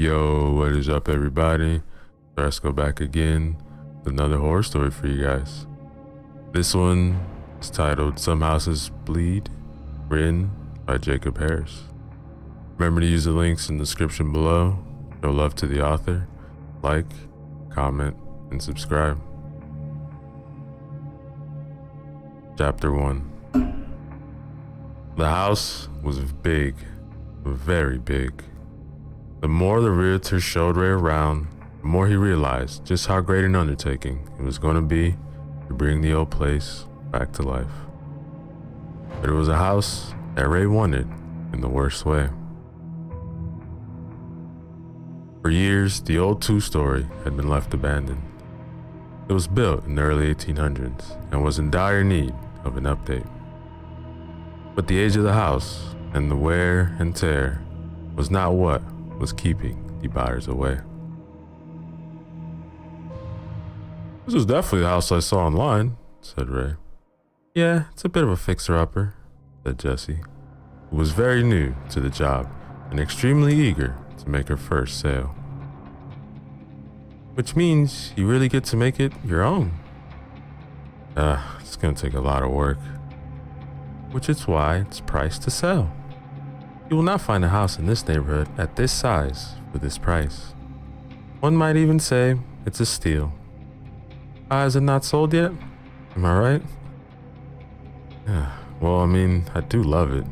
Yo, what is up, everybody? Let's go back again with another horror story for you guys. This one is titled Some Houses Bleed, written by Jacob Harris. Remember to use the links in the description below. Show love to the author, like, comment, and subscribe. Chapter 1. The house was big, very big. The more the realtor showed Ray around, the more he realized just how great an undertaking it was going to be to bring the old place back to life. But it was a house that Ray wanted in the worst way. For years, the old two-story had been left abandoned. It was built in the early 1800s and was in dire need of an update. But the age of the house and the wear and tear was not what was keeping the buyers away. "This is definitely the house I saw online," said Ray. "Yeah, it's a bit of a fixer-upper," said Jessie, who was very new to the job and extremely eager to make her first sale. "Which means you really get to make it your own." It's gonna take a lot of work. "Which is why it's priced to sell. You will not find a house in this neighborhood at this size for this price. One might even say it's a steal. Is it not sold yet? Am I right?" Well, I mean, I do love it,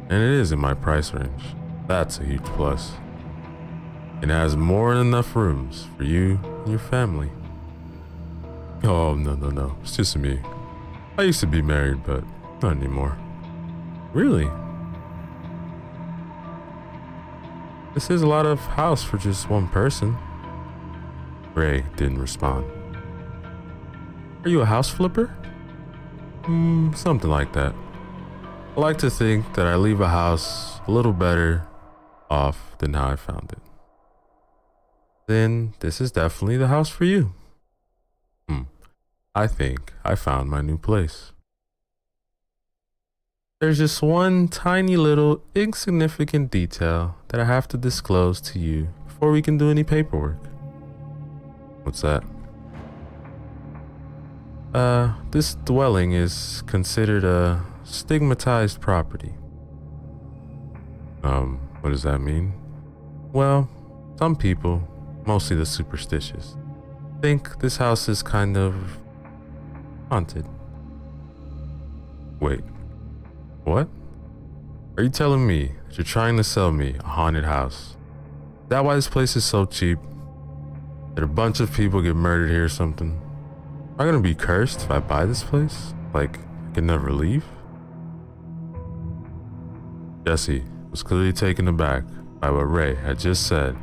and it is in my price range. That's a huge plus. It has more than enough rooms for you and your family." "Oh, no, it's just me. I used to be married, but not anymore." "Really? This is a lot of house for just one person." Ray didn't respond. "Are you a house flipper?" Something like that. I like to think that I leave a house a little better off than how I found it." "Then this is definitely the house for you." I think I found my new place. There's just one tiny little insignificant detail that I have to disclose to you before we can do any paperwork." "What's that?" This dwelling is considered a stigmatized property." What does that mean?" "Well, some people, mostly the superstitious, think this house is kind of haunted." "Wait, what? Are you telling me that you're trying to sell me a haunted house? Is that why this place is so cheap? Did a bunch of people get murdered here or something? Am I gonna be cursed if I buy this place? Like, I can never leave?" Jessie was clearly taken aback by what Ray had just said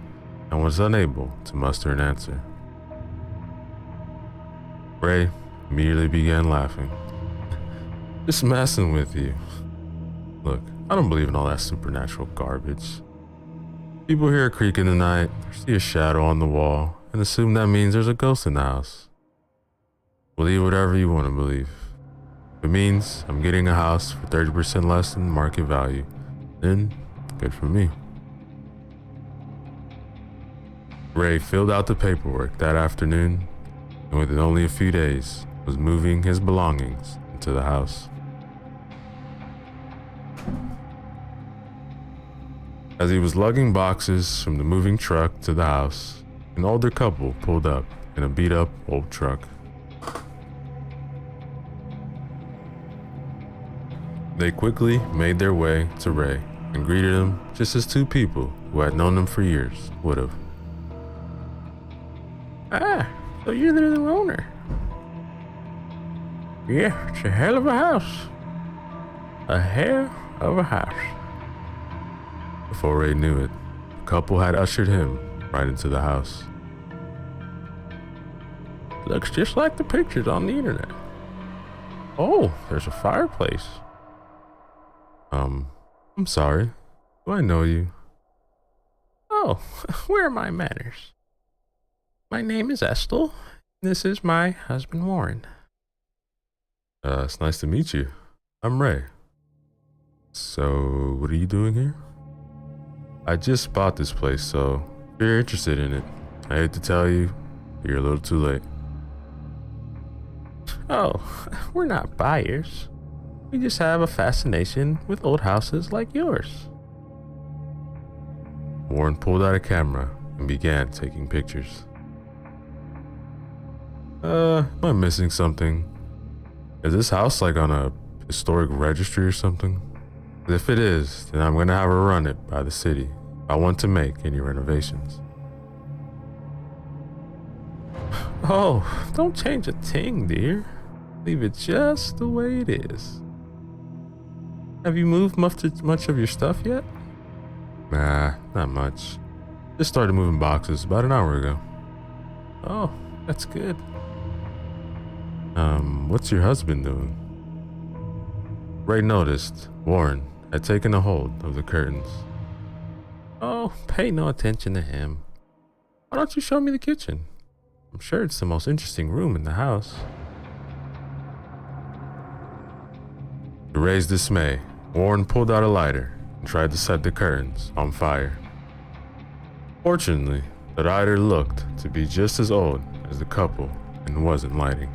and was unable to muster an answer. Ray immediately began laughing. "Just messing with you. Look, I don't believe in all that supernatural garbage. People hear a creak in the night, or see a shadow on the wall, and assume that means there's a ghost in the house. Believe whatever you want to believe. If it means I'm getting a house for 30% less than market value, then good for me." Ray filled out the paperwork that afternoon, and within only a few days was moving his belongings into the house. As he was lugging boxes from the moving truck to the house, an older couple pulled up in a beat-up old truck. They quickly made their way to Ray and greeted him just as two people who had known him for years would have. So you're the new owner?" "Yeah, it's a hell of a house. A hell of a house." Before Ray knew it, the couple had ushered him right into the house. "Looks just like the pictures on the internet. Oh, there's a fireplace." I'm sorry. Do I know you?" "Oh, where are my manners? My name is Estel. This is my husband, Warren." It's nice to meet you. I'm Ray." "So, what are you doing here?" "I just bought this place, so If you're interested in it, I hate to tell you, you're a little too late. Oh, we're not buyers. We just have a fascination with old houses like yours. Warren pulled out a camera and began taking pictures. Am I missing something? Is this house like on a historic registry or something? If it is, then I'm gonna have her run it by the city if I want to make any renovations. Oh, don't change a thing, dear. Leave it just the way it is. Have you moved much of your stuff yet? Nah, not much. Just started moving boxes about an hour ago. Oh, that's good. What's your husband doing? Ray noticed Warren had taken a hold of the curtains. Oh, pay no attention to him. Why don't you show me the kitchen? I'm sure it's the most interesting room in the house. To Ray's dismay, Warren pulled out a lighter and tried to set the curtains on fire. Fortunately, the lighter looked to be just as old as the couple and wasn't lighting.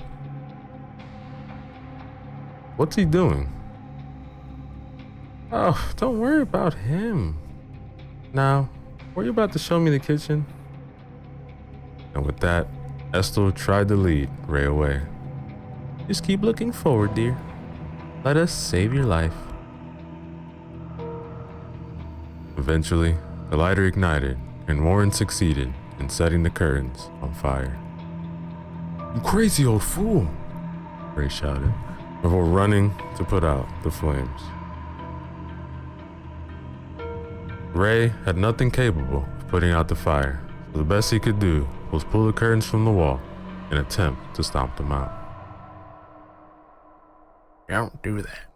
What's he doing? Oh, don't worry about him. Now, were you about to show me the kitchen? And with that, Estel tried to lead Ray away. Just keep looking forward, dear. Let us save your life. Eventually, the lighter ignited and Warren succeeded in setting the curtains on fire. "You crazy old fool!" Ray shouted, before running to put out the flames. Ray had nothing capable of putting out the fire, so the best he could do was pull the curtains from the wall and attempt to stomp them out. Don't do that,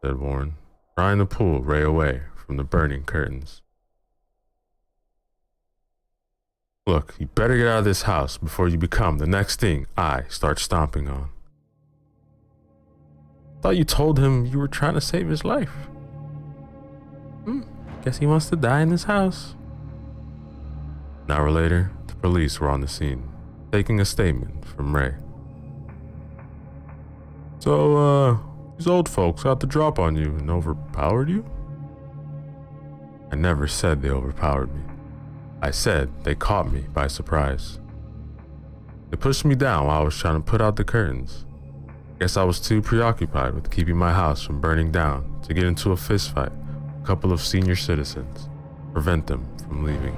said Warren, trying to pull Ray away from the burning curtains. "Look, you better get out of this house before you become the next thing I start stomping on." Thought you told him you were trying to save his life. Guess he wants to die in this house. An hour later, the police were on the scene, taking a statement from Ray. "So, these old folks got the drop on you and overpowered you?" "I never said they overpowered me. I said they caught me by surprise. They pushed me down while I was trying to put out the curtains. Guess I was too preoccupied with keeping my house from burning down to get into a fist fight with a couple of senior citizens, prevent them from leaving."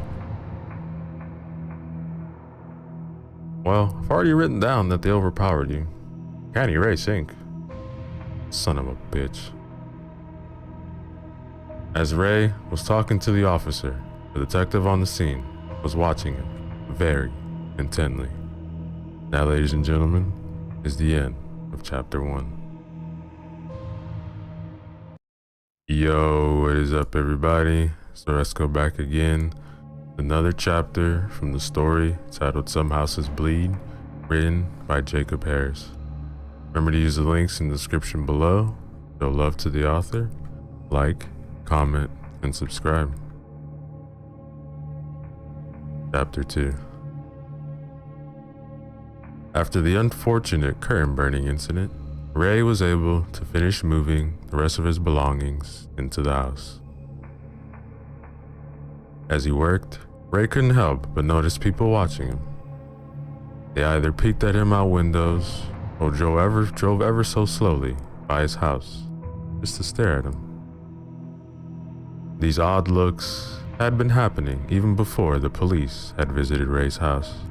"Well, I've already written down that they overpowered you. Can't erase ink. Son of a bitch." As Ray was talking to the officer, the detective on the scene was watching him very intently. That, ladies and gentlemen, is the end of chapter 1. Yo, what is up, everybody? So let's go back again. Another chapter from the story titled Some Houses Bleed, written by Jacob Harris. Remember to use the links in the description below. Show love to the author. Like, comment, and subscribe. Chapter 2. After the unfortunate curtain burning incident, Ray was able to finish moving the rest of his belongings into the house. As he worked, Ray couldn't help but notice people watching him. They either peeked at him out windows or drove ever so slowly by his house just to stare at him. These odd looks had been happening even before the police had visited Ray's house.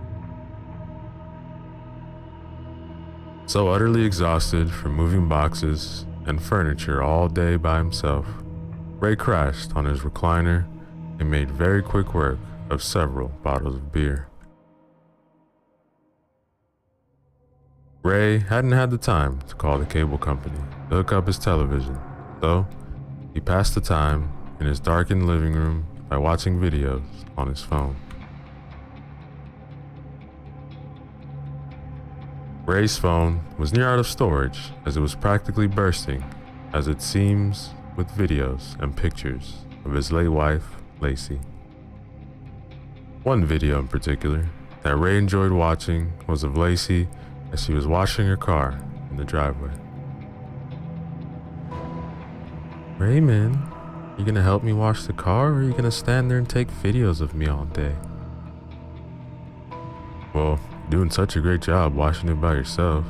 So utterly exhausted from moving boxes and furniture all day by himself, Ray crashed on his recliner and made very quick work of several bottles of beer. Ray hadn't had the time to call the cable company to hook up his television, so he passed the time in his darkened living room by watching videos on his phone. Ray's phone was near out of storage as it was practically bursting, as it seems, with videos and pictures of his late wife, Lacey. One video in particular that Ray enjoyed watching was of Lacey as she was washing her car in the driveway. Raymond, you gonna help me wash the car, or are you gonna stand there and take videos of me all day? Well, you're doing such a great job washing it by yourself.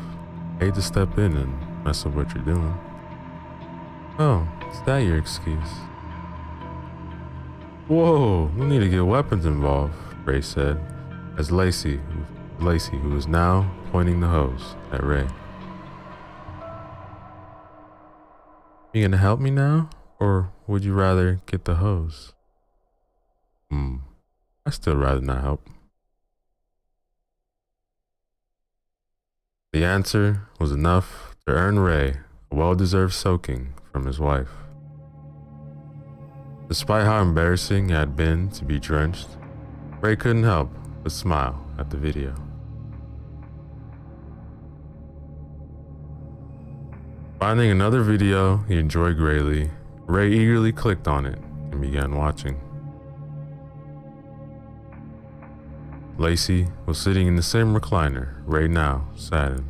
I hate to step in and mess up what you're doing. Oh, is that your excuse? Whoa, no need to get weapons involved, Ray said, as Lacey, who was now pointing the hose at Ray. You gonna help me now, or would you rather get the hose? I'd still rather not help. The answer was enough to earn Ray a well-deserved soaking from his wife. Despite how embarrassing it had been to be drenched, Ray couldn't help but smile at the video. Finding another video he enjoyed greatly, Ray eagerly clicked on it and began watching. Lacey was sitting in the same recliner Ray now sat in.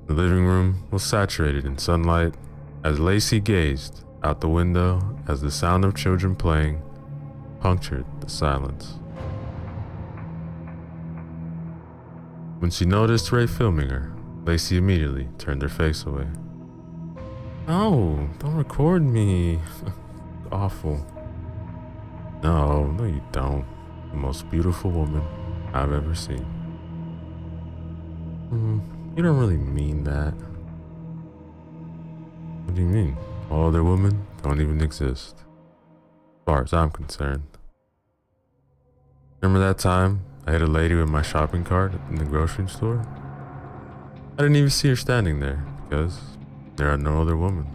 The living room was saturated in sunlight as Lacey gazed out the window as the sound of children playing punctured the silence. When she noticed Ray filming her, Lacey immediately turned her face away. No, don't record me. Awful. No, you don't. The most beautiful woman I've ever seen. You don't really mean that. What do you mean? All other women don't even exist, as far as I'm concerned. Remember that time I hit a lady with my shopping cart in the grocery store? I didn't even see her standing there because there are no other women.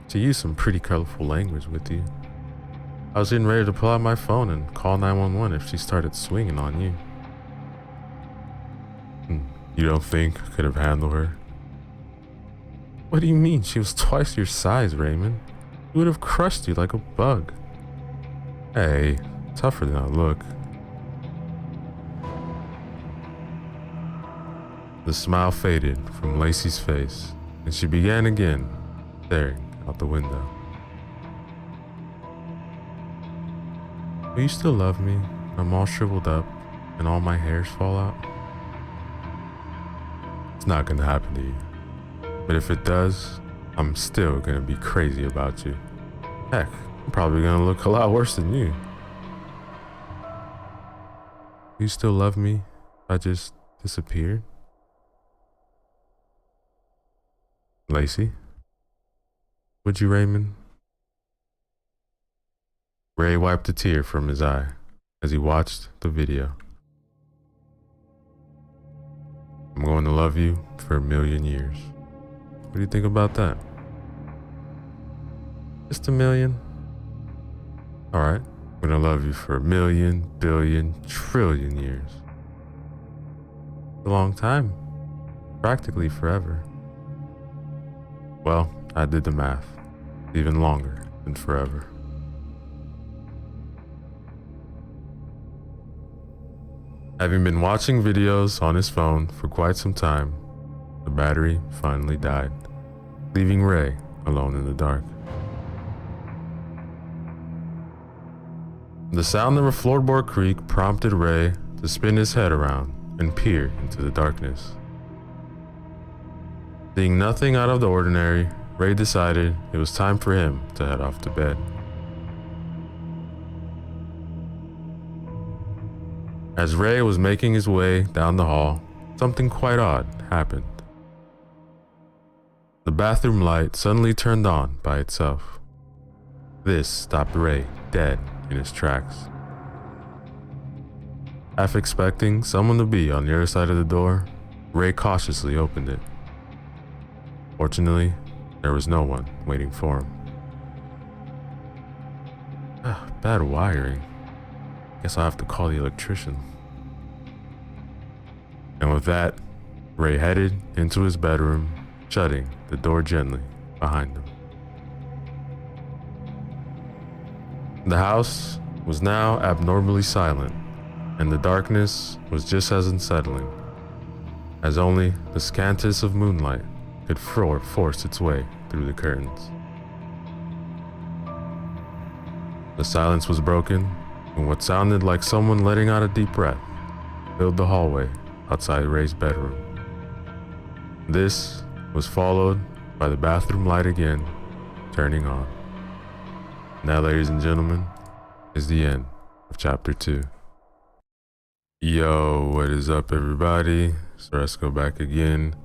She used some pretty colorful language with you. I was getting ready to pull out my phone and call 911 if she started swinging on you. You don't think I could have handled her? What do you mean? She was twice your size, Raymond. She would have crushed you like a bug. Hey, tougher than I look. The smile faded from Lacey's face, and she began again, staring out the window. Will you still love me? I'm all shriveled up, and all my hairs fall out. It's not gonna happen to you. But if it does, I'm still gonna be crazy about you. Heck, I'm probably gonna look a lot worse than you. Will you still love me if I just disappeared? Lacey? Would you, Raymond? Ray wiped a tear from his eye as he watched the video. I'm going to love you for 1,000,000 years. What do you think about that? Just 1,000,000? Alright, I'm gonna love you for 1,000,000, billion, trillion years. A long time. Practically forever. Well, I did the math. Even longer than forever. Having been watching videos on his phone for quite some time, the battery finally died, leaving Ray alone in the dark. The sound of a floorboard creak prompted Ray to spin his head around and peer into the darkness. Seeing nothing out of the ordinary, Ray decided it was time for him to head off to bed. As Ray was making his way down the hall, something quite odd happened. The bathroom light suddenly turned on by itself. This stopped Ray dead in his tracks. Half expecting someone to be on the other side of the door, Ray cautiously opened it. Fortunately, there was no one waiting for him. Bad wiring. Guess I'll have to call the electrician. And with that, Ray headed into his bedroom, shutting the door gently behind him. The house was now abnormally silent, and the darkness was just as unsettling, as only the scantest of moonlight could force its way through the curtains. The silence was broken, and what sounded like someone letting out a deep breath filled the hallway outside Ray's bedroom. This was followed by the bathroom light again turning on. Now, ladies and gentlemen, is the end of chapter 2. Yo, what is up, everybody? So let's go back again.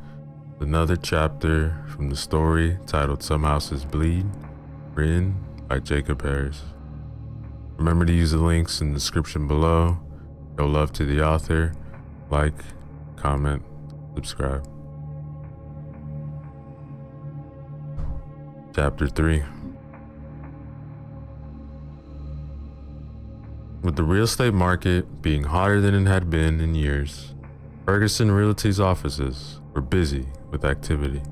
Another chapter from the story titled Some Houses Bleed, written by Jacob Harris. Remember to use the links in the description below. Show love to the author. Like, comment, subscribe. Chapter 3. With the real estate market being hotter than it had been in years, Ferguson Realty's offices were busy with activity.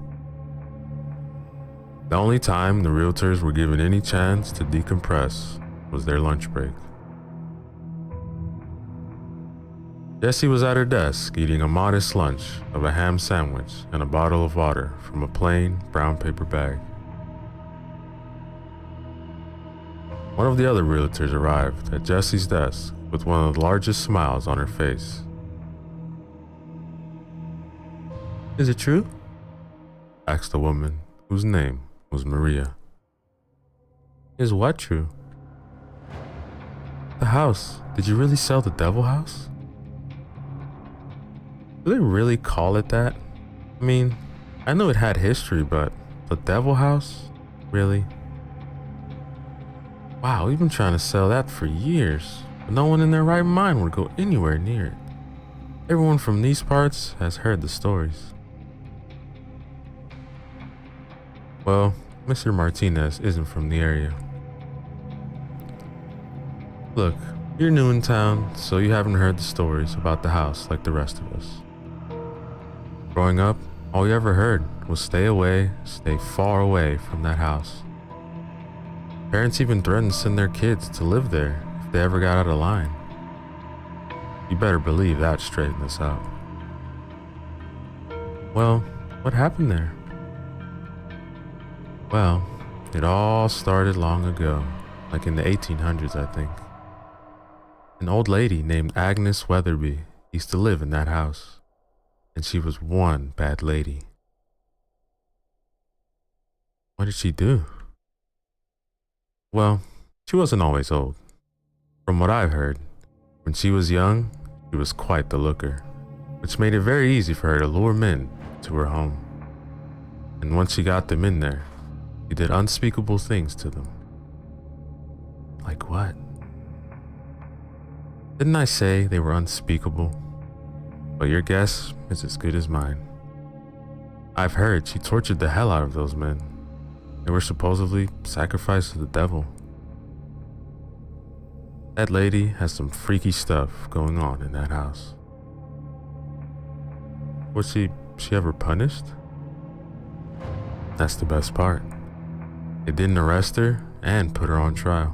The only time the realtors were given any chance to decompress was their lunch break. Jessie was at her desk eating a modest lunch of a ham sandwich and a bottle of water from a plain brown paper bag. One of the other realtors arrived at Jessie's desk with one of the largest smiles on her face. "Is it true?" asked the woman, whose name was Maria. "Is what true?" "The house. Did you really sell the Devil House?" "Do they really call it that? I mean, I know it had history, but the Devil House? Really? Wow, we've been trying to sell that for years, but no one in their right mind would go anywhere near it. Everyone from these parts has heard the stories." "Well, Mr. Martinez isn't from the area. Look, you're new in town, so you haven't heard the stories about the house like the rest of us. Growing up, all you ever heard was stay far away from that house. Parents even threatened to send their kids to live there if they ever got out of line. You better believe that straightened us out." "Well, what happened there?" "Well, it all started long ago, like in the 1800s, I think. An old lady named Agnes Weatherby used to live in that house, and she was one bad lady." "What did she do?" "Well, she wasn't always old. From what I've heard, when she was young, she was quite the looker, which made it very easy for her to lure men to her home. And once she got them in there, she did unspeakable things to them." "Like what?" "Didn't I say they were unspeakable? But your guess is as good as mine. I've heard she tortured the hell out of those men. They were supposedly sacrificed to the devil. That lady has some freaky stuff going on in that house." "Was she ever punished?" "That's the best part. They didn't arrest her and put her on trial.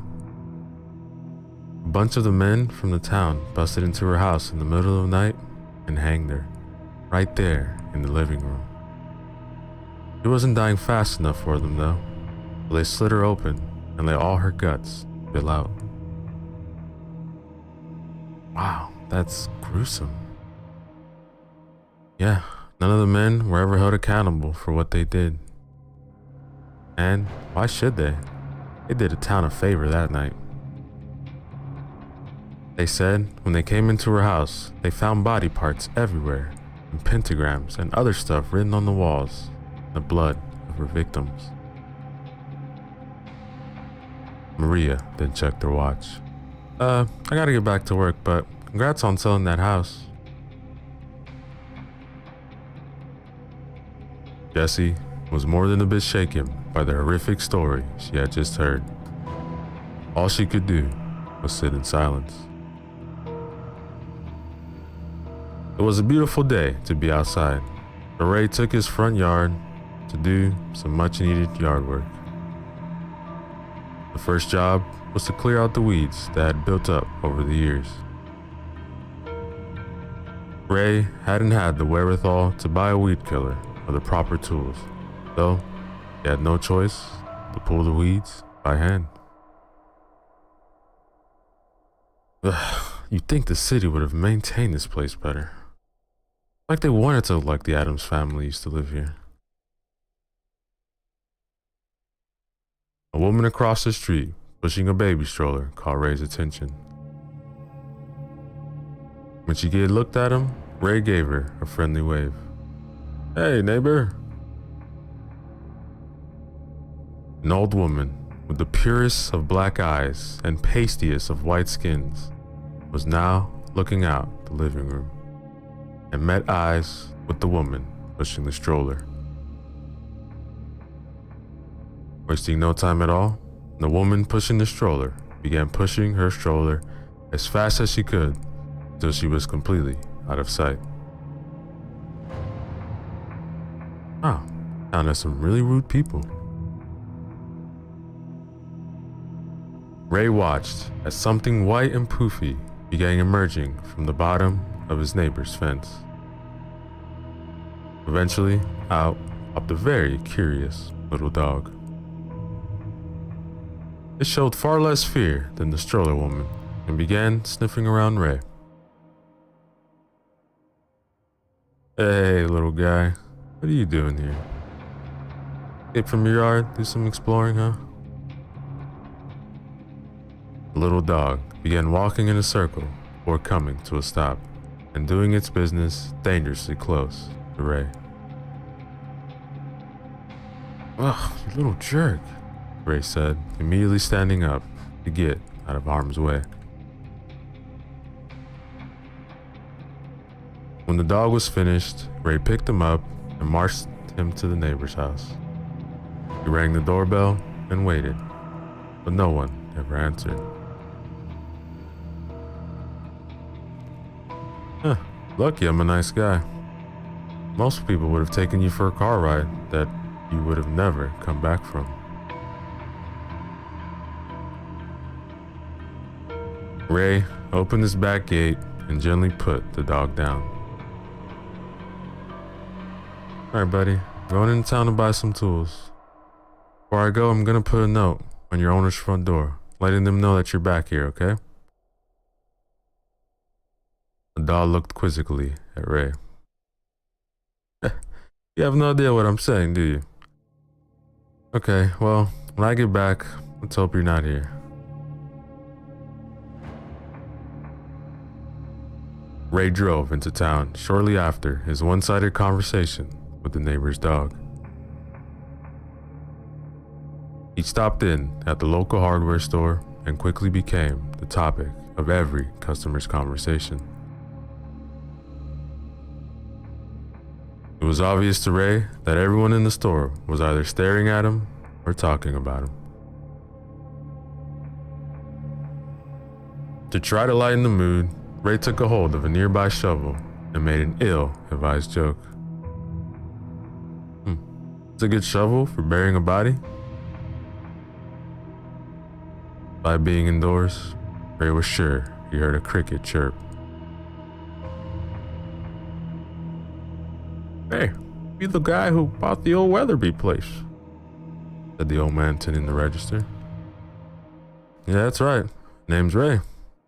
A bunch of the men from the town busted into her house in the middle of the night and hanged her, right there in the living room. She wasn't dying fast enough for them though, so they slit her open and let all her guts spill out." "Wow, that's gruesome." "Yeah, none of the men were ever held accountable for what they did. And why should they? They did a town a favor that night. They said when they came into her house, they found body parts everywhere, and pentagrams and other stuff written on the walls, the blood of her victims." Maria then checked her watch. I gotta get back to work, but congrats on selling that house." Jessie was more than a bit shaken by the horrific story she had just heard. All she could do was sit in silence. It was a beautiful day to be outside, so Ray took his front yard to do some much needed yard work. The first job was to clear out the weeds that had built up over the years. Ray hadn't had the wherewithal to buy a weed killer or the proper tools, so he had no choice to pull the weeds by hand. You'd think the city would have maintained this place better. Like they wanted to look like the Addams family used to live here. A woman across the street, pushing a baby stroller, caught Ray's attention. When she looked at him, Ray gave her a friendly wave. "Hey, neighbor." An old woman with the purest of black eyes and pastiest of white skins was now looking out the living room and met eyes with the woman pushing the stroller. Wasting no time at all, the woman pushing the stroller began pushing her stroller as fast as she could until she was completely out of sight. Wow, found us some really rude people. Ray watched as something white and poofy began emerging from the bottom of his neighbor's fence. Eventually, out popped a very curious little dog. It showed far less fear than the stroller woman and began sniffing around Ray. "Hey, little guy, what are you doing here? Escape from your yard, do some exploring, huh?" The little dog began walking in a circle before coming to a stop and doing its business dangerously close to Ray. "Ugh, you little jerk," Ray said, immediately standing up to get out of harm's way. When the dog was finished, Ray picked him up and marched him to the neighbor's house. He rang the doorbell and waited, but no one ever answered. Lucky I'm a nice guy. Most people would have taken you for a car ride that you would have never come back from. Ray opened his back gate and gently put the dog down. "Alright, buddy, going into town to buy some tools. Before I go, I'm gonna put a note on your owner's front door, letting them know that you're back here, okay?" The dog looked quizzically at Ray. "You have no idea what I'm saying, do you? Okay, well, when I get back, let's hope you're not here." Ray drove into town shortly after his one-sided conversation with the neighbor's dog. He stopped in at the local hardware store and quickly became the topic of every customer's conversation. It was obvious to Ray that everyone in the store was either staring at him or talking about him. To try to lighten the mood, Ray took a hold of a nearby shovel and made an ill-advised joke. It's a good shovel for burying a body? By being indoors, Ray was sure he heard a cricket chirp. "Hey, you the guy who bought the old Weatherby place?" said the old man tending the register. "Yeah, that's right. Name's Ray.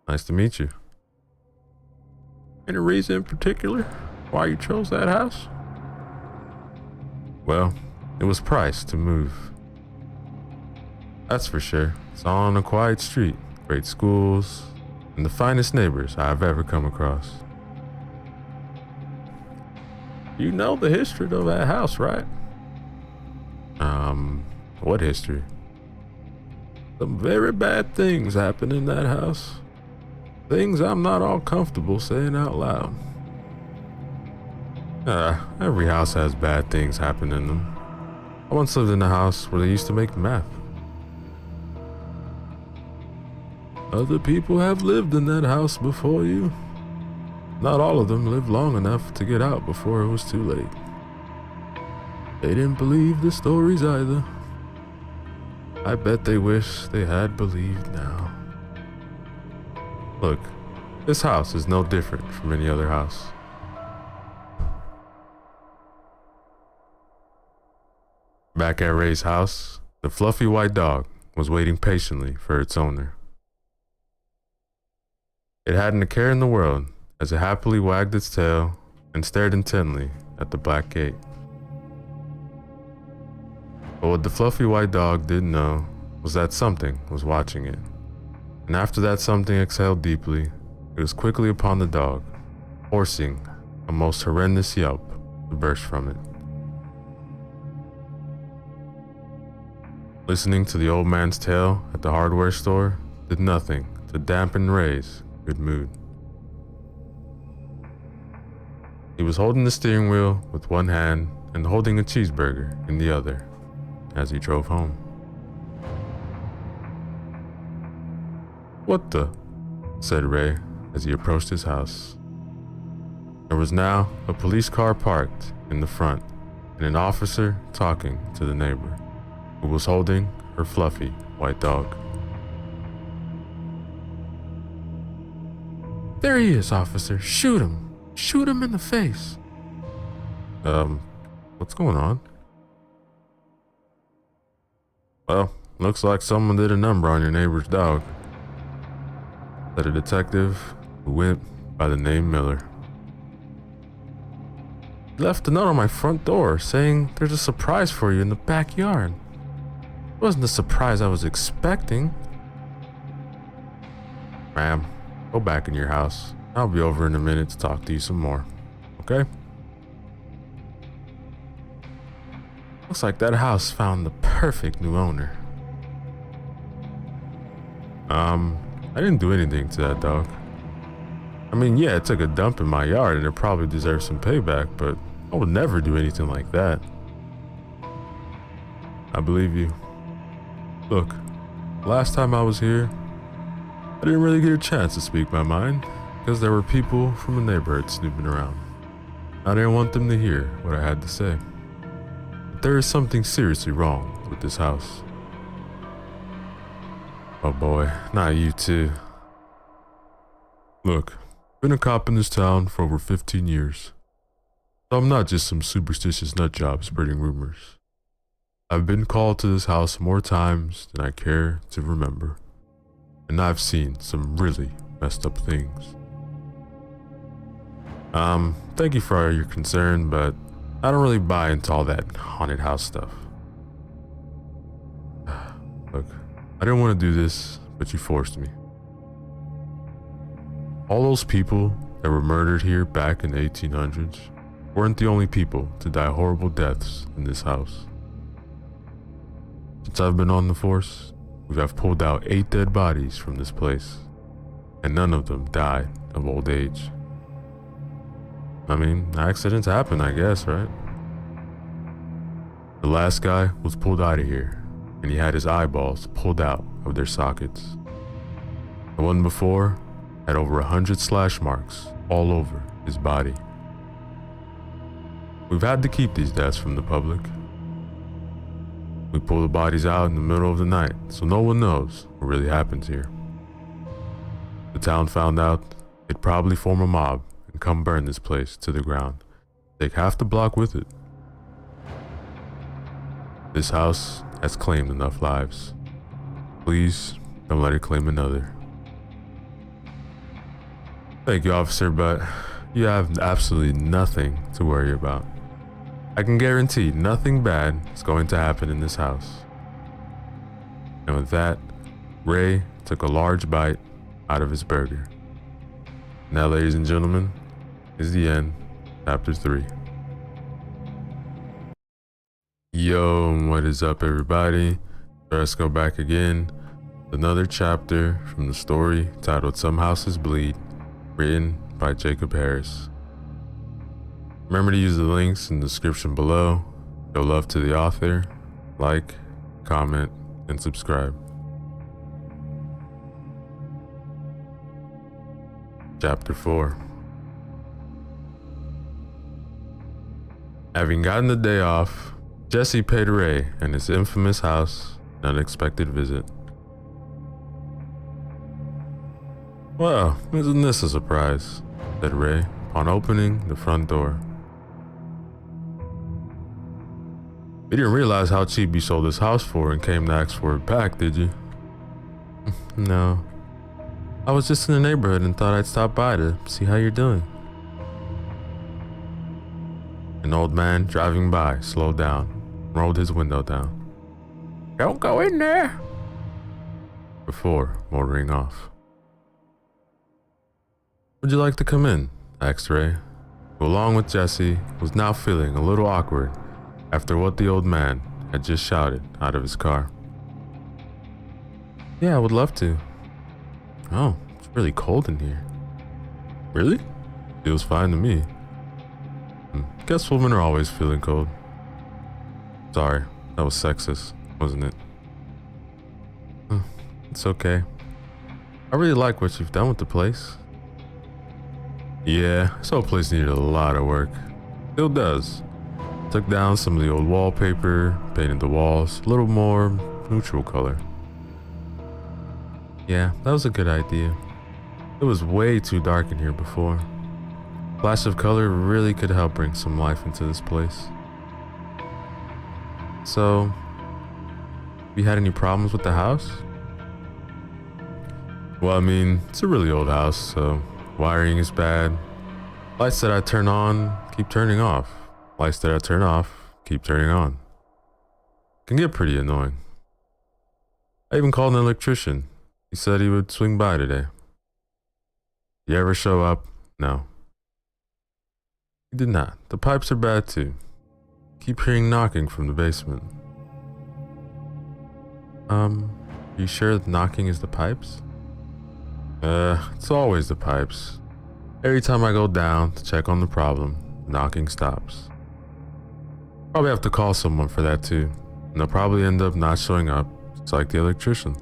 Nice to meet you." "Any reason in particular why you chose that house?" "Well, it was priced to move. That's for sure. It's all on a quiet street, great schools, and the finest neighbors I've ever come across." "You know the history of that house, right?" What history?" "Some very bad things happened in that house. Things I'm not all comfortable saying out loud." Every house has bad things happen in them. I once lived in a house where they used to make meth. "Other people have lived in that house before you. Not all of them lived long enough to get out before it was too late. They didn't believe the stories either. I bet they wish they had believed now. Look, this house is no different from any other house. Back at Ray's house, the fluffy white dog was waiting patiently for its owner. It hadn't a care in the world as it happily wagged its tail and stared intently at the black gate. But what the fluffy white dog didn't know was that something was watching it. And after that something exhaled deeply, it was quickly upon the dog, forcing a most horrendous yelp to burst from it. Listening to the old man's tale at the hardware store did nothing to dampen Ray's good mood. He was holding the steering wheel with one hand and holding a cheeseburger in the other as he drove home. "What the?" said Ray as he approached his house. There was now a police car parked in the front and an officer talking to the neighbor, who was holding her fluffy white dog. There he is, officer. Shoot him. Shoot him in the face. What's going on? Well, looks like someone did a number on your neighbor's dog, said a detective who went by the name Miller. He left a note on my front door saying there's a surprise for you in the backyard. It wasn't the surprise I was expecting. Ma'am, go back in your house. I'll be over in a minute to talk to you some more. Okay? Looks like that house found the perfect new owner. I didn't do anything to that dog. I mean, yeah, it took a dump in my yard and it probably deserves some payback, but I would never do anything like that. I believe you. Look, last time I was here, I didn't really get a chance to speak my mind because there were people from the neighborhood snooping around. I didn't want them to hear what I had to say. But there is something seriously wrong with this house. Oh boy, not you too. Look, I've been a cop in this town for over 15 years. So I'm not just some superstitious nutjob spreading rumors. I've been called to this house more times than I care to remember. And I've seen some really messed up things. Thank you for your concern, but I don't really buy into all that haunted house stuff. Look, I didn't want to do this, but you forced me. All those people that were murdered here back in the 1800s weren't the only people to die horrible deaths in this house. Since I've been on the force, we have pulled out 8 dead bodies from this place, and none of them died of old age. I mean, accidents happen, I guess, right? The last guy was pulled out of here, and he had his eyeballs pulled out of their sockets. The one before had over 100 slash marks all over his body. We've had to keep these deaths from the public. We pull the bodies out in the middle of the night, so no one knows what really happens here. The town found out they'd probably form a mob and come burn this place to the ground. Take half the block with it. This house has claimed enough lives. Please don't let it claim another. Thank you, officer, but you have absolutely nothing to worry about. I can guarantee nothing bad is going to happen in this house. And with that, Ray took a large bite out of his burger. Now, ladies and gentlemen, is the end, chapter 3. Yo, what is up, everybody? Let's go back again. Another chapter from the story titled Some Houses Bleed, written by Jacob Harris. Remember to use the links in the description below. Show love to the author, like, comment, and subscribe. Chapter 4. Having gotten the day off, Jesse paid Ray and his infamous house an unexpected visit. Well, isn't this a surprise? Said Ray upon opening the front door. You didn't realize how cheap you sold this house for and came to ask for it back, did you? No. I was just in the neighborhood and thought I'd stop by to see how you're doing. An old man driving by slowed down, rolled his window down. Don't go in there! Before motoring off. Would you like to come in? Asked Ray, who along with Jesse was now feeling a little awkward after what the old man had just shouted out of his car. Yeah, I would love to. Oh, it's really cold in here. Really? Feels fine to me. Guess women are always feeling cold. Sorry, that was sexist, wasn't it? It's okay. I really like what you've done with the place. Yeah, this whole place needed a lot of work. Still does. Took down some of the old wallpaper, painted the walls a little more neutral color. Yeah, that was a good idea. It was way too dark in here before. Flash of color really could help bring some life into this place. So, you had any problems with the house? Well, I mean, it's a really old house, so wiring is bad. Lights that I turn on keep turning off. Lights that I turn off keep turning on. Can get pretty annoying. I even called an electrician. He said he would swing by today. You ever show up? No. He did not. The pipes are bad too. Keep hearing knocking from the basement. You sure the knocking is the pipes? It's always the pipes. Every time I go down to check on the problem, knocking stops. Probably have to call someone for that too, and they'll probably end up not showing up, just like the electrician.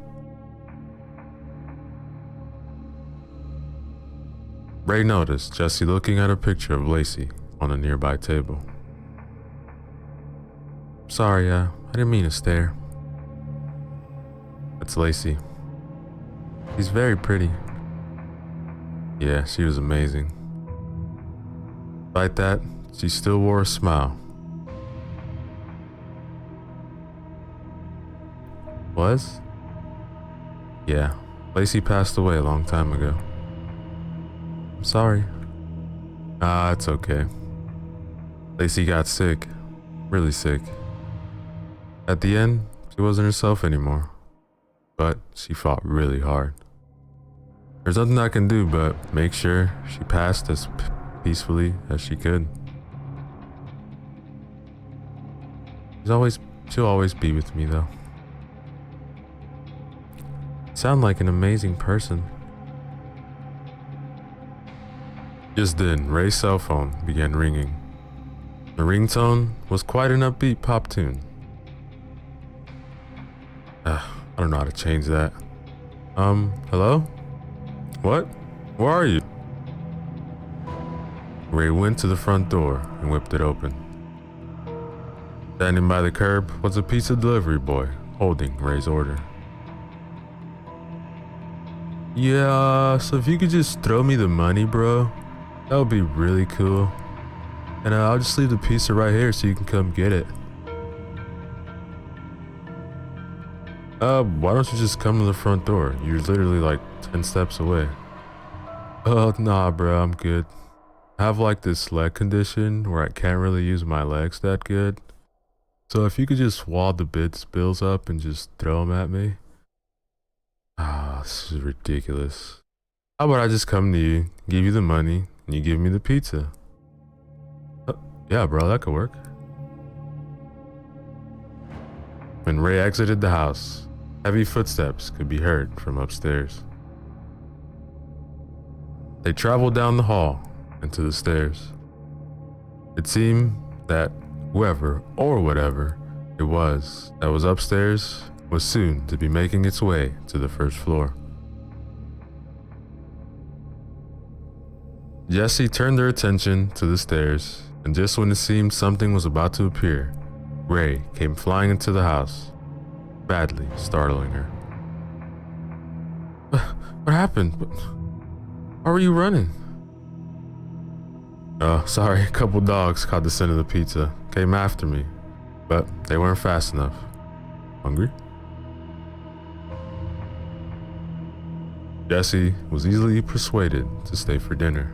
Ray noticed Jesse looking at a picture of Lacey on a nearby table. Sorry, I didn't mean to stare. That's Lacey. She's very pretty. Yeah, she was amazing. Despite that, she still wore a smile. Was? Yeah, Lacey passed away a long time ago. I'm sorry. It's okay. Lacey got sick. Really sick. At the end, she wasn't herself anymore. But she fought really hard. There's nothing I can do but make sure she passed as peacefully as she could. She'll always be with me though. You sound like an amazing person. Just then, Ray's cell phone began ringing. The ringtone was quite an upbeat pop tune. I don't know how to change that. Hello? What? Where are you? Ray went to the front door and whipped it open. Standing by the curb was a pizza delivery boy holding Ray's order. Yeah, so if you could just throw me the money, bro, that would be really cool. And I'll just leave the pizza right here so you can come get it. Why don't you just come to the front door? You're literally like 10 steps away. Oh, nah, bro, I'm good. I have like this leg condition where I can't really use my legs that good. So if you could just wad the bills up and just throw them at me. This is ridiculous. How about I just come to you, give you the money, and you give me the pizza? Yeah, bro, that could work. When Ray exited the house, heavy footsteps could be heard from upstairs. They traveled down the hall and to the stairs. It seemed that whoever or whatever it was that was upstairs was soon to be making its way to the first floor. Jesse turned their attention to the stairs, and just when it seemed something was about to appear, Ray came flying into the house. badly startling her. What happened? Why were you running? Oh, sorry, a couple dogs caught the scent of the pizza, came after me, but they weren't fast enough. Hungry? Jesse was easily persuaded to stay for dinner.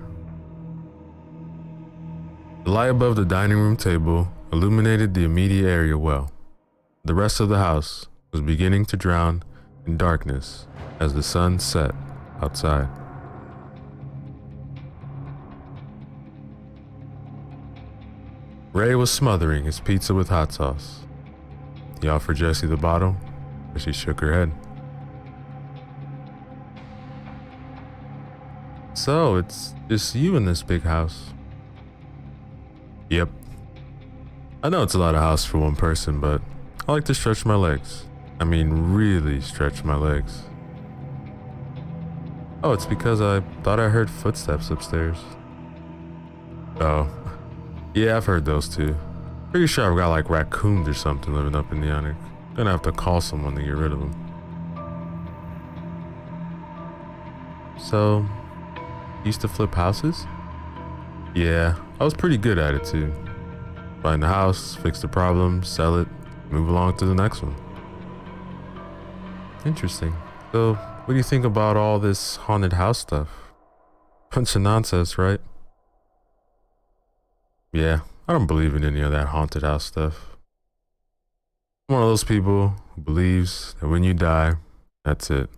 The light above the dining room table illuminated the immediate area well. The rest of the house was beginning to drown in darkness as the sun set outside. Ray was smothering his pizza with hot sauce. He offered Jessie the bottle, but she shook her head. So, it's just you in this big house? Yep. I know it's a lot of house for one person, but I like to stretch my legs. I mean, really stretch my legs. Oh, it's because I thought I heard footsteps upstairs. Oh, yeah, I've heard those too. Pretty sure I've got like raccoons or something living up in the attic. Gonna have to call someone to get rid of them. So, you used to flip houses? Yeah, I was pretty good at it too. Find the house, fix the problem, sell it, move along to the next one. Interesting. So, what do you think about all this haunted house stuff? Bunch of nonsense, right? Yeah, I don't believe in any of that haunted house stuff. I'm one of those people who believes that when you die, that's it.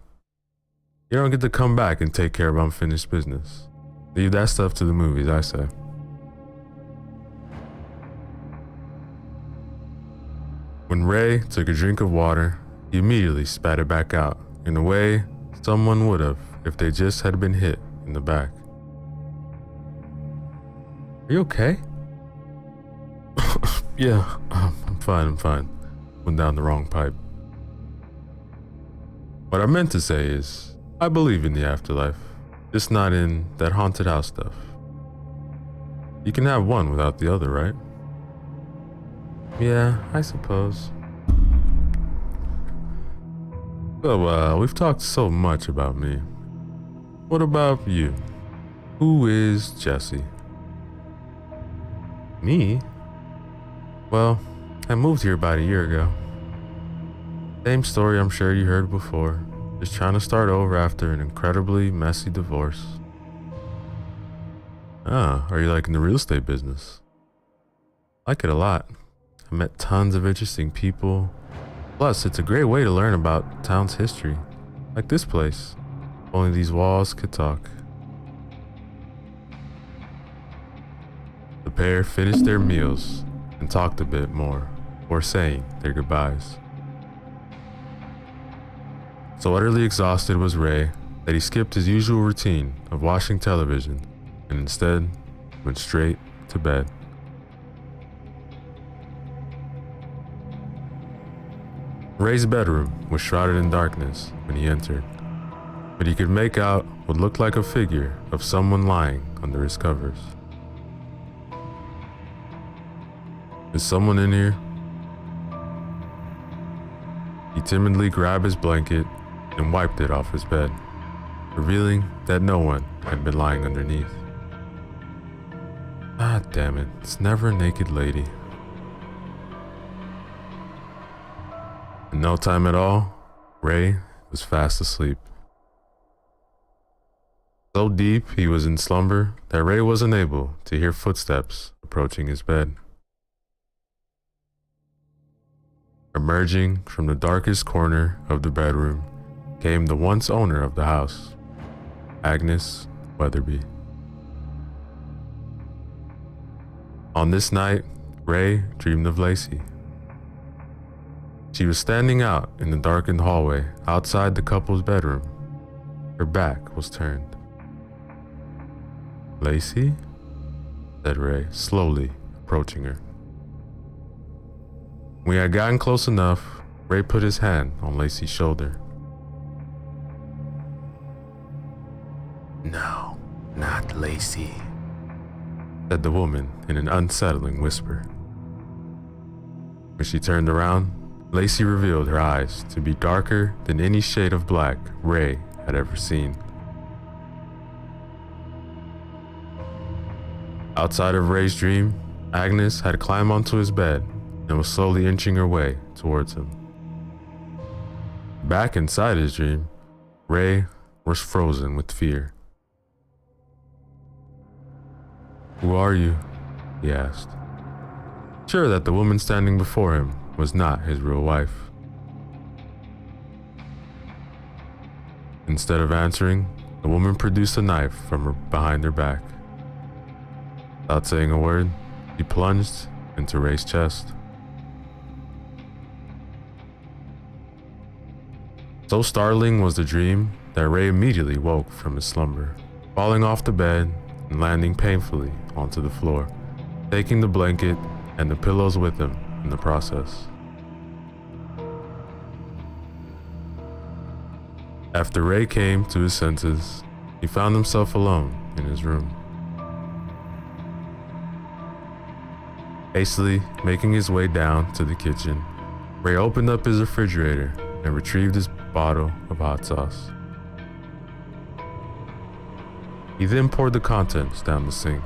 You don't get to come back and take care of unfinished business. Leave that stuff to the movies, I say. When Ray took a drink of water, he immediately spat it back out in a way someone would have if they just had been hit in the back. Are you okay? Yeah, I'm fine. Went down the wrong pipe. What I meant to say is, I believe in the afterlife, just not in that haunted house stuff. You can have one without the other, right? Yeah, I suppose. So, we've talked so much about me. What about you? Who is Jesse? Me? Well, I moved here about a year ago. Same story I'm sure you heard before. Just trying to start over after an incredibly messy divorce. Ah, are you liking the real estate business? I like it a lot. I met tons of interesting people. Plus, it's a great way to learn about town's history. Like this place. If only these walls could talk. The pair finished their meals and talked a bit more before saying their goodbyes. So utterly exhausted was Ray that he skipped his usual routine of watching television and instead went straight to bed. Ray's bedroom was shrouded in darkness when he entered, but he could make out what looked like a figure of someone lying under his covers. Is someone in here? He timidly grabbed his blanket and wiped it off his bed, revealing that no one had been lying underneath. Ah, damn it, it's never a naked lady. In no time at all, Ray was fast asleep. So deep he was in slumber that Ray wasn't able to hear footsteps approaching his bed. Emerging from the darkest corner of the bedroom came the once owner of the house, Agnes Weatherby. On this night, Ray dreamed of Lacey. She was standing out in the darkened hallway outside the couple's bedroom. Her back was turned. Lacey? Said Ray, slowly approaching her. When he had gotten close enough, Ray put his hand on Lacey's shoulder. No, not Lacey, said the woman in an unsettling whisper. When she turned around, Lacey revealed her eyes to be darker than any shade of black Ray had ever seen. Outside of Ray's dream, Agnes had climbed onto his bed and was slowly inching her way towards him. Back inside his dream, Ray was frozen with fear. "Who are you?" he asked, sure that the woman standing before him was not his real wife. Instead of answering, the woman produced a knife from behind her back. Without saying a word, he plunged into Ray's chest. So startling was the dream that Ray immediately woke from his slumber, falling off the bed and landing painfully onto the floor, taking the blanket and the pillows with him in the process. After Ray came to his senses, he found himself alone in his room. Hastily making his way down to the kitchen, Ray opened up his refrigerator and retrieved his bottle of hot sauce. He then poured the contents down the sink.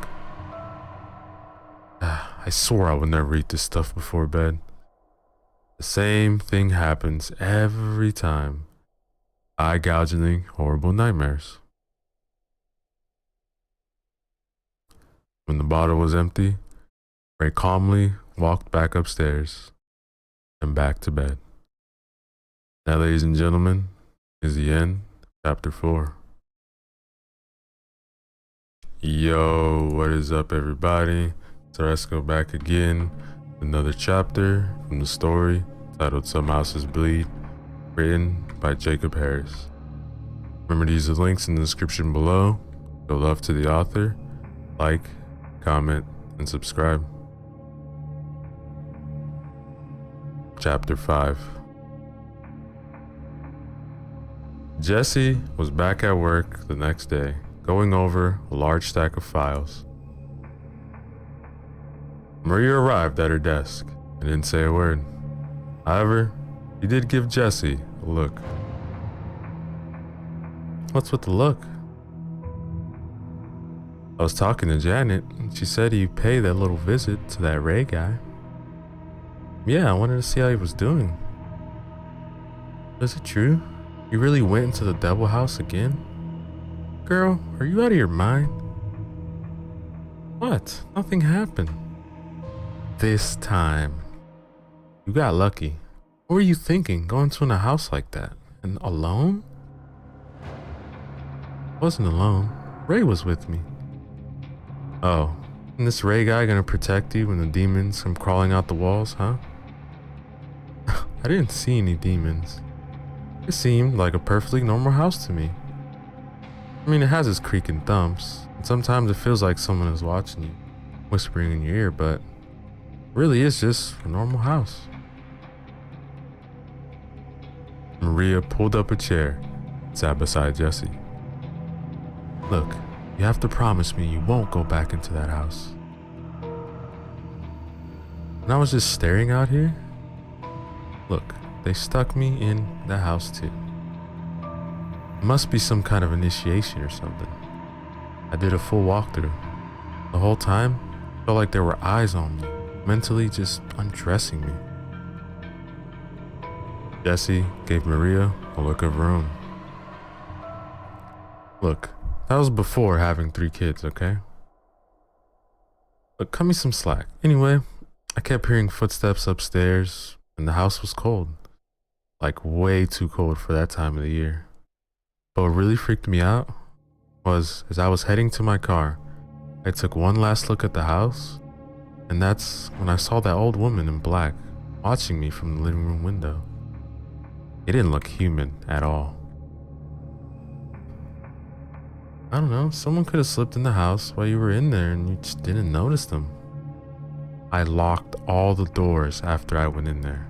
I swore I would never eat this stuff before bed. The same thing happens every time. Eye-gouging, horrible nightmares. When the bottle was empty, Ray calmly walked back upstairs and back to bed. That, ladies and gentlemen, is the end of chapter 4. Yo, what is up, everybody? So let's go back again. Another chapter from the story titled Some Houses Bleed, written by Jacob Harris. Remember to use the links in the description below. Show love to the author. Like, comment, and subscribe. Chapter 5. Jesse was back at work the next day, going over a large stack of files. Maria arrived at her desk and didn't say a word. However, she did give Jesse a look. What's with the look? I was talking to Janet, and she said you paid that little visit to that Ray guy. Yeah, I wanted to see how he was doing. Is it true? You really went into the devil house again? Girl, are you out of your mind? What? Nothing happened. This time. You got lucky. What were you thinking, going to a house like that? And alone? I wasn't alone. Ray was with me. Oh, and this Ray guy gonna protect you when the demons come crawling out the walls, huh? I didn't see any demons. It seemed like a perfectly normal house to me. I mean, it has its creaking thumps, and sometimes it feels like someone is watching you, whispering in your ear, but it really is just a normal house. Maria pulled up a chair and sat beside Jesse. Look, you have to promise me you won't go back into that house. And I was just staring out here. Look, they stuck me in the house too. It must be some kind of initiation or something. I did a full walkthrough. The whole time, I felt like there were eyes on me, mentally just undressing me. Jesse gave Maria a look of her own. Look, that was before having 3 kids, okay? Look, cut me some slack. Anyway, I kept hearing footsteps upstairs, and the house was cold. Like way too cold for that time of the year. But what really freaked me out was, as I was heading to my car, I took one last look at the house, and that's when I saw that old woman in black watching me from the living room window. It didn't look human at all. I don't know, someone could have slipped in the house while you were in there and you just didn't notice them. I locked all the doors after I went in there.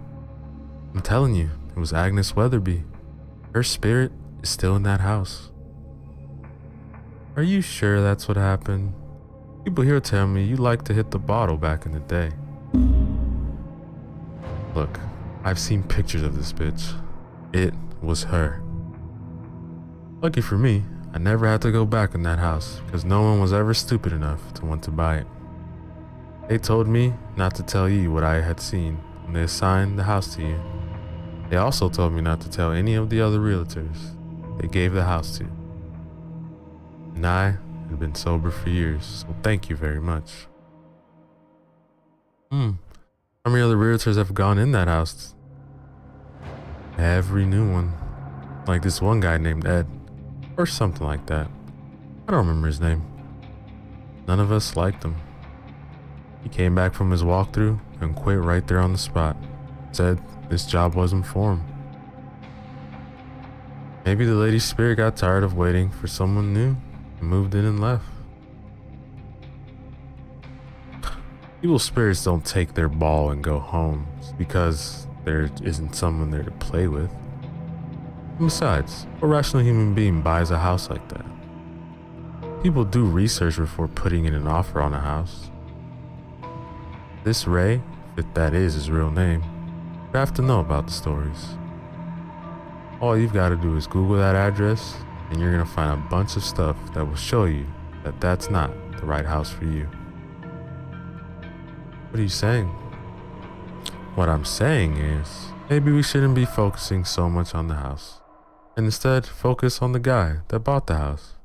I'm telling you, it was Agnes Weatherby. Her spirit is still in that house. Are you sure that's what happened? People here tell me you liked to hit the bottle back in the day. Look, I've seen pictures of this bitch. It was her. Lucky for me, I never had to go back in that house because no one was ever stupid enough to want to buy it. They told me not to tell you what I had seen when they assigned the house to you. They also told me not to tell any of the other realtors they gave the house to. And I had been sober for years, so thank you very much. How many other realtors have gone in that house? Every new one. Like this one guy named Ed, or something like that. I don't remember his name. None of us liked him. He came back from his walkthrough and quit right there on the spot. Said this job wasn't for him. Maybe the lady's spirit got tired of waiting for someone new and moved in and left. Evil spirits don't take their ball and go home because there isn't someone there to play with. And besides, what rational human being buys a house like that? People do research before putting in an offer on a house. This Ray, if that is his real name, would have to know about the stories. All you've got to do is Google that address and you're going to find a bunch of stuff that will show you that that's not the right house for you. What are you saying? What I'm saying is, maybe we shouldn't be focusing so much on the house, and instead focus on the guy that bought the house.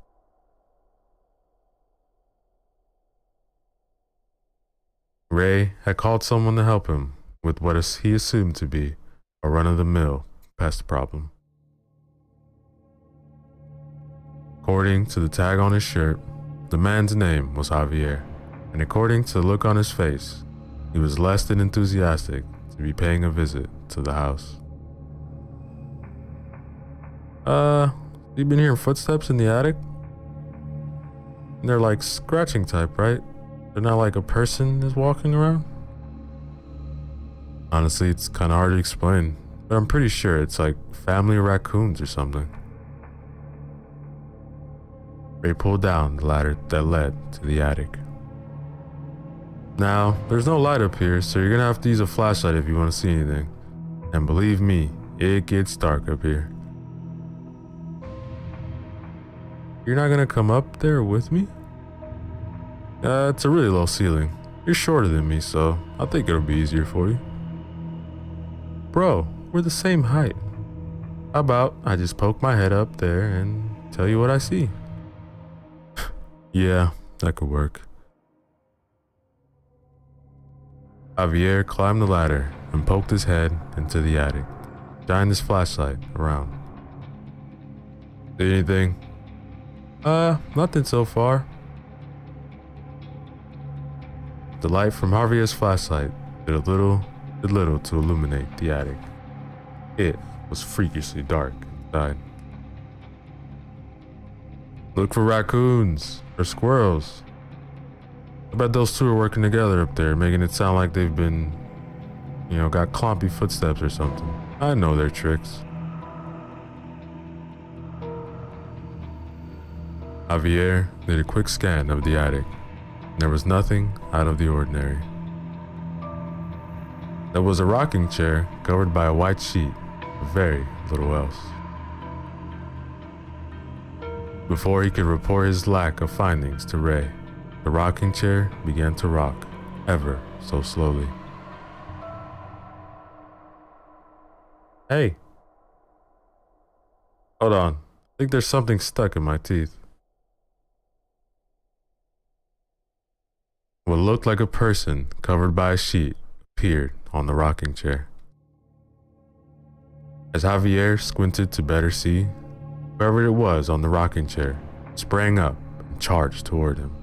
Ray had called someone to help him with what he assumed to be a run-of-the-mill pest problem. According to the tag on his shirt, the man's name was Javier, and according to the look on his face, he was less than enthusiastic to be paying a visit to the house. You been hearing footsteps in the attic? And they're like scratching type, right? They're not like a person is walking around? Honestly, it's kind of hard to explain, but I'm pretty sure it's like family raccoons or something. Ray pulled down the ladder that led to the attic. Now, there's no light up here, so you're gonna have to use a flashlight if you want to see anything. And believe me, it gets dark up here. You're not gonna come up there with me? It's a really low ceiling. You're shorter than me, so I think it'll be easier for you. Bro, we're the same height. How about I just poke my head up there and tell you what I see? Yeah, that could work. Javier climbed the ladder and poked his head into the attic, shined his flashlight around. See anything? Nothing so far. The light from Javier's flashlight did little to illuminate the attic. It was freakishly dark inside. Look for raccoons or squirrels. I bet those two are working together up there, making it sound like they've been, got clumpy footsteps or something. I know their tricks. Javier did a quick scan of the attic. There was nothing out of the ordinary. There was a rocking chair covered by a white sheet, very little else. Before he could report his lack of findings to Ray, the rocking chair began to rock, ever so slowly. Hey. Hold on. I think there's something stuck in my teeth. What looked like a person covered by a sheet appeared on the rocking chair. As Javier squinted to better see, whoever it was on the rocking chair sprang up and charged toward him.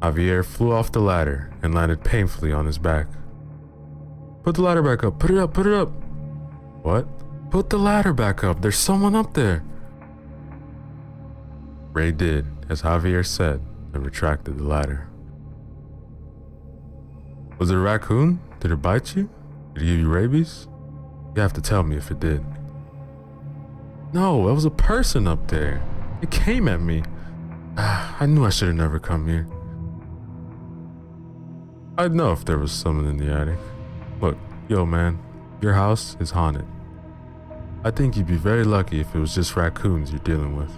Javier flew off the ladder and landed painfully on his back. Put the ladder back up. Put it up. Put it up. What? Put the ladder back up. There's someone up there. Ray did as Javier said and retracted the ladder. Was it a raccoon? Did it bite you? Did it give you rabies? You have to tell me if it did. No, it was a person up there. It came at me. I knew I should have never come here. I'd know if there was someone in the attic. Look, yo man, your house is haunted. I think you'd be very lucky if it was just raccoons you're dealing with.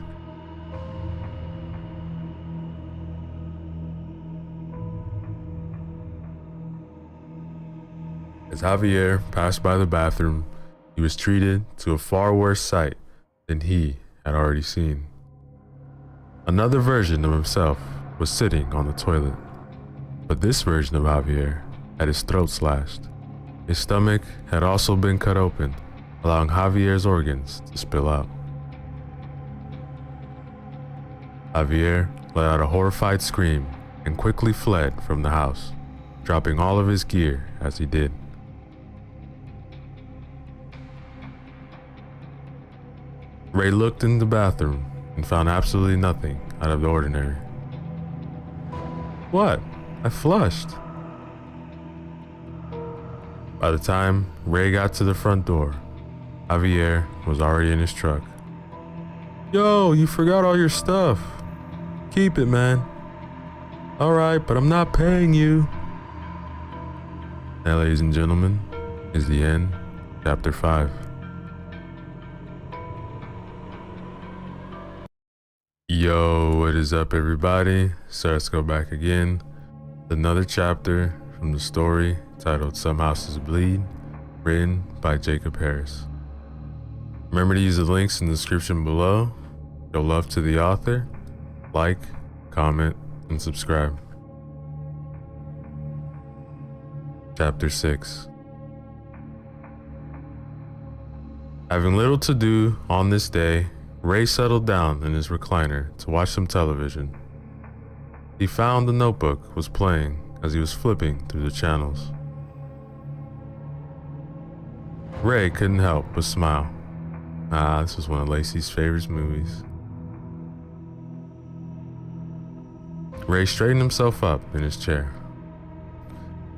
As Javier passed by the bathroom, he was treated to a far worse sight than he had already seen. Another version of himself was sitting on the toilet, but this version of Javier had his throat slashed. His stomach had also been cut open, allowing Javier's organs to spill out. Javier let out a horrified scream and quickly fled from the house, dropping all of his gear as he did. Ray looked in the bathroom and found absolutely nothing out of the ordinary. What? I flushed. By the time Ray got to the front door, Javier was already in his truck. Yo, you forgot all your stuff. Keep it, man. Alright, but I'm not paying you. Now, ladies and gentlemen, is the end, chapter 5. Yo, what is up everybody? So let's go back again. Another chapter from the story titled Some Houses Bleed, written by Jacob Harris. Remember to use the links in the description below. Show love to the author. Like, comment, and subscribe. Chapter 6. Having little to do on this day, Ray settled down in his recliner to watch some television. He found the notebook was playing as he was flipping through the channels. Ray couldn't help but smile. This was one of Lacey's favorite movies. Ray straightened himself up in his chair.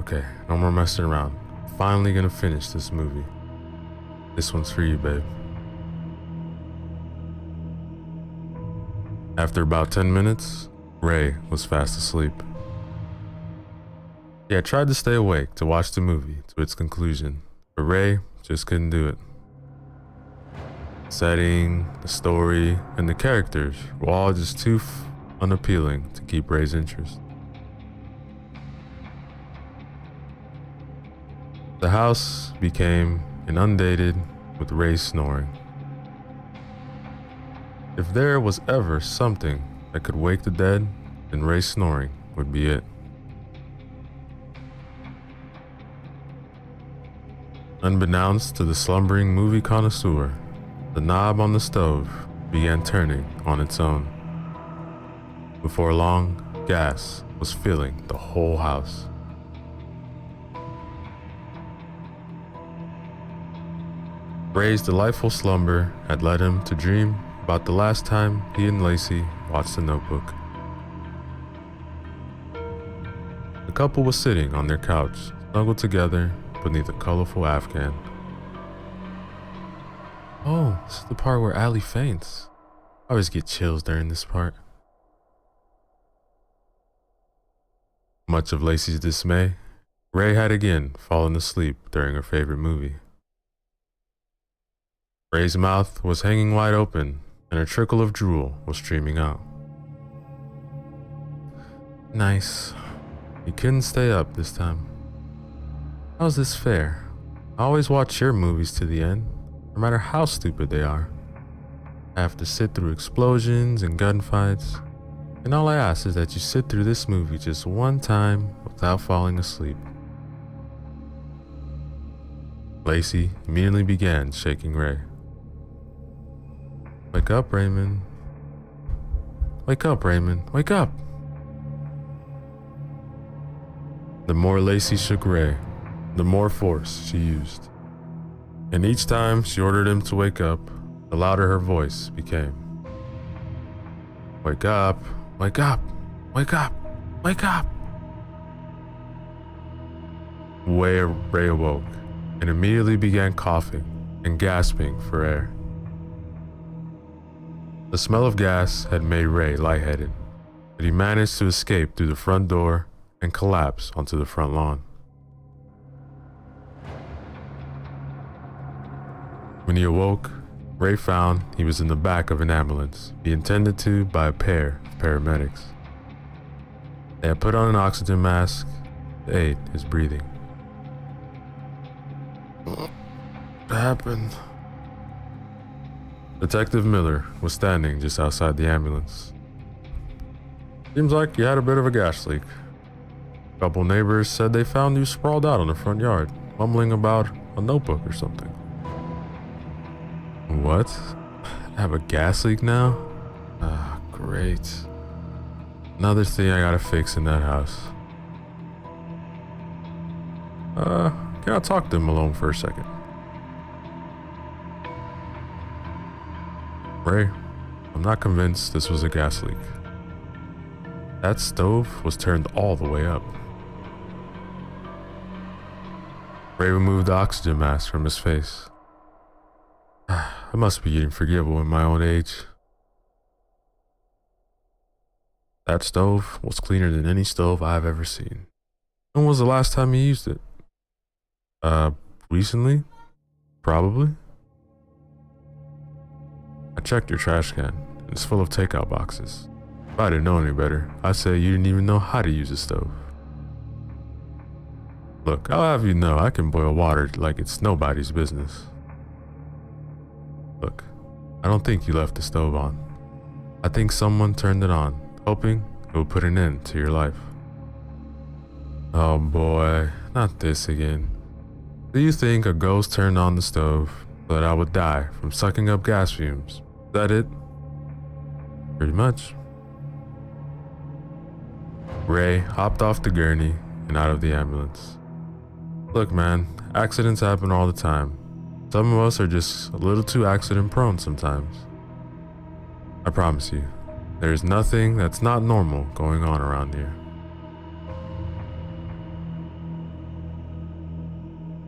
Okay, no more messing around. Finally gonna finish this movie. This one's for you, babe. After about 10 minutes, Ray was fast asleep. He had tried to stay awake to watch the movie to its conclusion, but Ray just couldn't do it. The setting, the story, and the characters were all just too unappealing to keep Ray's interest. The house became inundated with Ray snoring. If there was ever something that could wake the dead, then Ray snoring would be it. Unbeknownst to the slumbering movie connoisseur, the knob on the stove began turning on its own. Before long, gas was filling the whole house. Ray's delightful slumber had led him to dream about the last time he and Lacey watched The Notebook. The couple was sitting on their couch, snuggled together beneath a colorful Afghan. Oh, this is the part where Allie faints. I always get chills during this part. Much of Lacey's dismay, Ray had again fallen asleep during her favorite movie. Ray's mouth was hanging wide open, and a trickle of drool was streaming out. Nice. You couldn't stay up this time. How's this fair? I always watch your movies to the end, no matter how stupid they are. I have to sit through explosions and gunfights, and all I ask is that you sit through this movie just one time without falling asleep. Lacey immediately began shaking Ray. Wake up, Raymond. Wake up, Raymond. Wake up. The more Lacey shook Ray, the more force she used. And each time she ordered him to wake up, the louder her voice became. Wake up, wake up, wake up, wake up. Ray awoke and immediately began coughing and gasping for air. The smell of gas had made Ray lightheaded, but he managed to escape through the front door and collapse onto the front lawn. When he awoke, Ray found he was in the back of an ambulance being tended to by a pair of paramedics. They had put on an oxygen mask to aid his breathing. What happened? Detective Miller was standing just outside the ambulance. Seems like you had a bit of a gas leak. A couple neighbors said they found you sprawled out in the front yard, mumbling about a notebook or something. What? I have a gas leak now? Ah, great. Another thing I gotta fix in that house. Can I talk to him alone for a second? Ray, I'm not convinced this was a gas leak. That stove was turned all the way up. Ray removed the oxygen mask from his face. I must be getting forgivable in my own age. That stove was cleaner than any stove I've ever seen. When was the last time you used it? Recently? Probably. I checked your trash can, and it's full of takeout boxes. If I didn't know any better, I'd say you didn't even know how to use a stove. Look, I'll have you know I can boil water like it's nobody's business. Look, I don't think you left the stove on. I think someone turned it on, hoping it would put an end to your life. Oh boy, not this again. Do you think a ghost turned on the stove so that I would die from sucking up gas fumes? Is that it? Pretty much. Ray hopped off the gurney and out of the ambulance. Look man, accidents happen all the time. Some of us are just a little too accident prone sometimes. I promise you, there is nothing that's not normal going on around here.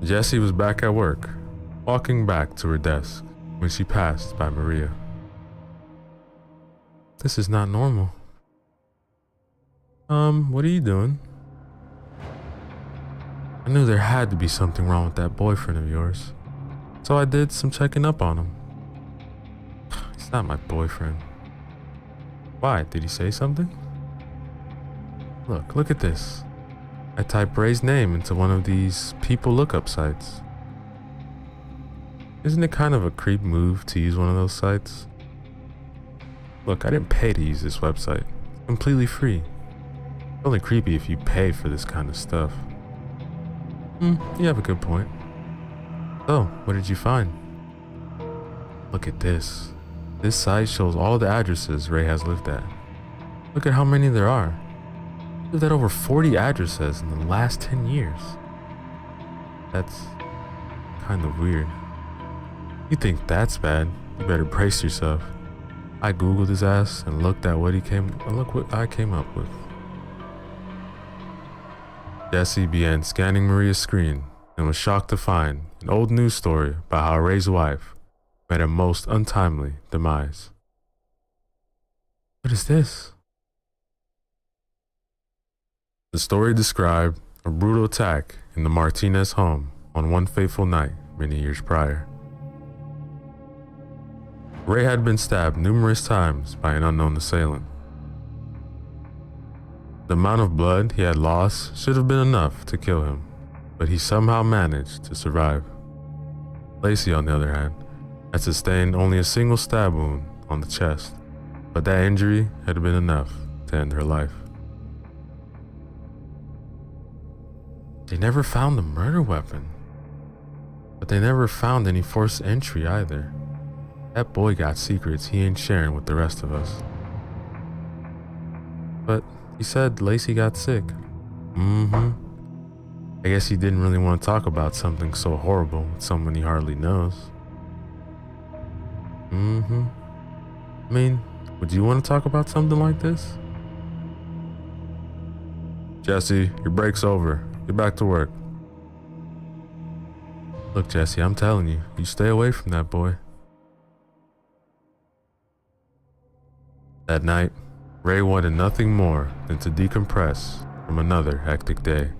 Jessie was back at work, walking back to her desk when she passed by Maria. This is not normal. What are you doing? I knew there had to be something wrong with that boyfriend of yours, so I did some checking up on him. He's not my boyfriend. Why? Did he say something? Look at this. I typed Ray's name into one of these people lookup sites. Isn't it kind of a creep move to use one of those sites? Look, I didn't pay to use this website. It's completely free. It's only creepy if you pay for this kind of stuff. You have a good point. So, what did you find? Look at this. This site shows all the addresses Ray has lived at. Look at how many there are. He lived at over 40 addresses in the last 10 years. That's kind of weird. You think that's bad? You better brace yourself. I googled his ass and looked at look what I came up with. Jessie began scanning Maria's screen and was shocked to find an old news story about how Ray's wife met a most untimely demise. What is this? The story described a brutal attack in the Martinez home on one fateful night many years prior. Ray had been stabbed numerous times by an unknown assailant. The amount of blood he had lost should have been enough to kill him, but he somehow managed to survive. Lacey, on the other hand, had sustained only a single stab wound on the chest, but that injury had been enough to end her life. They never found the murder weapon, but they never found any forced entry either. That boy got secrets he ain't sharing with the rest of us. But he said Lacey got sick. I guess he didn't really want to talk about something so horrible with someone he hardly knows. I mean, would you want to talk about something like this? Jessie, your break's over. Get back to work. Look, Jessie, I'm telling you, you stay away from that boy. That night, Ray wanted nothing more than to decompress from another hectic day.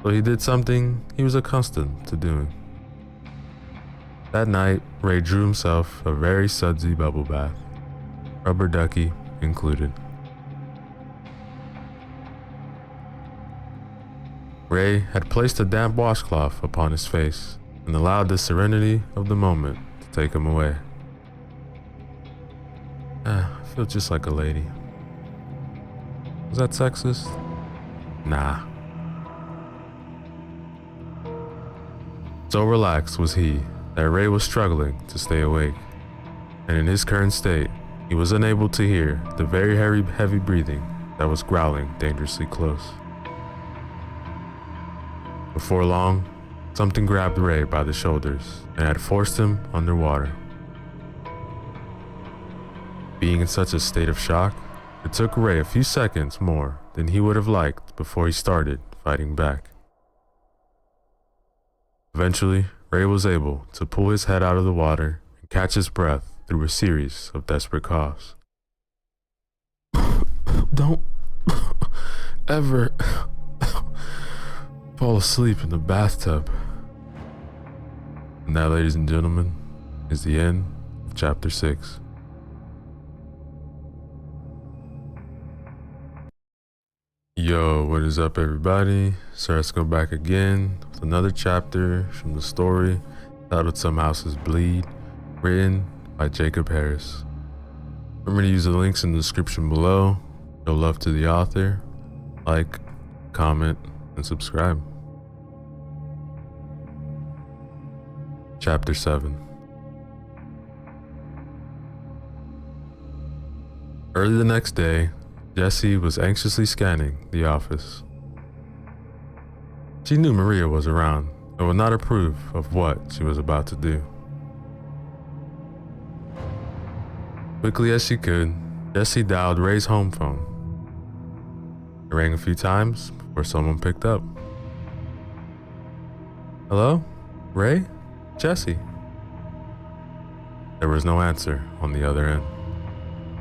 So he did something he was accustomed to doing. That night, Ray drew himself a very sudsy bubble bath, rubber ducky included. Ray had placed a damp washcloth upon his face and allowed the serenity of the moment to take him away. I feel just like a lady. Was that sexist? Nah. So relaxed was he that Ray was struggling to stay awake, and in his current state, he was unable to hear the very heavy breathing that was growling dangerously close. Before long, something grabbed Ray by the shoulders and had forced him underwater. Being in such a state of shock, it took Ray a few seconds more than he would have liked before he started fighting back. Eventually, Ray was able to pull his head out of the water and catch his breath through a series of desperate coughs. Don't ever fall asleep in the bathtub. And that, ladies and gentlemen, is the end of chapter 6. Yo, what is up, everybody? So let's go back again with another chapter from the story titled Some Houses Bleed, written by Jacob Harris. Remember to use the links in the description below. Show love to the author, like, comment, and subscribe. Chapter 7. Early the next day, Jessie was anxiously scanning the office. She knew Maria was around and would not approve of what she was about to do. Quickly as she could, Jessie dialed Ray's home phone. It rang a few times before someone picked up. Hello? Ray? Jessie? There was no answer on the other end.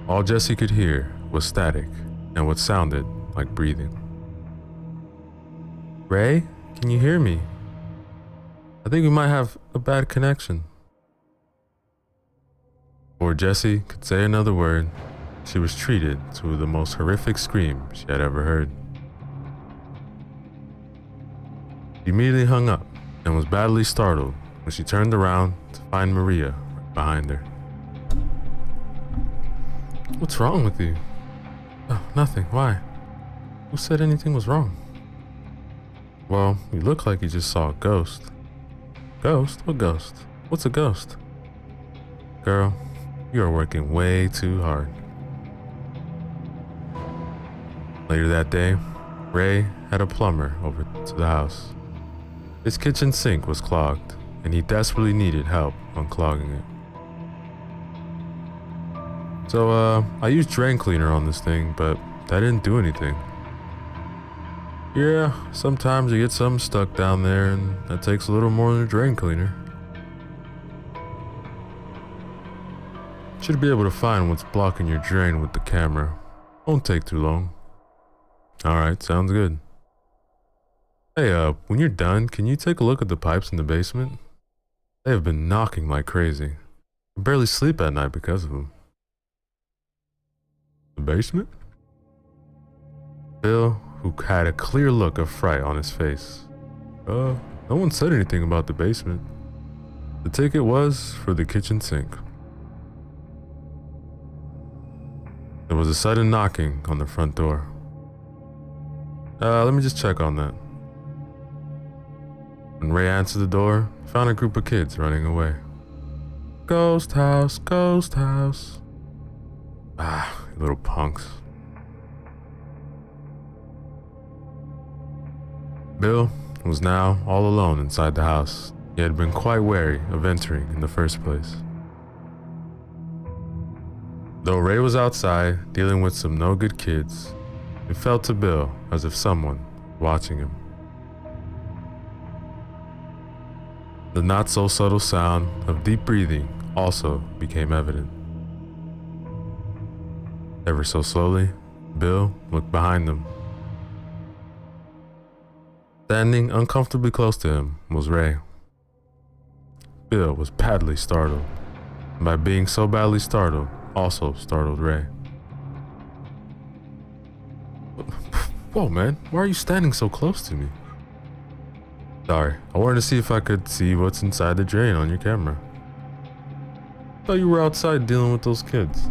All Jessie could hear was static and what sounded like breathing. Ray, can you hear me? I think we might have a bad connection. Before Jessie could say another word, she was treated to the most horrific scream she had ever heard. She immediately hung up and was badly startled when she turned around to find Maria right behind her. What's wrong with you? Oh, nothing. Why? Who said anything was wrong? Well, you look like you just saw a ghost. Ghost? What ghost? What's a ghost? Girl, you are working way too hard. Later that day, Ray had a plumber over to the house. His kitchen sink was clogged, and he desperately needed help unclogging it. So, I used drain cleaner on this thing, but that didn't do anything. Yeah, sometimes you get something stuck down there, and that takes a little more than a drain cleaner. Should be able to find what's blocking your drain with the camera. Won't take too long. Alright, sounds good. Hey, when you're done, can you take a look at the pipes in the basement? They have been knocking like crazy. I barely sleep at night because of them. The basement? Bill, who had a clear look of fright on his face. No one said anything about the basement. The ticket was for the kitchen sink. There was a sudden knocking on the front door. Let me just check on that. When Ray answered the door, he found a group of kids running away. Ghost house, ghost house. Ah, you little punks. Bill was now all alone inside the house. He had been quite wary of entering in the first place. Though Ray was outside dealing with some no-good kids, it felt to Bill as if someone was watching him. The not-so-subtle sound of deep breathing also became evident. Ever so slowly, Bill looked behind him. Standing uncomfortably close to him was Ray. Bill was badly startled, and by being so badly startled, also startled Ray. Whoa, man, why are you standing so close to me? Sorry, I wanted to see if I could see what's inside the drain on your camera. Thought you were outside dealing with those kids.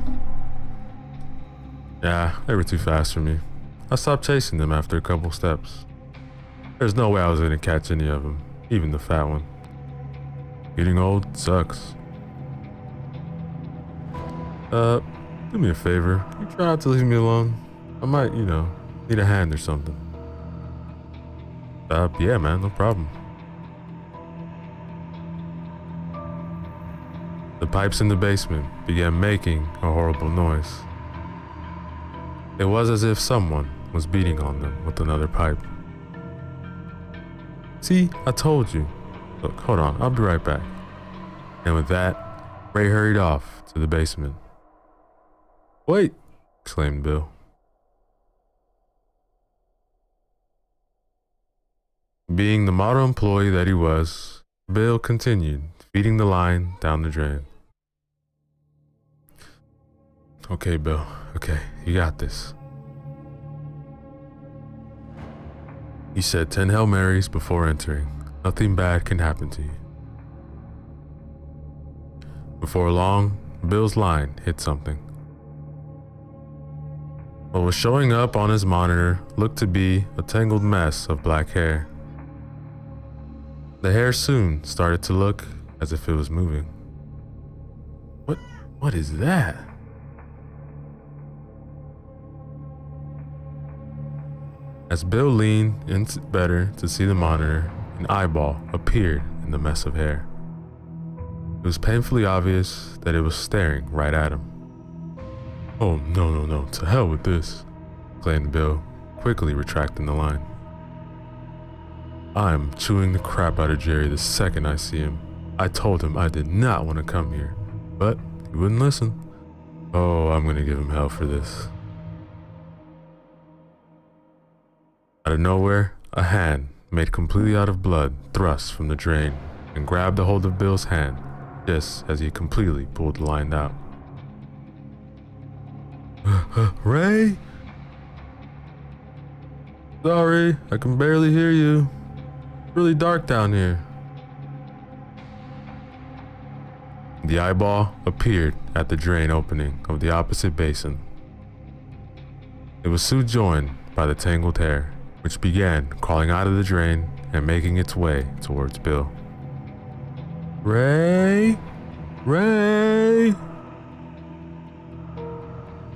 Yeah, they were too fast for me. I stopped chasing them after a couple steps. There's no way I was gonna catch any of them, even the fat one. Getting old sucks. Do me a favor. You try not to leave me alone. I might, need a hand or something. Yeah, man, no problem. The pipes in the basement began making a horrible noise. It was as if someone was beating on them with another pipe. See, I told you. Look, hold on, I'll be right back. And with that, Ray hurried off to the basement. Wait, exclaimed Bill. Being the model employee that he was, Bill continued feeding the line down the drain. Okay, Bill. Okay, you got this. He said 10 Hail Marys before entering. Nothing bad can happen to you. Before long, Bill's line hit something. What was showing up on his monitor looked to be a tangled mess of black hair. The hair soon started to look as if it was moving. What is that? As Bill leaned in better to see the monitor, an eyeball appeared in the mess of hair. It was painfully obvious that it was staring right at him. Oh, no, to hell with this, exclaimed Bill, quickly retracting the line. I'm chewing the crap out of Jerry the second I see him. I told him I did not want to come here, but he wouldn't listen. Oh, I'm gonna give him hell for this. Out of nowhere, a hand, made completely out of blood, thrust from the drain and grabbed a hold of Bill's hand just as he completely pulled the line out. Ray? Sorry, I can barely hear you. It's really dark down here. The eyeball appeared at the drain opening of the opposite basin. It was soon joined by the tangled hair, which began crawling out of the drain and making its way towards Bill. Ray? Ray?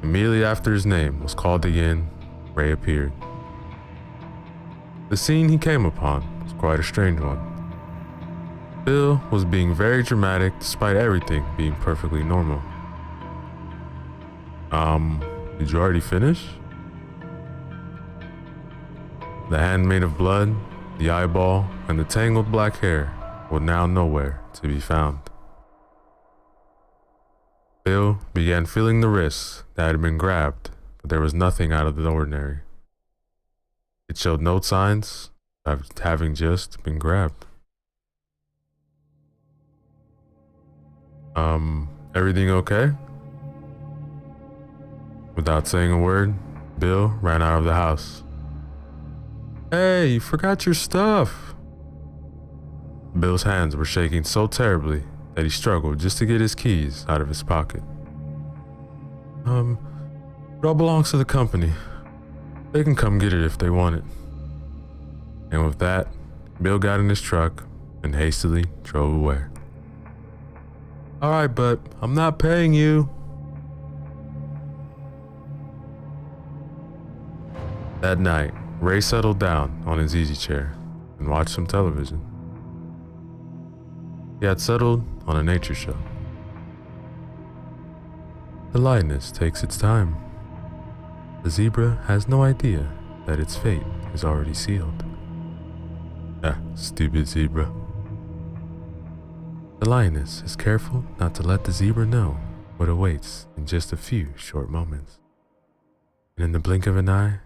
Immediately after his name was called again, Ray appeared. The scene he came upon was quite a strange one. Bill was being very dramatic despite everything being perfectly normal. Did you already finish? The hand made of blood, the eyeball, and the tangled black hair were now nowhere to be found. Bill began feeling the wrists that had been grabbed, but there was nothing out of the ordinary. It showed no signs of having just been grabbed. Everything okay? Without saying a word, Bill ran out of the house. Hey, you forgot your stuff. Bill's hands were shaking so terribly that he struggled just to get his keys out of his pocket. It all belongs to the company. They can come get it if they want it. And with that, Bill got in his truck and hastily drove away. All right, but I'm not paying you. That night, Ray settled down on his easy chair and watched some television. He had settled on a nature show. The lioness takes its time. The zebra has no idea that its fate is already sealed. Ah, stupid zebra. The lioness is careful not to let the zebra know what awaits in just a few short moments. And in the blink of an eye,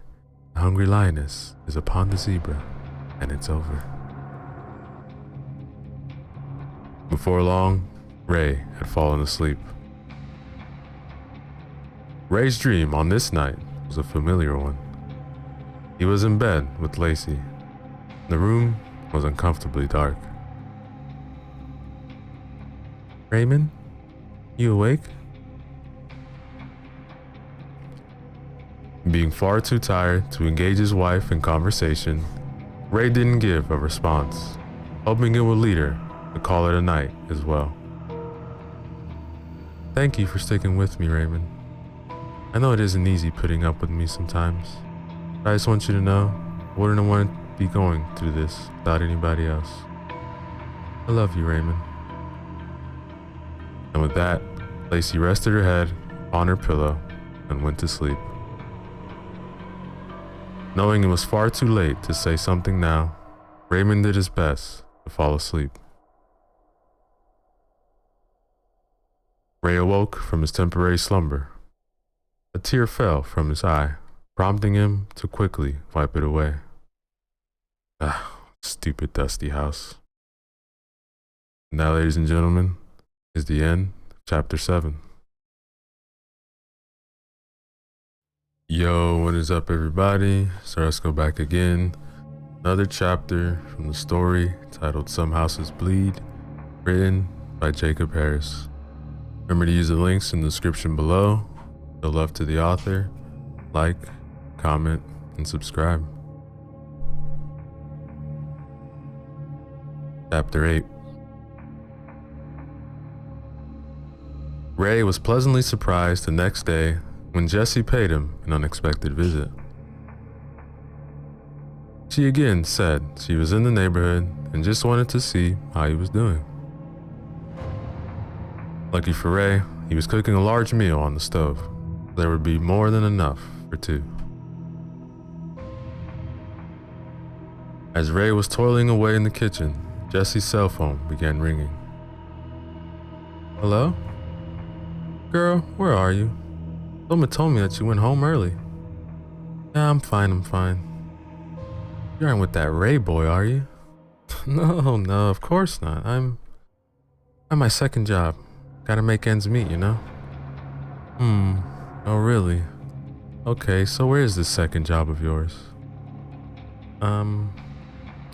the hungry lioness is upon the zebra, and it's over. Before long, Ray had fallen asleep. Ray's dream on this night was a familiar one. He was in bed with Lacey. The room was uncomfortably dark. Raymond, you awake? Being far too tired to engage his wife in conversation, Ray didn't give a response, hoping it would lead her to call it a night as well. Thank you for sticking with me, Raymond. I know it isn't easy putting up with me sometimes, but I just want you to know I wouldn't want to be going through this without anybody else. I love you, Raymond. And with that, Lacey rested her head on her pillow and went to sleep. Knowing it was far too late to say something now, Raymond did his best to fall asleep. Ray awoke from his temporary slumber. A tear fell from his eye, prompting him to quickly wipe it away. Ah, stupid dusty house. Now, ladies and gentlemen, is the end of chapter 7. Yo, what is up, everybody? So let's go back again. Another chapter from the story titled Some Houses Bleed, written by Jacob Harris. Remember to use the links in the description below. Show love to the author, like, comment, and subscribe. Chapter 8. Ray was pleasantly surprised the next day when Jessie paid him an unexpected visit. She again said she was in the neighborhood and just wanted to see how he was doing. Lucky for Ray, he was cooking a large meal on the stove. There would be more than enough for two. As Ray was toiling away in the kitchen, Jessie's cell phone began ringing. Hello? Girl, where are you? Someone told me that you went home early. Yeah, I'm fine. You aren't with that Ray boy, are you? No, of course not. I'm at my second job. Gotta make ends meet, you know? Oh really? Okay, so where is this second job of yours? A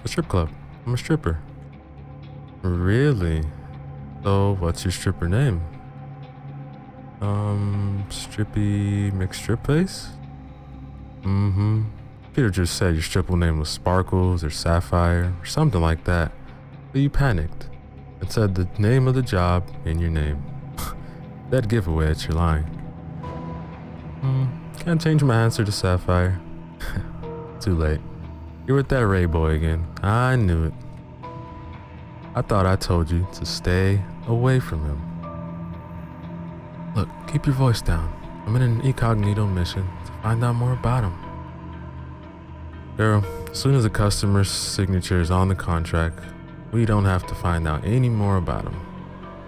strip club. I'm a stripper. Really? So what's your stripper name? Strippy McStrip Place? Peter just said your stripper name was Sparkles or Sapphire or something like that. But you panicked and said the name of the job in your name. That giveaway that you're lying. Can't change my answer to Sapphire. Too late. You're with that Ray boy again. I knew it. I thought I told you to stay away from him. Look, keep your voice down. I'm in an incognito mission to find out more about him. Girl, as soon as the customer's signature is on the contract, we don't have to find out any more about him.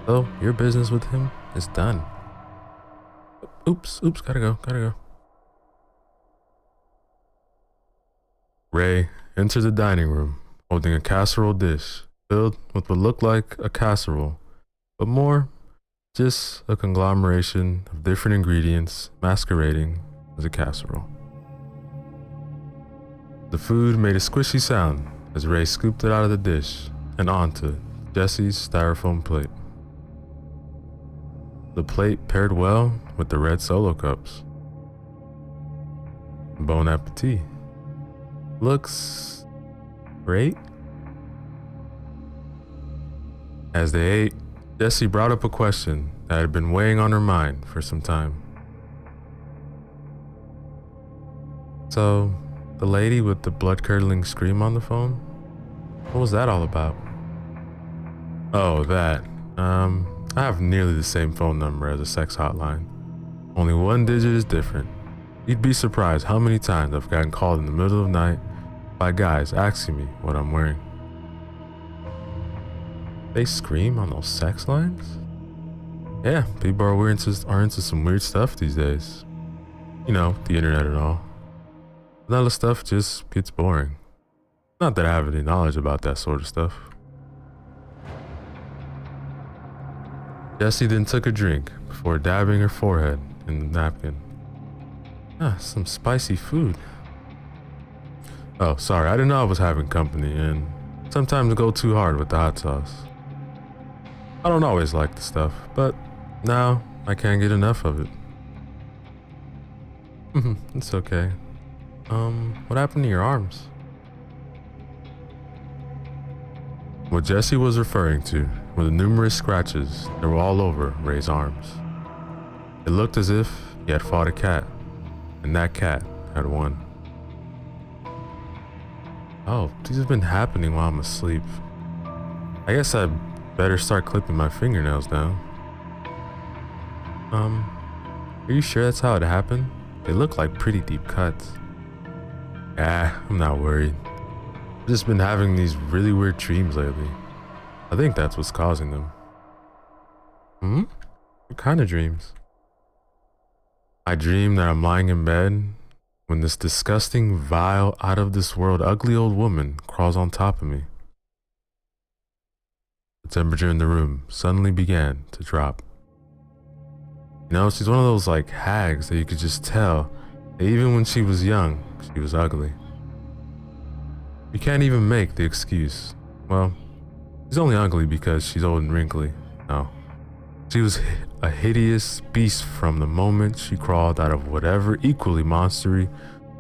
So, your business with him is done. Oops, gotta go. Ray entered the dining room, holding a casserole dish filled with what looked like a casserole, but more just a conglomeration of different ingredients masquerading as a casserole. The food made a squishy sound as Ray scooped it out of the dish and onto Jessie's styrofoam plate. The plate paired well with the red Solo cups. Bon appetit. Looks great. As they ate, Jessie brought up a question that had been weighing on her mind for some time. So, the lady with the blood-curdling scream on the phone? What was that all about? Oh, that. I have nearly the same phone number as a sex hotline. Only one digit is different. You'd be surprised how many times I've gotten called in the middle of the night by guys asking me what I'm wearing. They scream on those sex lines? Yeah, people are into some weird stuff these days. You know, the internet and all. But all the stuff just gets boring. Not that I have any knowledge about that sort of stuff. Jessie then took a drink before dabbing her forehead in the napkin. Some spicy food. Oh, sorry, I didn't know I was having company, and sometimes go too hard with the hot sauce. I don't always like the stuff, but now I can't get enough of it. It's okay. What happened to your arms? What Jessie was referring to were the numerous scratches that were all over Ray's arms. It looked as if he had fought a cat, and that cat had won. Oh, these have been happening while I'm asleep. I guess I'd better start clipping my fingernails down. Are you sure that's how it happened? They look like pretty deep cuts. I'm not worried. I've just been having these really weird dreams lately. I think that's what's causing them. What kind of dreams? I dream that I'm lying in bed when this disgusting, vile, out-of-this-world, ugly old woman crawls on top of me. The temperature in the room suddenly began to drop. You know, she's one of those like hags that you could just tell that even when she was young, she was ugly. You can't even make the excuse. Well, she's only ugly because she's old and wrinkly. No. She was a hideous beast from the moment she crawled out of whatever equally monstery,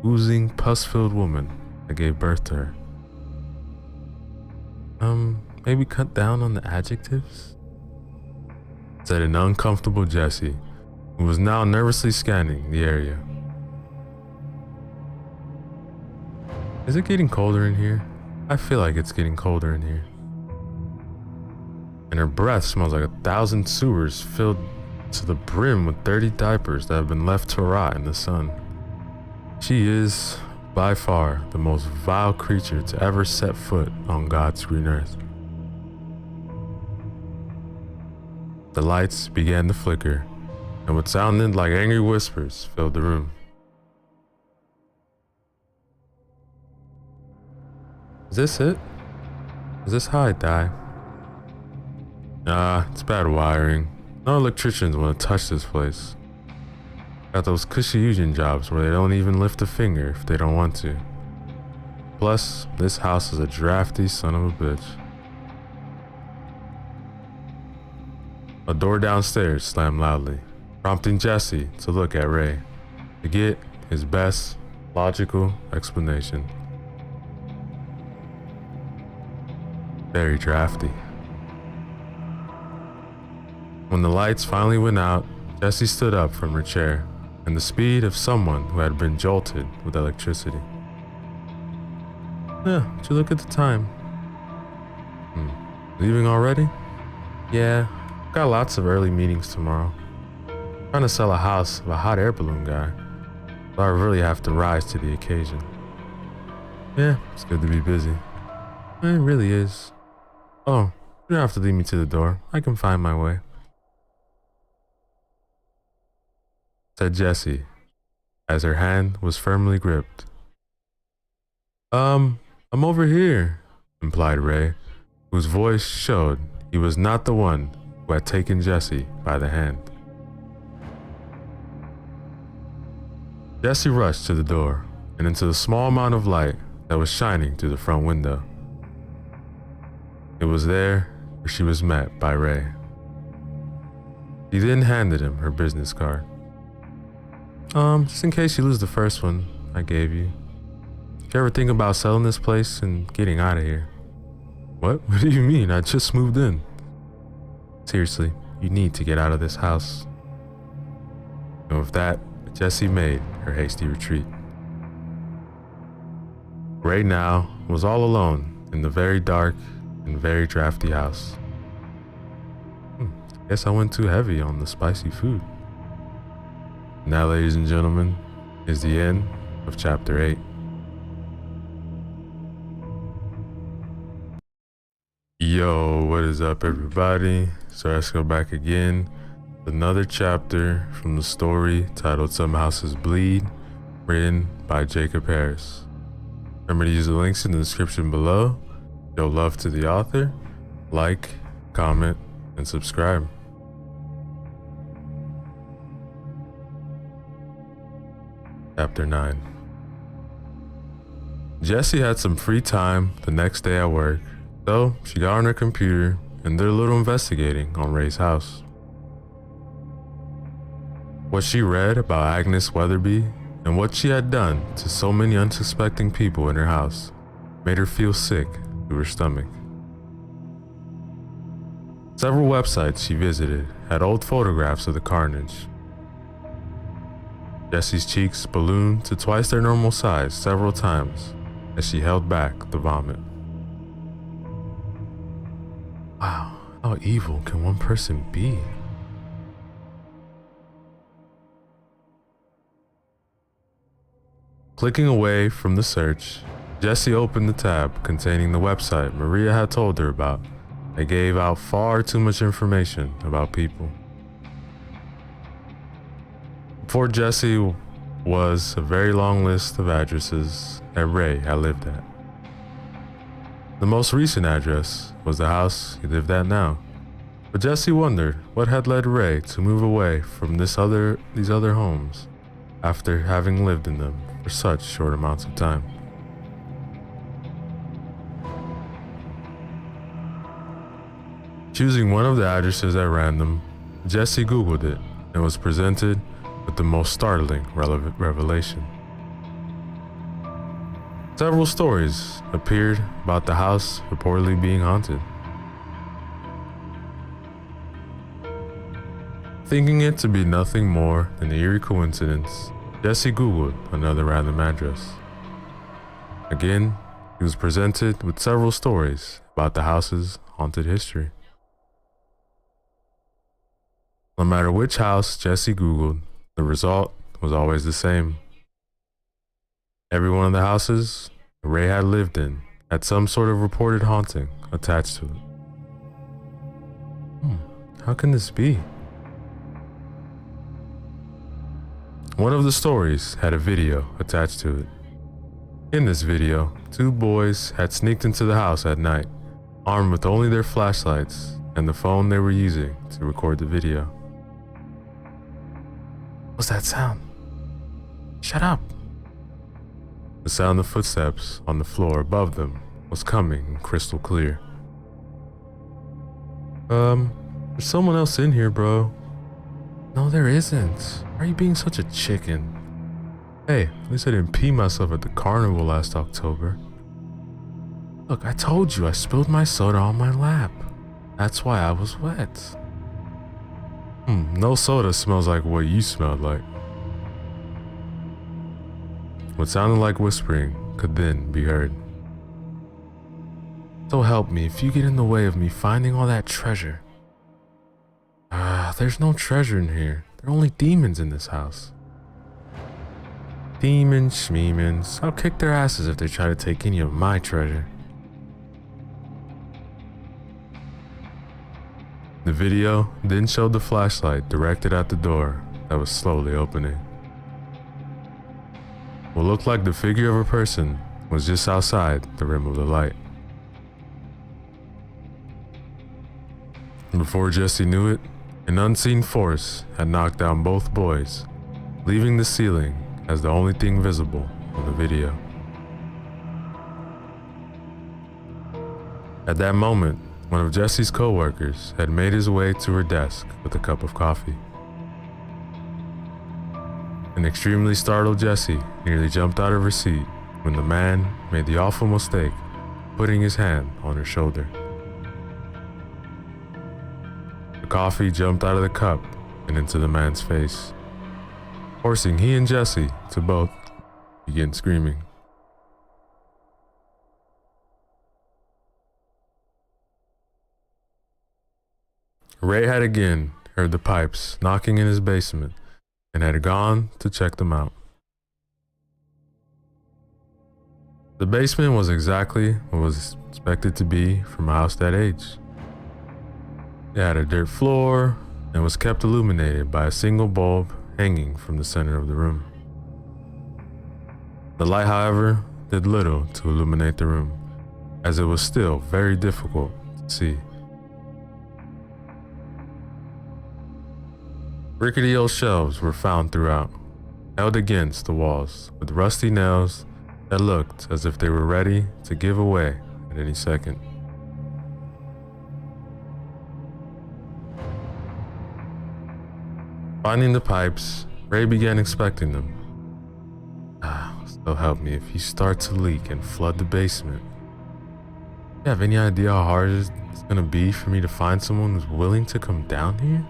oozing, pus-filled woman that gave birth to her. Maybe cut down on the adjectives? Said an uncomfortable Jessie, who was now nervously scanning the area. Is it getting colder in here? I feel like it's getting colder in here. And her breath smells like 1,000 sewers filled to the brim with dirty diapers that have been left to rot in the sun. She is, by far, the most vile creature to ever set foot on God's green earth. The lights began to flicker, and what sounded like angry whispers filled the room. Is this it? Is this how I die? Nah, it's bad wiring. No electricians want to touch this place. Got those cushy union jobs where they don't even lift a finger if they don't want to. Plus, this house is a drafty son of a bitch. A door downstairs slammed loudly, prompting Jessie to look at Ray to get his best logical explanation. Very drafty. When the lights finally went out, Jessie stood up from her chair and the speed of someone who had been jolted with electricity. Did you look at the time? Leaving already? Yeah, got lots of early meetings tomorrow. Trying to sell a house of a hot air balloon guy, so I really have to rise to the occasion. Yeah, it's good to be busy. It really is. Oh, you don't have to lead me to the door. I can find my way. Said Jessie, as her hand was firmly gripped. I'm over here, implied Ray, whose voice showed he was not the one who had taken Jessie by the hand. Jessie rushed to the door and into the small amount of light that was shining through the front window. It was there where she was met by Ray. He then handed him her business card. Just in case you lose the first one I gave you. If you ever think about selling this place and getting out of here. What? What do you mean? I just moved in. Seriously, you need to get out of this house. And with that, Jessie made her hasty retreat. Ray now was all alone in the very dark and very drafty house. Guess I went too heavy on the spicy food. Now, ladies and gentlemen, is the end of chapter 8. Yo, what is up, everybody? So let's go back again. Another chapter from the story titled Some Houses Bleed, written by Jacob Harris. Remember to use the links in the description below. Show love to the author. Like, comment, and subscribe. Chapter 9. Jessie had some free time the next day at work, so she got on her computer and did a little investigating on Ray's house. What she read about Agnes Weatherby and what she had done to so many unsuspecting people in her house made her feel sick to her stomach. Several websites she visited had old photographs of the carnage. Jessie's cheeks ballooned to twice their normal size several times as she held back the vomit. Wow, how evil can one person be? Clicking away from the search, Jessie opened the tab containing the website Maria had told her about. It gave out far too much information about people. Before Jessie was a very long list of addresses that Ray had lived at. The most recent address was the house he lived at now, but Jessie wondered what had led Ray to move away from these other homes after having lived in them for such short amounts of time. Choosing one of the addresses at random, Jessie Googled it and was presented with the most startling revelation. Several stories appeared about the house reportedly being haunted. Thinking it to be nothing more than an eerie coincidence, Jessie Googled another random address. Again, he was presented with several stories about the house's haunted history. No matter which house Jessie Googled, the result was always the same. Every one of the houses Ray had lived in had some sort of reported haunting attached to it. How can this be? One of the stories had a video attached to it. In this video, two boys had sneaked into the house at night, armed with only their flashlights and the phone they were using to record the video. What's that sound? Shut up! The sound of footsteps on the floor above them was coming crystal clear. There's someone else in here, bro. No, there isn't. Why are you being such a chicken? Hey, at least I didn't pee myself at the carnival last October. Look, I told you I spilled my soda on my lap. That's why I was wet. No soda smells like what you smelled like. What sounded like whispering could then be heard. So help me if you get in the way of me finding all that treasure. There's no treasure in here. There are only demons in this house. Demons, schmeemons. I'll kick their asses if they try to take any of my treasure. The video then showed the flashlight directed at the door that was slowly opening. What looked like the figure of a person was just outside the rim of the light. Before Jessie knew it, an unseen force had knocked down both boys, leaving the ceiling as the only thing visible on the video. At that moment, one of Jessie's co-workers had made his way to her desk with a cup of coffee. An extremely startled Jessie nearly jumped out of her seat when the man made the awful mistake of putting his hand on her shoulder. The coffee jumped out of the cup and into the man's face, forcing he and Jessie to both begin screaming. Ray had again heard the pipes knocking in his basement and had gone to check them out. The basement was exactly what was expected to be from a house that age. It had a dirt floor and was kept illuminated by a single bulb hanging from the center of the room. The light, however, did little to illuminate the room, as it was still very difficult to see. Rickety old shelves were found throughout, held against the walls with rusty nails that looked as if they were ready to give away at any second. Finding the pipes, Ray began inspecting them. So help me if you start to leak and flood the basement. You have any idea how hard it's gonna be for me to find someone who's willing to come down here?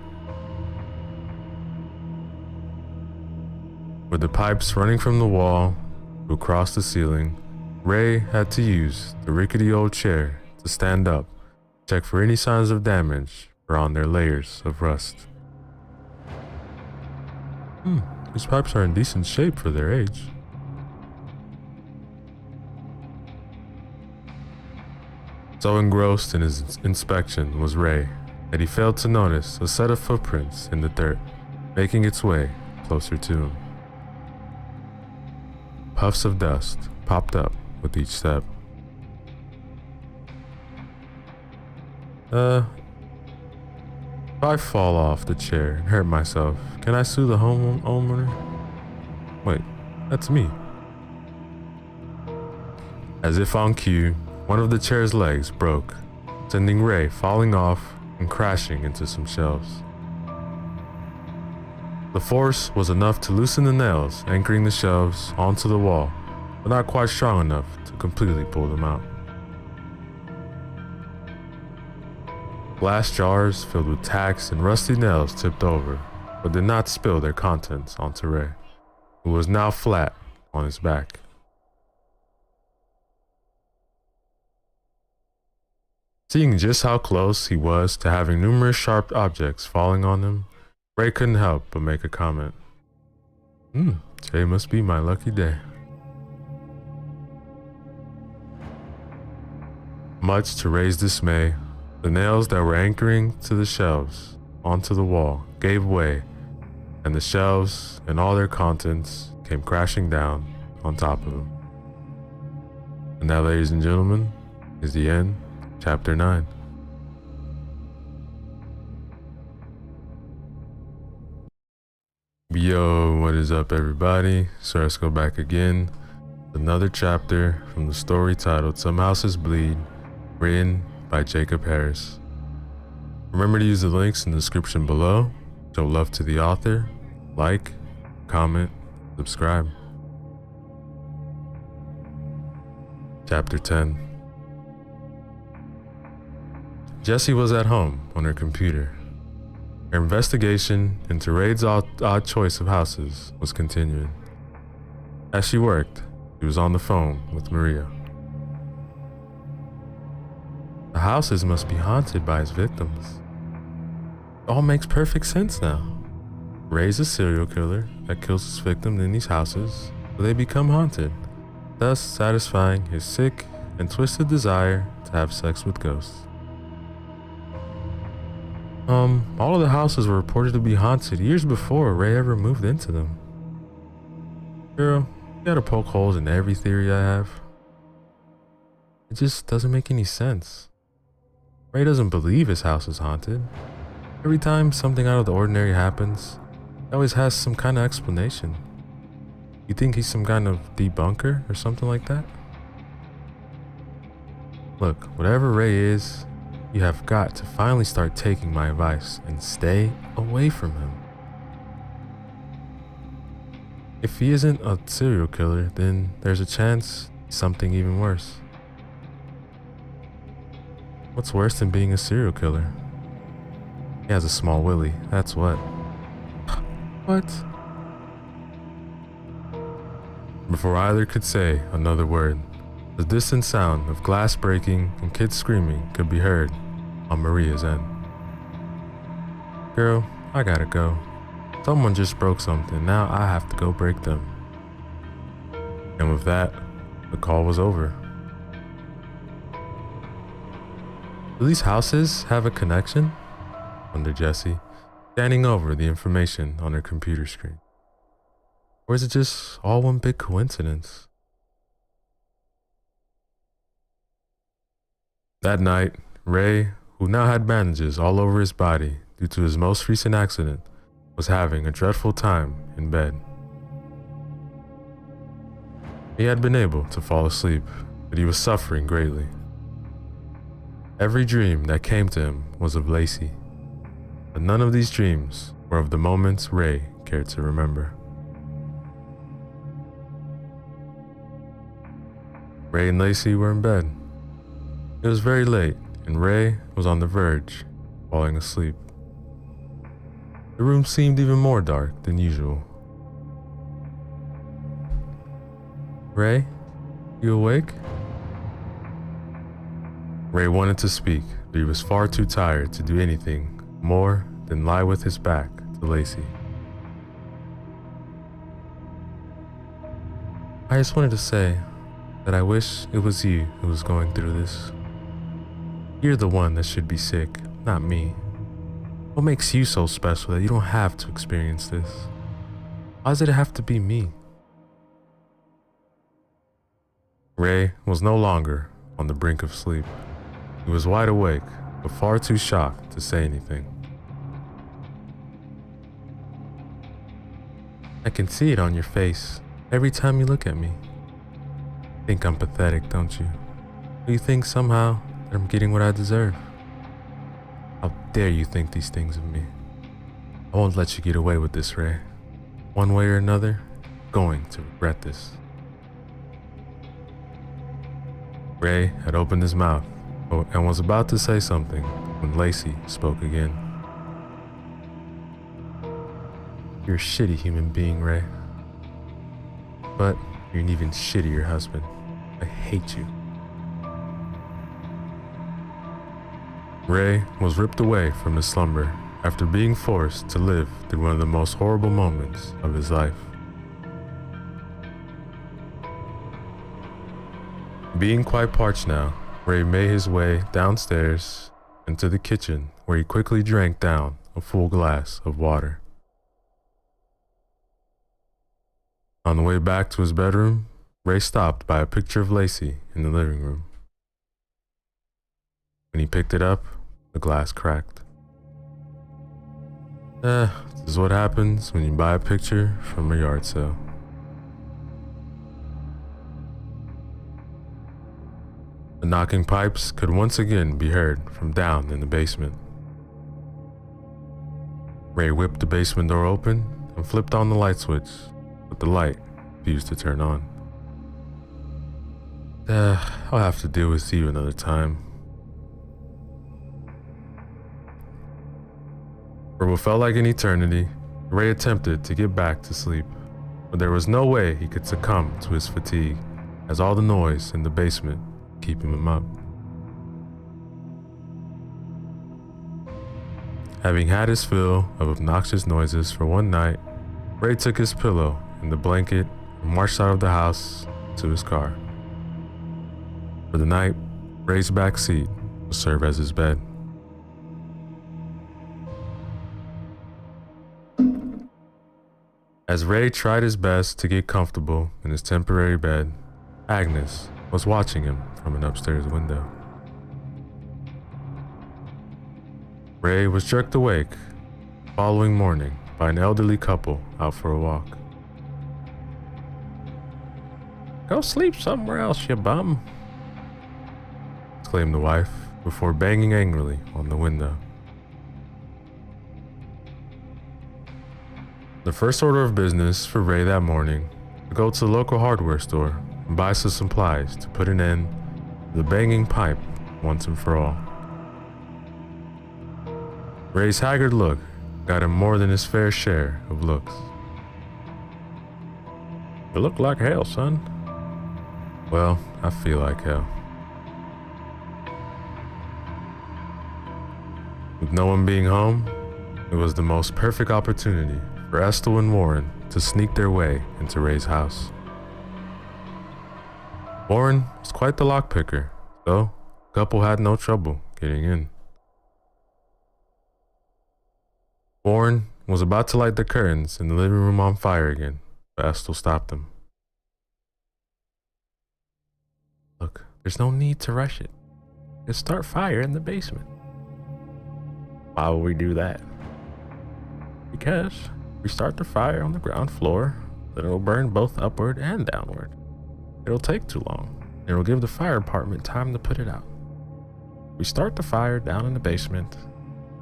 With the pipes running from the wall to across the ceiling, Ray had to use the rickety old chair to stand up, check for any signs of damage or on their layers of rust. These pipes are in decent shape for their age. So engrossed in his inspection was Ray that he failed to notice a set of footprints in the dirt, making its way closer to him. Puffs of dust popped up with each step. If I fall off the chair and hurt myself, can I sue the homeowner? Wait, that's me. As if on cue, one of the chair's legs broke, sending Ray falling off and crashing into some shelves. The force was enough to loosen the nails anchoring the shelves onto the wall, but not quite strong enough to completely pull them out. Glass jars filled with tacks and rusty nails tipped over, but did not spill their contents onto Ray, who was now flat on his back. Seeing just how close he was to having numerous sharp objects falling on him, Ray couldn't help but make a comment. Today must be my lucky day. Much to Ray's dismay, the nails that were anchoring to the shelves onto the wall gave way, and the shelves and all their contents came crashing down on top of them. And that, ladies and gentlemen, is the end, chapter 9. Yo, what is up everybody? So let's go back again. Another chapter from the story titled Some Houses Bleed, written by Jacob Harris. Remember to use the links in the description below. Show love to the author, like, comment, subscribe. Chapter 10. Jessie was at home on her computer. Her investigation into Raid's odd choice of houses was continuing. As she worked, she was on the phone with Maria. The houses must be haunted by his victims. It all makes perfect sense now. Ray's a serial killer that kills his victims in these houses, so they become haunted, thus satisfying his sick and twisted desire to have sex with ghosts. All of the houses were reported to be haunted years before Ray ever moved into them. Girl, you gotta poke holes in every theory I have. It just doesn't make any sense. Ray doesn't believe his house is haunted. Every time something out of the ordinary happens, he always has some kind of explanation. You think he's some kind of debunker or something like that? Look, whatever Ray is, you have got to finally start taking my advice and stay away from him. If he isn't a serial killer, then there's a chance he's something even worse. What's worse than being a serial killer? He has a small willy, that's what. What? Before either could say another word, the distant sound of glass breaking and kids screaming could be heard on Maria's end. Girl, I gotta go. Someone just broke something, now I have to go break them. And with that, the call was over. Do these houses have a connection? Wondered Jessie, scanning over the information on her computer screen. Or is it just all one big coincidence? That night, Ray, who now had bandages all over his body due to his most recent accident, was having a dreadful time in bed. He had been able to fall asleep, but he was suffering greatly. Every dream that came to him was of Lacey, but none of these dreams were of the moments Ray cared to remember. Ray and Lacey were in bed. It was very late, and Ray was on the verge of falling asleep. The room seemed even more dark than usual. Ray, you awake? Ray wanted to speak, but he was far too tired to do anything more than lie with his back to Lacey. I just wanted to say that I wish it was you who was going through this. You're the one that should be sick, not me. What makes you so special that you don't have to experience this? Why does it have to be me? Ray was no longer on the brink of sleep. He was wide awake, but far too shocked to say anything. I can see it on your face every time you look at me. Think I'm pathetic, don't you? Do you think somehow that I'm getting what I deserve? How dare you think these things of me? I won't let you get away with this, Ray. One way or another, you're going to regret this. Ray had opened his mouth and was about to say something when Lacey spoke again. You're a shitty human being, Ray. But you're an even shittier husband. I hate you. Ray was ripped away from his slumber after being forced to live through one of the most horrible moments of his life. Being quite parched now, Ray made his way downstairs into the kitchen, where he quickly drank down a full glass of water. On the way back to his bedroom, Ray stopped by a picture of Lacey in the living room. When he picked it up, the glass cracked. This is what happens when you buy a picture from a yard sale. The knocking pipes could once again be heard from down in the basement. Ray whipped the basement door open and flipped on the light switch, but the light refused to turn on. I'll have to deal with you another time. For what felt like an eternity, Ray attempted to get back to sleep, but there was no way he could succumb to his fatigue, as all the noise in the basement was keeping him up. Having had his fill of obnoxious noises for one night, Ray took his pillow and the blanket and marched out of the house to his car. For the night, Ray's back seat would serve as his bed. As Ray tried his best to get comfortable in his temporary bed, Agnes was watching him from an upstairs window. Ray was jerked awake the following morning by an elderly couple out for a walk. Go sleep somewhere else, you bum, exclaimed the wife before banging angrily on the window. The first order of business for Ray that morning was to go to the local hardware store and buy some supplies to put an end to the banging pipe once and for all. Ray's haggard look got him more than his fair share of looks. You look like hell, son. Well, I feel like hell. With no one being home, it was the most perfect opportunity for Estill and Warren to sneak their way into Ray's house. Warren was quite the lockpicker, so the couple had no trouble getting in. Warren was about to light the curtains in the living room on fire again, but Estill stopped him. Look, there's no need to rush it. and start fire in the basement. Why would we do that? Because we start the fire on the ground floor, then it'll burn both upward and downward. It'll take too long, and it'll give the fire department time to put it out. We start the fire down in the basement,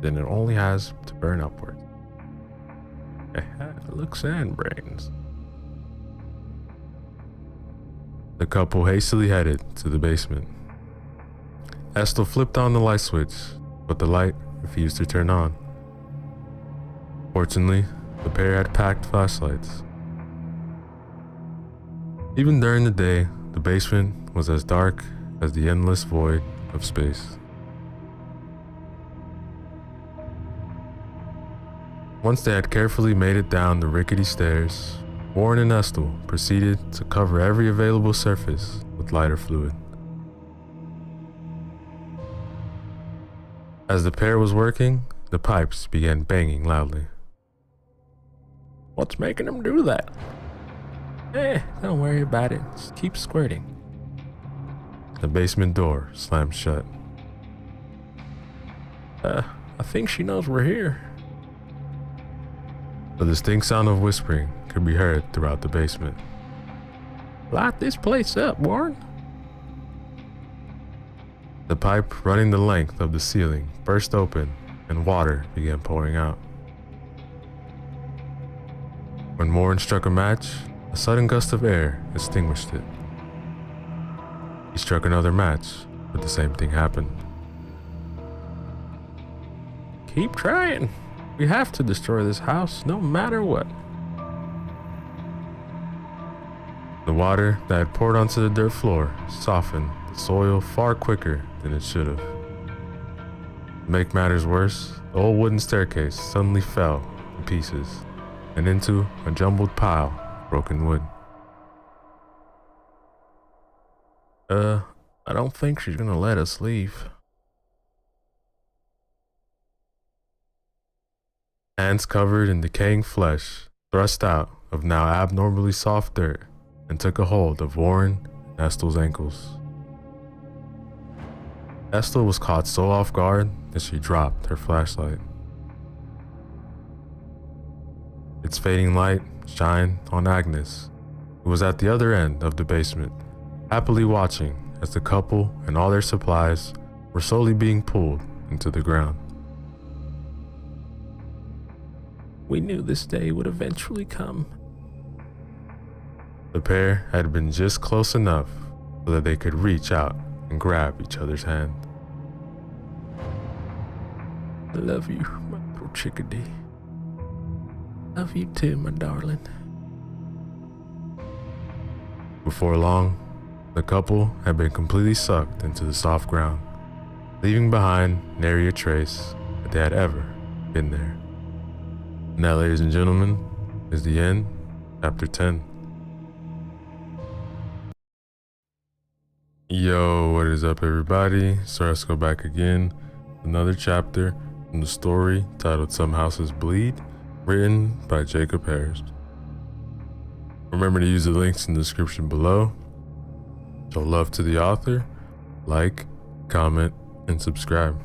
then it only has to burn upward. Look, sand brains. The couple hastily headed to the basement. Estel flipped on the light switch, but the light refused to turn on. Fortunately, the pair had packed flashlights. Even during the day, the basement was as dark as the endless void of space. Once they had carefully made it down the rickety stairs, Warren and Estel proceeded to cover every available surface with lighter fluid. As the pair was working, the pipes began banging loudly. What's making them do that? Don't worry about it. Just keep squirting. The basement door slammed shut. I think she knows we're here. The distinct sound of whispering could be heard throughout the basement. Light this place up, Warren. The pipe running the length of the ceiling burst open and water began pouring out. When Warren struck a match, a sudden gust of air extinguished it. He struck another match, but the same thing happened. Keep trying. We have to destroy this house, no matter what. The water that had poured onto the dirt floor softened the soil far quicker than it should have. To make matters worse, the old wooden staircase suddenly fell to pieces and into a jumbled pile of broken wood. I don't think she's gonna let us leave. Hands covered in decaying flesh thrust out of now abnormally soft dirt and took a hold of Warren and Estel's ankles. Estel was caught so off guard that she dropped her flashlight. Its fading light shined on Agnes, who was at the other end of the basement, happily watching as the couple and all their supplies were slowly being pulled into the ground. We knew this day would eventually come. The pair had been just close enough so that they could reach out and grab each other's hand. I love you, my little chickadee. Love you too, my darling. Before long, the couple had been completely sucked into the soft ground, leaving behind nary a trace that they had ever been there. And that, ladies and gentlemen, is the end, chapter 10. Yo, what is up, everybody? So let's go back again. Another chapter from the story titled Some Houses Bleed, written by Jacob Harris. Remember to use the links in the description below. Show love to the author, like, comment, and subscribe.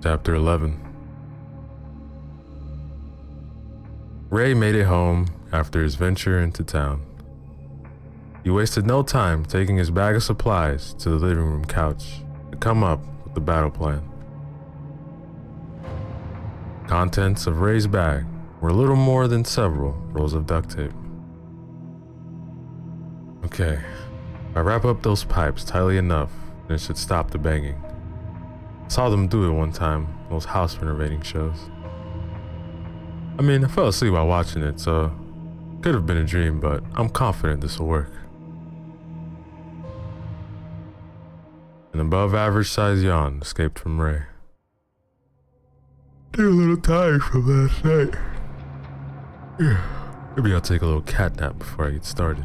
Chapter 11. Ray made it home after his venture into town. He wasted no time taking his bag of supplies to the living room couch to come up with the battle plan. Contents of Ray's bag were little more than several rolls of duct tape. Okay, if I wrap up those pipes tightly enough, then it should stop the banging. I saw them do it one time, those house renovating shows. I mean, I fell asleep while watching it, so it could have been a dream, but I'm confident this will work. An above average size yawn escaped from Ray. They're a little tired from last night. Yeah, maybe I'll take a little cat nap before I get started.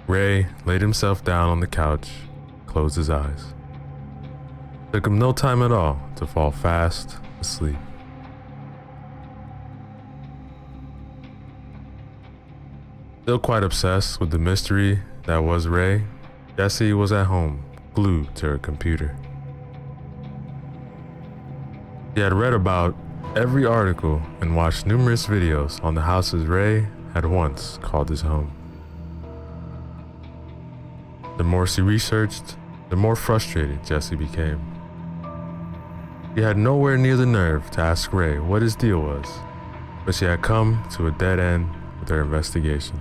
Ray laid himself down on the couch, closed his eyes. It took him no time at all to fall fast asleep. Still quite obsessed with the mystery that was Ray, Jessie was at home, glued to her computer. She had read about every article and watched numerous videos on the houses Ray had once called his home. The more she researched, the more frustrated Jessie became. She had nowhere near the nerve to ask Ray what his deal was, but she had come to a dead end with her investigation.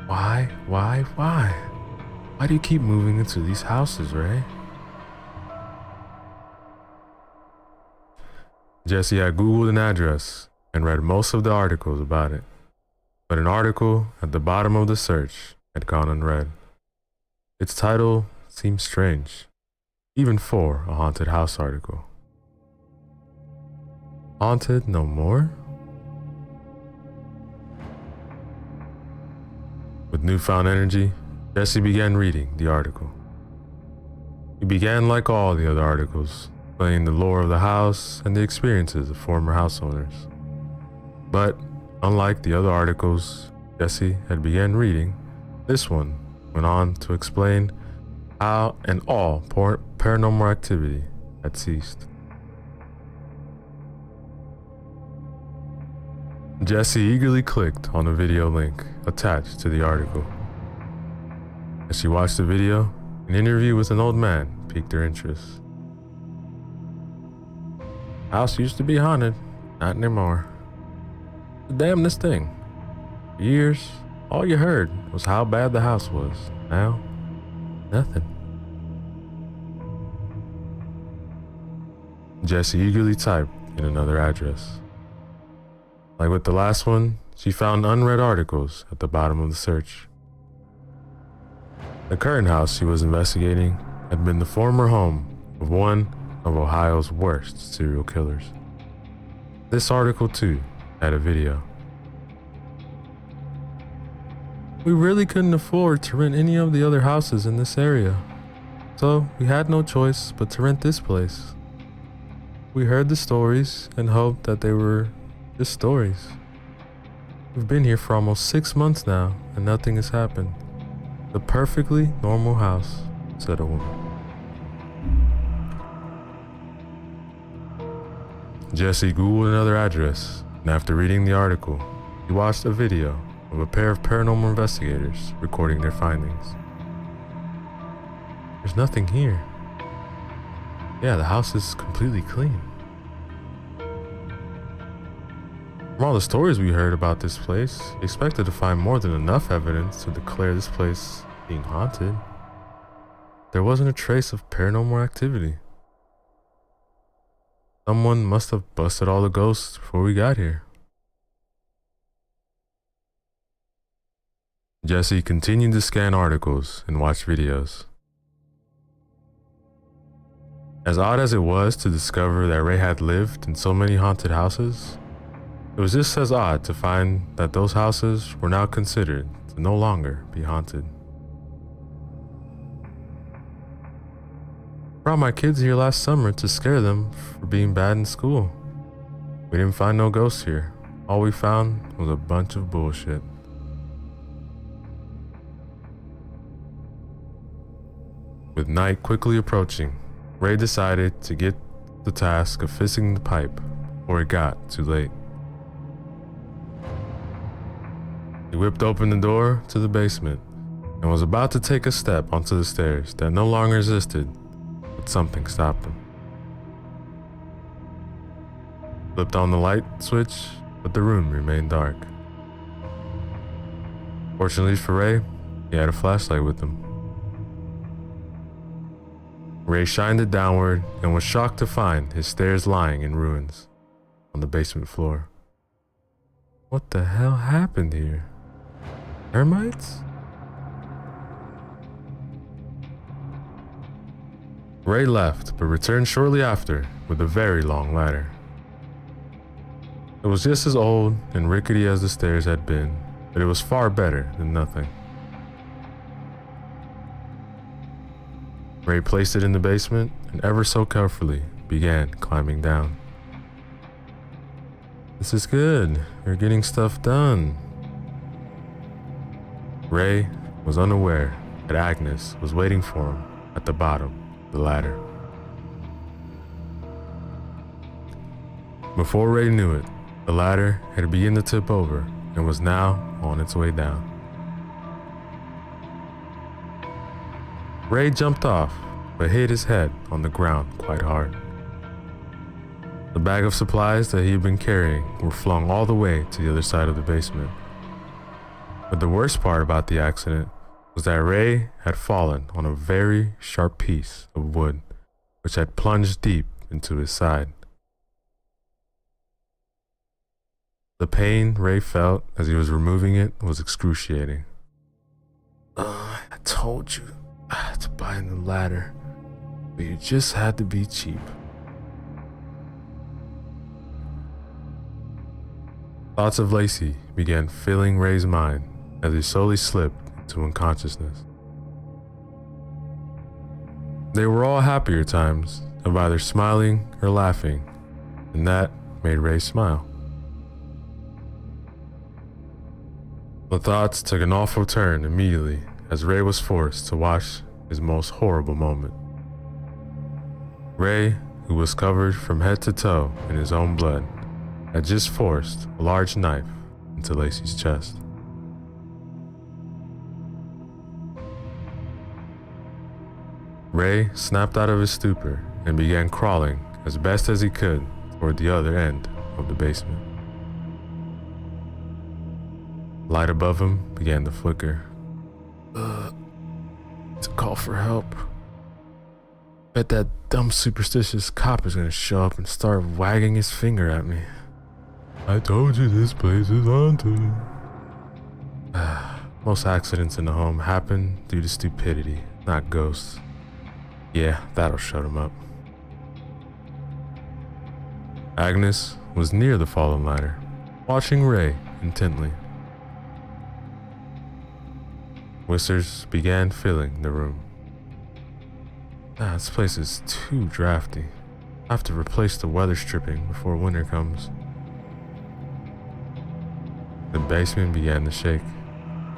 Why? Why do you keep moving into these houses, Ray? Jessie had Googled an address and read most of the articles about it, but an article at the bottom of the search had gone unread. Its title seemed strange, even for a haunted house article. Haunted no more? With newfound energy, Jessie began reading the article. It began like all the other articles, explaining the lore of the house and the experiences of former house owners. But unlike the other articles Jessie had began reading, this one went on to explain how and all paranormal activity had ceased. Jessie eagerly clicked on the video link attached to the article. As she watched the video, an interview with an old man piqued her interest. House used to be haunted, not anymore. The damnedest thing. For years, all you heard was how bad the house was. Now, nothing. Jessie eagerly typed in another address. Like with the last one, she found unread articles at the bottom of the search. The current house she was investigating had been the former home of one of Ohio's worst serial killers. This article, too, had a video. We really couldn't afford to rent any of the other houses in this area, so we had no choice but to rent this place. We heard the stories and hoped that they were just stories. We've been here for almost 6 months now, and nothing has happened. The perfectly normal house, said a woman. Jessie Googled another address, and after reading the article, he watched a video of a pair of paranormal investigators recording their findings. There's nothing here. Yeah, the house is completely clean. From all the stories we heard about this place, we expected to find more than enough evidence to declare this place being haunted. There wasn't a trace of paranormal activity. Someone must have busted all the ghosts before we got here. Jessie continued to scan articles and watch videos. As odd as it was to discover that Ray had lived in so many haunted houses, it was just as odd to find that those houses were now considered to no longer be haunted. I brought my kids here last summer to scare them for being bad in school. We didn't find no ghosts here. All we found was a bunch of bullshit. With night quickly approaching, Ray decided to get the task of fixing the pipe before it got too late. He whipped open the door to the basement and was about to take a step onto the stairs that no longer existed, but something stopped him. Flipped on the light switch, but the room remained dark. Fortunately for Ray, he had a flashlight with him. Ray shined it downward and was shocked to find his stairs lying in ruins on the basement floor. What the hell happened here? Termites? Ray left, but returned shortly after with a very long ladder. It was just as old and rickety as the stairs had been, but it was far better than nothing. Ray placed it in the basement and ever so carefully began climbing down. This is good. You're getting stuff done. Ray was unaware that Agnes was waiting for him at the bottom of the ladder. Before Ray knew it, the ladder had begun to tip over and was now on its way down. Ray jumped off, but hit his head on the ground quite hard. The bag of supplies that he had been carrying were flung all the way to the other side of the basement. But the worst part about the accident was that Ray had fallen on a very sharp piece of wood, which had plunged deep into his side. The pain Ray felt as he was removing it was excruciating. I told you to buy a new ladder, but you just had to be cheap. Thoughts of Lacey began filling Ray's mind as he slowly slipped into unconsciousness. They were all happier times of either smiling or laughing, and that made Ray smile. The thoughts took an awful turn immediately as Ray was forced to watch his most horrible moment. Ray, who was covered from head to toe in his own blood, had just forced a large knife into Lacey's chest. Ray snapped out of his stupor and began crawling as best as he could toward the other end of the basement. Light above him began to flicker. To call for help. Bet that dumb superstitious cop is gonna show up and start wagging his finger at me. I told you this place is haunted. Most accidents in the home happen due to stupidity, not ghosts. Yeah, that'll shut him up. Agnes was near the fallen ladder, watching Ray intently. Whistles began filling the room. This place is too drafty. I have to replace the weather stripping before winter comes. The basement began to shake.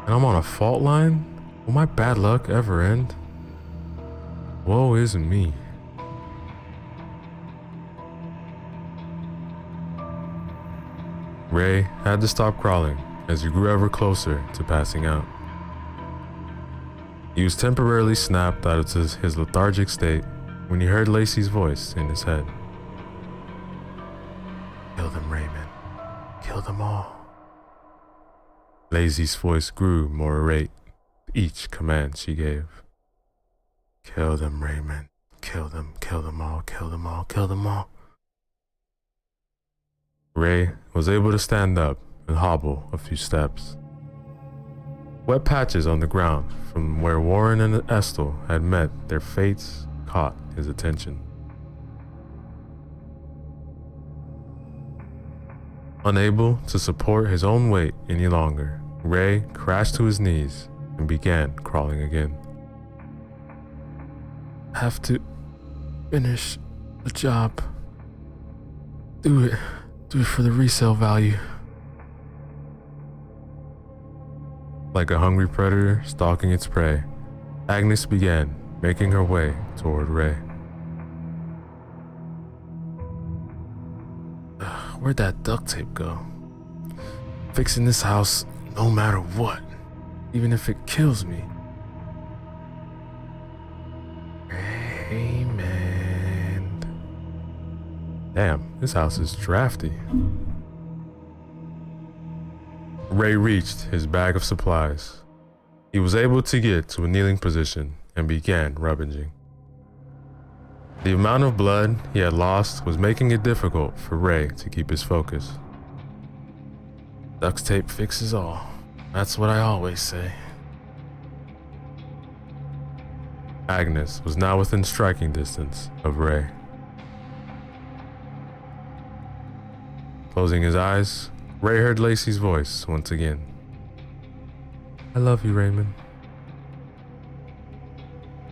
And I'm on a fault line? Will my bad luck ever end? Woe is me. Ray had to stop crawling as he grew ever closer to passing out. He was temporarily snapped out of his lethargic state when he heard Lacey's voice in his head. Kill them, Raymond. Kill them all. Lacey's voice grew more irate with each command she gave. Kill them, Raymond. Kill them all, kill them all, kill them all. Ray was able to stand up and hobble a few steps. Wet patches on the ground from where Warren and Estelle had met their fates caught his attention. Unable to support his own weight any longer, Ray crashed to his knees and began crawling again. Have to finish the job. Do it for the resale value. Like a hungry predator stalking its prey, Agnes began making her way toward Ray. Where'd that duct tape go? Fixing this house no matter what, even if it kills me. Raymond. Damn, this house is drafty. Ray reached his bag of supplies. He was able to get to a kneeling position and began rummaging. The amount of blood he had lost was making it difficult for Ray to keep his focus. Duct tape fixes all. That's what I always say. Agnes was now within striking distance of Ray. Closing his eyes, Ray heard Lacey's voice once again. I love you, Raymond.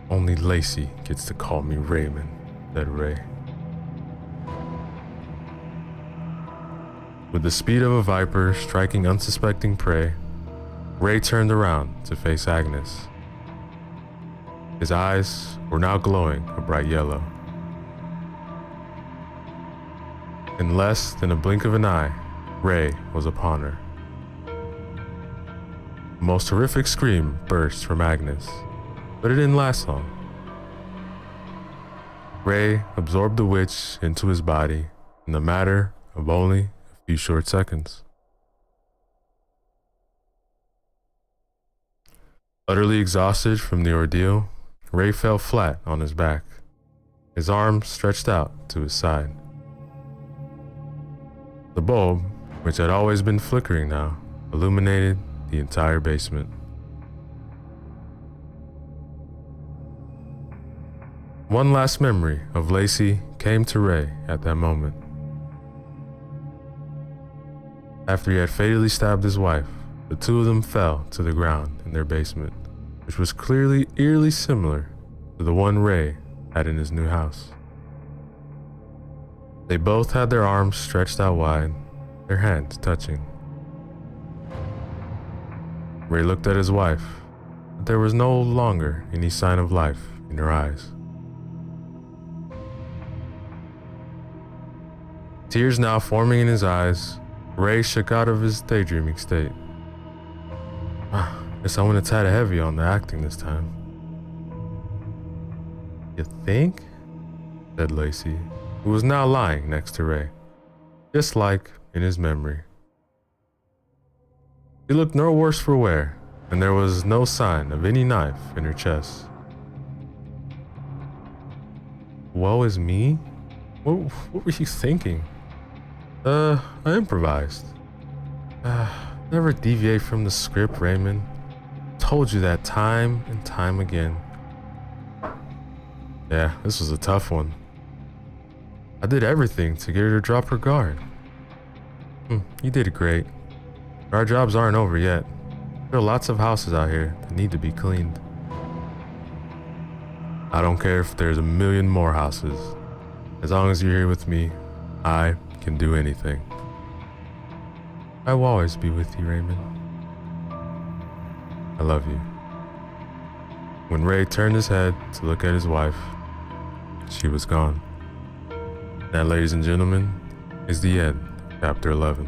Only Lacey gets to call me Raymond, said Ray. With the speed of a viper striking unsuspecting prey, Ray turned around to face Agnes. His eyes were now glowing a bright yellow. In less than a blink of an eye, Ray was upon her. The most horrific scream burst from Agnes, but it didn't last long. Ray absorbed the witch into his body in the matter of only a few short seconds. Utterly exhausted from the ordeal, Ray fell flat on his back, his arms stretched out to his side. The bulb, which had always been flickering now, illuminated the entire basement. One last memory of Lacey came to Ray at that moment. After he had fatally stabbed his wife, the two of them fell to the ground in their basement, which was clearly eerily similar to the one Ray had in his new house. They both had their arms stretched out wide, their hands touching. Ray looked at his wife, but there was no longer any sign of life in her eyes. Tears now forming in his eyes, Ray shook out of his daydreaming state. Guess I went a tad heavy on the acting this time. You think? Said Lacey, who was now lying next to Ray, just like in his memory. She looked no worse for wear, and there was no sign of any knife in her chest. Woe is me? What were you thinking? I improvised. Never deviate from the script, Raymond. Told you that time and time again. Yeah, this was a tough one. I did everything to get her to drop her guard. You did great. Our jobs aren't over yet. There are lots of houses out here that need to be cleaned. I don't care if there's a million more houses. As long as you're here with me, I can do anything. I will always be with you, Raymond. I love you. When Ray turned his head to look at his wife, she was gone. That, ladies and gentlemen, is the end of chapter 11.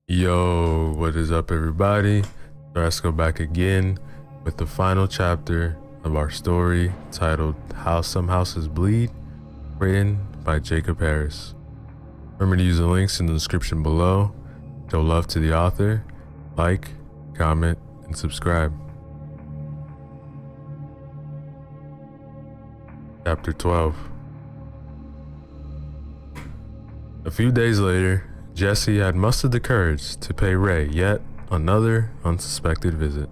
Yo, what is up, everybody? So let's go back again with the final chapter of our story titled How Some Houses Bleed, written by Jacob Harris. Remember to use the links in the description below. Show love to the author, like, comment, and subscribe. Chapter 12. A few days later, Jesse had mustered the courage to pay Ray yet another unsuspected visit.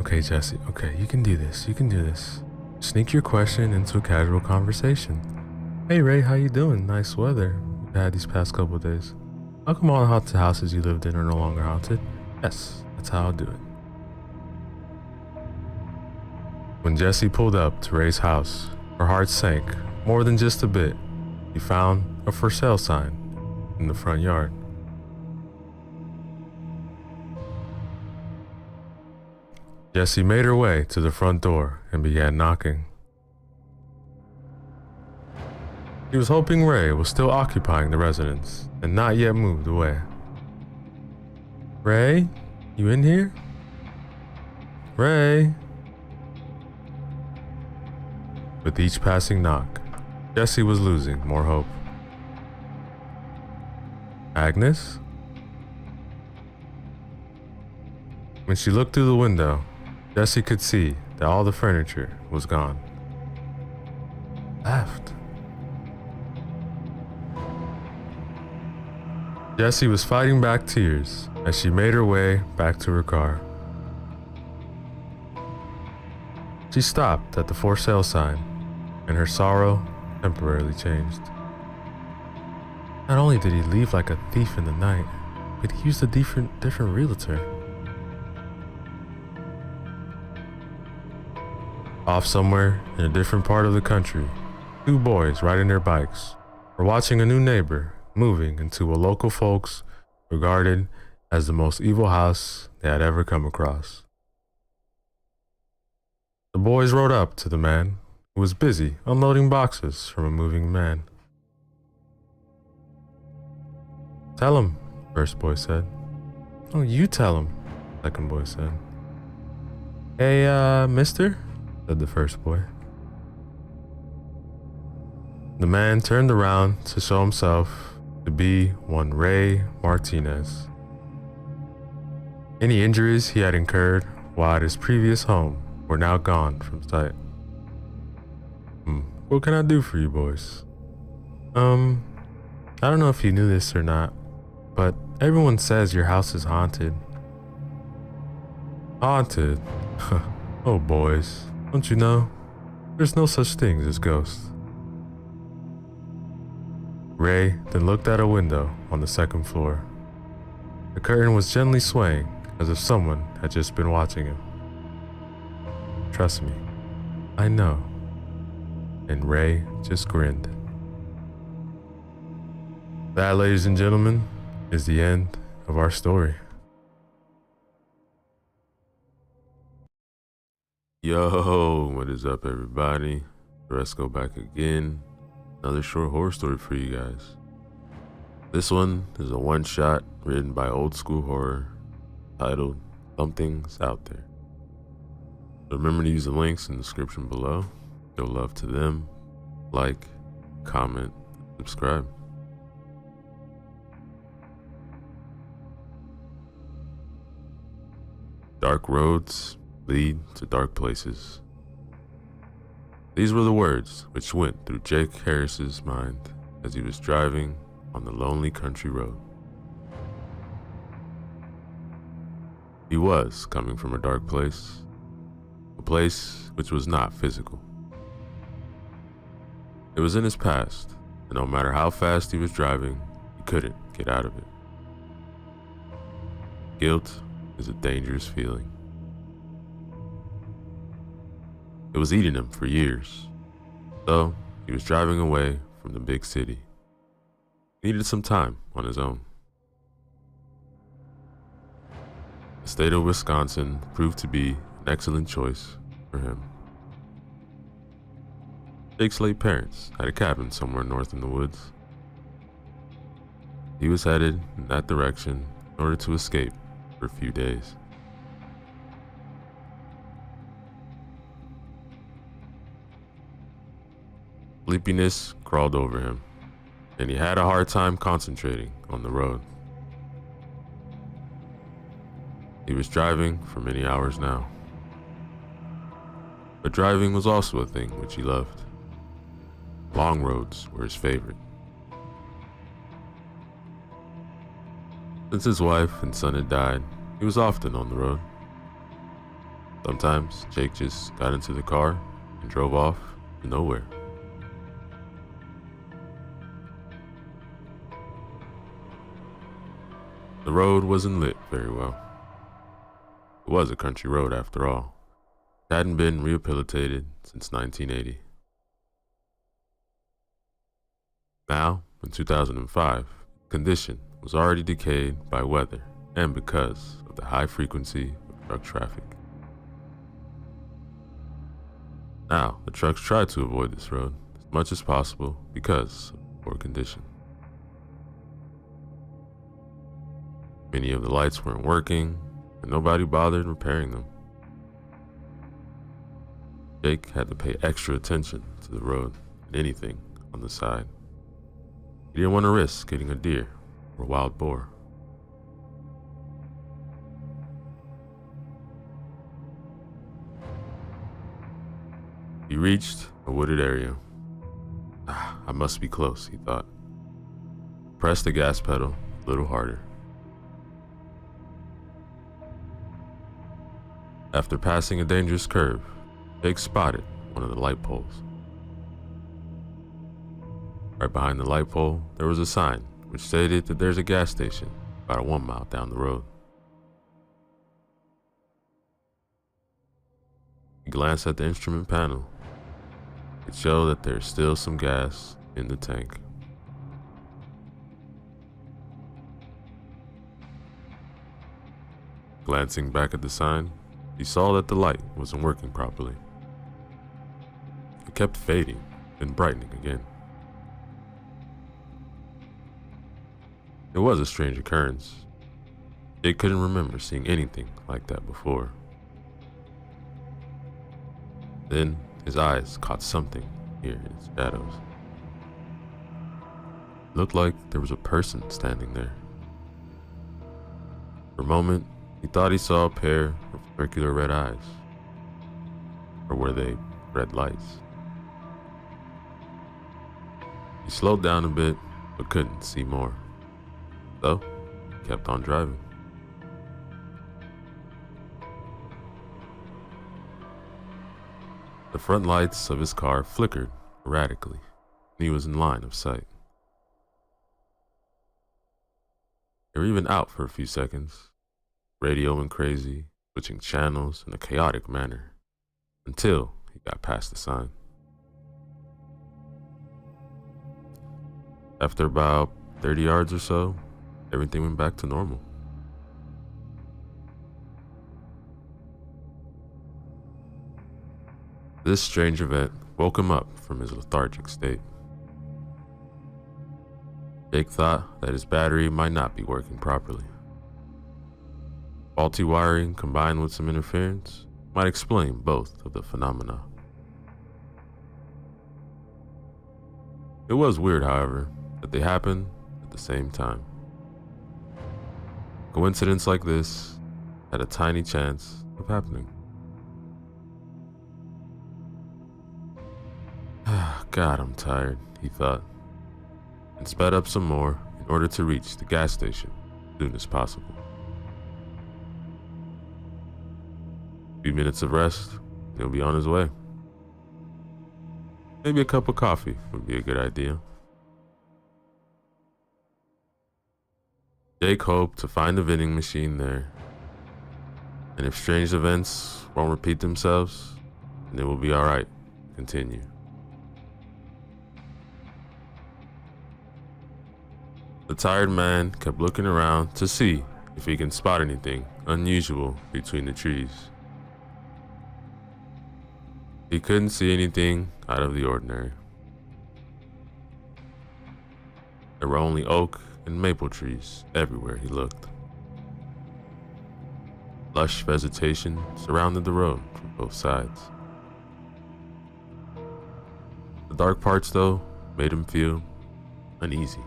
Okay, Jesse, okay, you can do this, Sneak your question into a casual conversation. Hey Ray, how you doing? Nice weather we've had these past couple of days. How come all the haunted houses you lived in are no longer haunted? Yes, that's how I'll do it. When Jesse pulled up to Ray's house, her heart sank more than just a bit. He found a for sale sign in the front yard. Jessie made her way to the front door and began knocking. She was hoping Ray was still occupying the residence and not yet moved away. Ray, you in here? Ray? With each passing knock, Jessie was losing more hope. Agnes? When she looked through the window, Jessie could see that all the furniture was gone. Left. Jessie was fighting back tears as she made her way back to her car. She stopped at the for sale sign, and her sorrow temporarily changed. Not only did he leave like a thief in the night, but he used a different realtor. Off somewhere in a different part of the country, Two boys riding their bikes were watching a new neighbor moving into a local folks regarded as the most evil house they had ever come across. The boys rode up to the man who was busy unloading boxes from a moving van. "Tell him," first boy said. "Oh, you tell him," second boy said. "Hey, mister," said the first boy. The man turned around to show himself to be one Ray Martinez. Any injuries he had incurred while at his previous home were now gone from sight. What can I do for you boys?" I don't know if you knew this or not, but everyone says your house is haunted." "Haunted? Oh boys, don't you know? There's no such things as ghosts." Ray then looked at a window on the second floor. The curtain was gently swaying as if someone had just been watching him. "Trust me, I know." And Ray just grinned. That, ladies and gentlemen, is the end of our story. Yo, what is up, everybody? Let's go back again. Another short horror story for you guys. This one is a one-shot written by Old School Horror titled Something's Out There. Remember to use the links in the description below. Show love to them. Like, comment, subscribe. Dark roads lead to dark places. These were the words which went through Jake Harris's mind as he was driving on the lonely country road. He was coming from a dark place, a place which was not physical. It was in his past, and no matter how fast he was driving, he couldn't get out of it. Guilt is a dangerous feeling. It was eating him for years, so he was driving away from the big city. He needed some time on his own. The state of Wisconsin proved to be an excellent choice for him. Jake's late parents had a cabin somewhere north in the woods. He was headed in that direction in order to escape for a few days. Sleepiness crawled over him, and he had a hard time concentrating on the road. He was driving for many hours now. But driving was also a thing which he loved. Long roads were his favorite. Since his wife and son had died, he was often on the road. Sometimes Jake just got into the car and drove off to nowhere. The road wasn't lit very well. It was a country road after all. It hadn't been rehabilitated since 1980. Now, in 2005, condition was already decayed by weather and because of the high frequency of truck traffic. Now, the trucks tried to avoid this road as much as possible because of poor condition. Many of the lights weren't working, and nobody bothered repairing them. Jake had to pay extra attention to the road and anything on the side. He didn't want to risk getting a deer or a wild boar. He reached a wooded area. I must be close, he thought. Pressed the gas pedal a little harder. After passing a dangerous curve, Jake spotted one of the light poles. Right behind the light pole, there was a sign which stated that there's a gas station about 1 mile down the road. He glanced at the instrument panel. It showed that there's still some gas in the tank. Glancing back at the sign, he saw that the light wasn't working properly. It kept fading, then brightening again. It was a strange occurrence. Jake couldn't remember seeing anything like that before. Then his eyes caught something here in its shadows. It looked like there was a person standing there. For a moment, he thought he saw a pair of circular red eyes. Or were they red lights? He slowed down a bit, but couldn't see more. So, he kept on driving. The front lights of his car flickered erratically, and he was in line of sight. They were even out for a few seconds. Radio went crazy, switching channels in a chaotic manner, until he got past the sign. After about 30 yards or so, everything went back to normal. This strange event woke him up from his lethargic state. Jake thought that his battery might not be working properly. Faulty wiring combined with some interference might explain both of the phenomena. It was weird, however, that they happened at the same time. Coincidence like this had a tiny chance of happening. God, I'm tired, he thought, and sped up some more in order to reach the gas station as soon as possible. A few minutes of rest, and he'll be on his way. Maybe a cup of coffee would be a good idea. Jake hoped to find a vending machine there, and if strange events won't repeat themselves, then it will be alright. Continue. The tired man kept looking around to see if he can spot anything unusual between the trees. He couldn't see anything out of the ordinary. There were only oak and maple trees everywhere he looked. Lush vegetation surrounded the road from both sides. The dark parts, though, made him feel uneasy.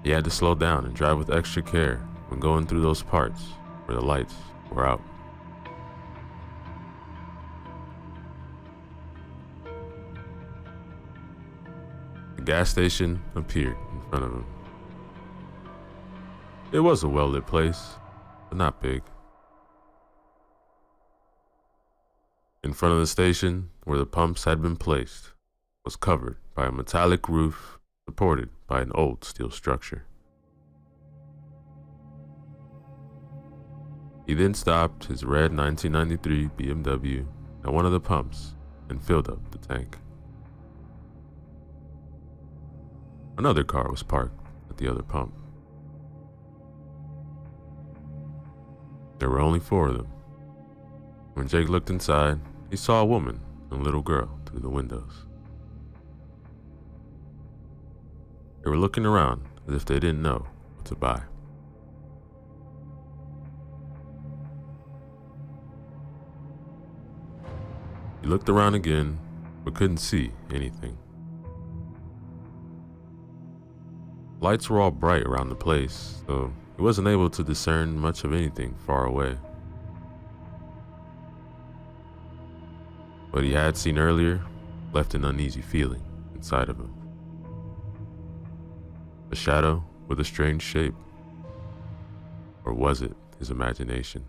He had to slow down and drive with extra care when going through those parts where the lights were out. The gas station appeared in front of him. It was a well-lit place, but not big. In front of the station, where the pumps had been placed, was covered by a metallic roof supported by an old steel structure. He then stopped his red 1993 BMW at one of the pumps and filled up the tank. Another car was parked at the other pump. There were only 4 of them. When Jake looked inside, he saw a woman and a little girl through the windows. They were looking around as if they didn't know what to buy. He looked around again, but couldn't see anything. Lights were all bright around the place, so he wasn't able to discern much of anything far away. What he had seen earlier left an uneasy feeling inside of him. A shadow with a strange shape. Or was it his imagination?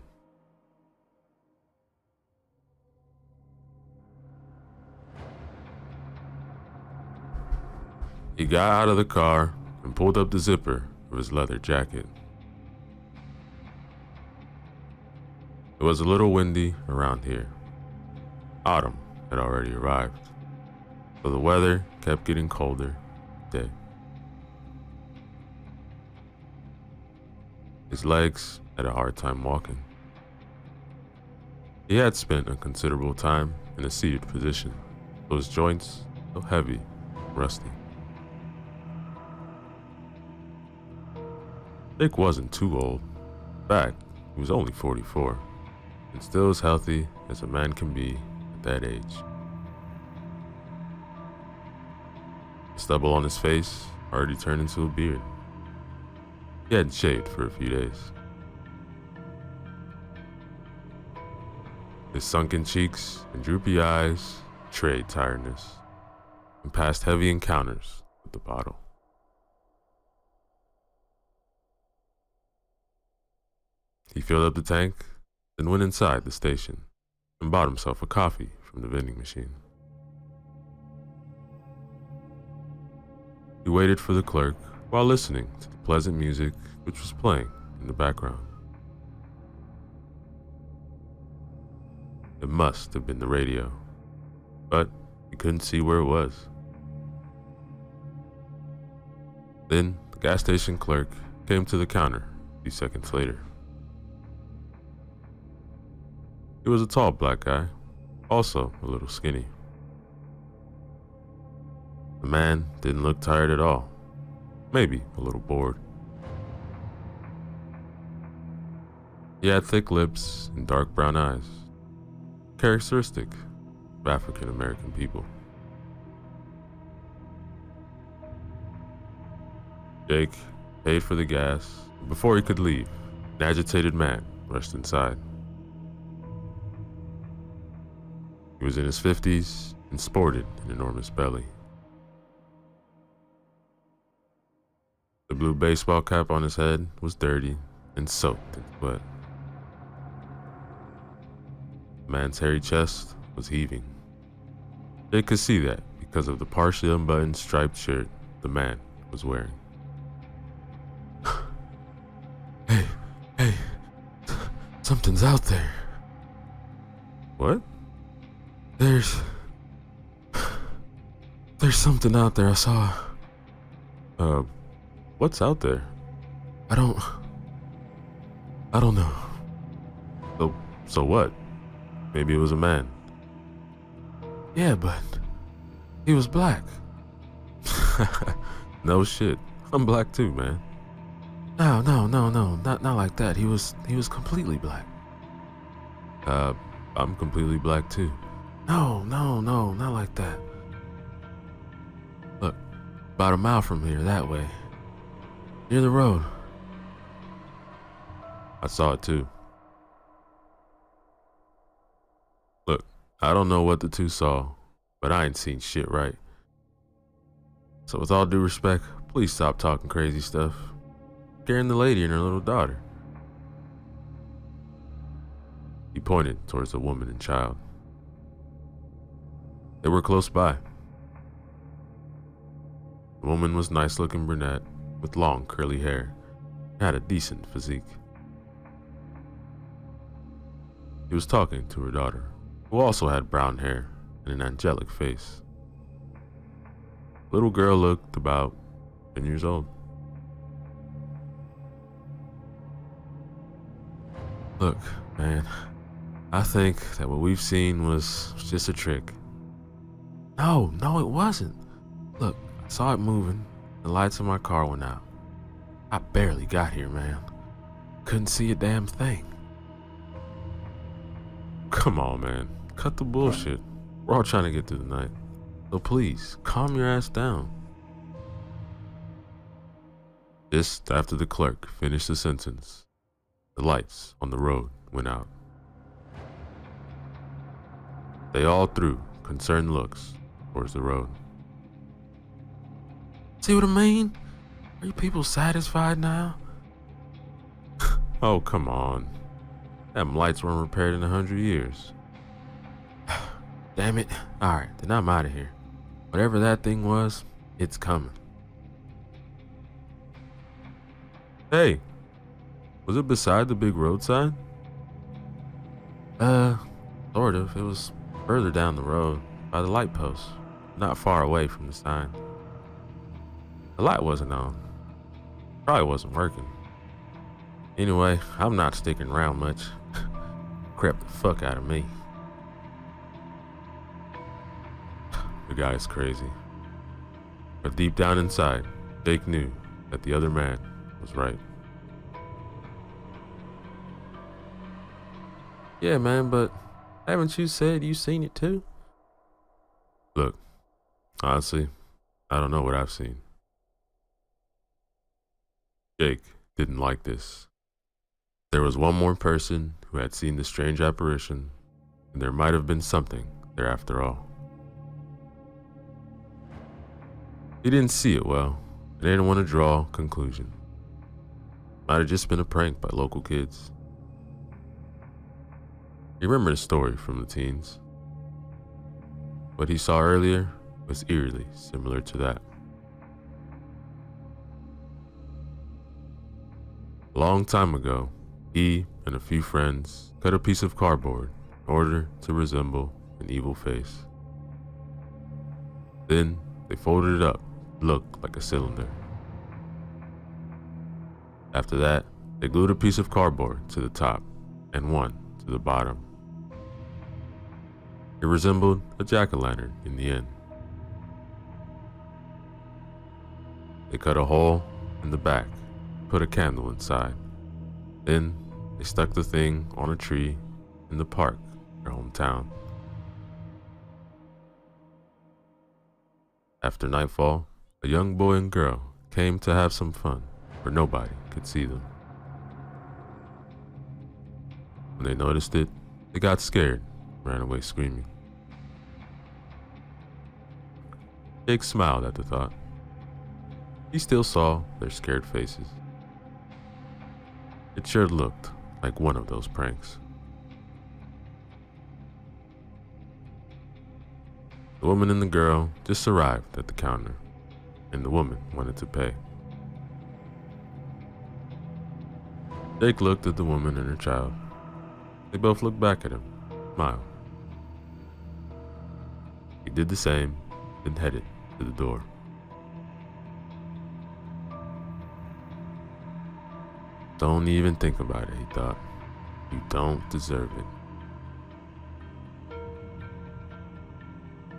He got out of the car and pulled up the zipper of his leather jacket. It was a little windy around here. Autumn had already arrived, so the weather kept getting colder each day. His legs had a hard time walking. He had spent a considerable time in a seated position, so his joints felt heavy and rusty. Jake wasn't too old. In fact, he was only 44, and still as healthy as a man can be at that age. The stubble on his face already turned into a beard. He hadn't shaved for a few days. His sunken cheeks and droopy eyes betrayed tiredness and past heavy encounters with the bottle. He filled up the tank, then went inside the station and bought himself a coffee from the vending machine. He waited for the clerk while listening to the pleasant music which was playing in the background. It must have been the radio, but he couldn't see where it was. Then the gas station clerk came to the counter a few seconds later. He was a tall black guy, also a little skinny. The man didn't look tired at all, maybe a little bored. He had thick lips and dark brown eyes, characteristic of African American people. Jake paid for the gas. Before he could leave, an agitated man rushed inside. He was in his 50s and sported an enormous belly. The blue baseball cap on his head was dirty and soaked in sweat. The man's hairy chest was heaving. Jake could see that because of the partially unbuttoned striped shirt the man was wearing. Hey, something's out there. What? There's something out there I saw. What's out there? I don't know. So what? Maybe it was a man. Yeah, but he was black. No shit. I'm black too, man. No, not like that. He was completely black. I'm completely black too. No, not like that. Look, about a mile from here, that way. Near the road. I saw it too. Look, I don't know what the two saw, but I ain't seen shit right. So with all due respect, please stop talking crazy stuff. Scaring the lady and her little daughter. He pointed towards the woman and child. They were close by. The woman was nice-looking brunette with long curly hair and had a decent physique. He was talking to her daughter, who also had brown hair and an angelic face. The little girl looked about 10 years old. Look, man, I think that what we've seen was just a trick. No, it wasn't. Look, I saw it moving. The lights in my car went out. I barely got here, man. Couldn't see a damn thing. Come on, man. Cut the bullshit. We're all trying to get through the night. So please, calm your ass down. Just after the clerk finished the sentence, the lights on the road went out. They all threw concerned looks towards the road. See what I mean? Are you people satisfied now? Oh, come on. Them lights weren't repaired in 100 years. Damn it. Alright, then I'm out of here. Whatever that thing was, it's coming. Hey, was it beside the big road sign? Sort of. It was further down the road by the light post, not far away from the sign. The light wasn't on. Probably wasn't working. Anyway, I'm not sticking around much. Crept the fuck out of me. The guy is crazy. But deep down inside, Jake knew that the other man was right. Yeah, man, but haven't you said you seen it too? Look, honestly, I don't know what I've seen. Jake didn't like this. There was one more person who had seen the strange apparition, and there might have been something there after all. He didn't see it well, and didn't want to draw a conclusion. Might have just been a prank by local kids. He remembered a story from the teens. What he saw earlier was eerily similar to that. A long time ago, he and a few friends cut a piece of cardboard in order to resemble an evil face. Then they folded it up to look like a cylinder. After that, they glued a piece of cardboard to the top and one to the bottom. It resembled a jack-o'-lantern in the end. They cut a hole in the back, put a candle inside. Then they stuck the thing on a tree in the park, their hometown. After nightfall, a young boy and girl came to have some fun where nobody could see them. When they noticed it, they got scared and ran away screaming. Jake smiled at the thought. He still saw their scared faces. It sure looked like one of those pranks. The woman and the girl just arrived at the counter, and the woman wanted to pay. Jake looked at the woman and her child. They both looked back at him, smiled. He did the same, then headed to the door. Don't even think about it, he thought. You don't deserve it.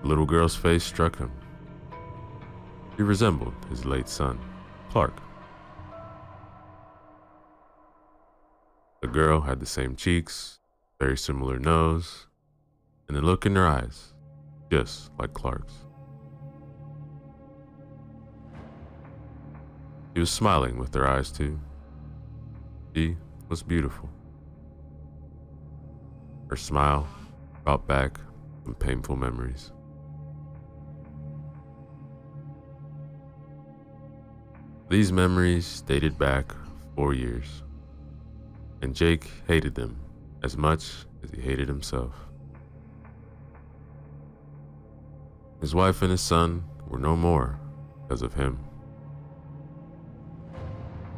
The little girl's face struck him. He resembled his late son, Clark. The girl had the same cheeks, very similar nose, and the look in her eyes, just like Clark's. She was smiling with her eyes too. She was beautiful. Her smile brought back some painful memories. These memories dated back 4 years, and Jake hated them as much as he hated himself. His wife and his son were no more because of him.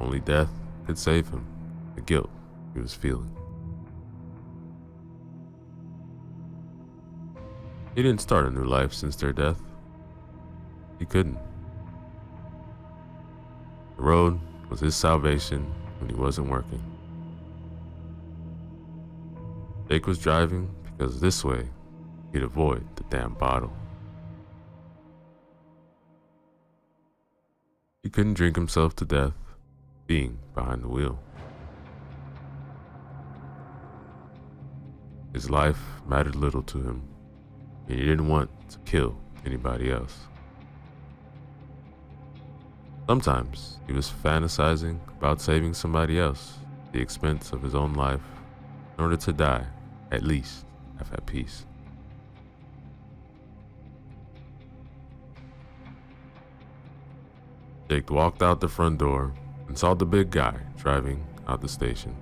Only death could save him, the guilt he was feeling. He didn't start a new life since their death. He couldn't. The road was his salvation when he wasn't working. Jake was driving because this way he'd avoid the damn bottle. He couldn't drink himself to death being behind the wheel. His life mattered little to him, and he didn't want to kill anybody else. Sometimes he was fantasizing about saving somebody else at the expense of his own life in order to die, at least, half at peace. Jake walked out the front door and saw the big guy driving out the station.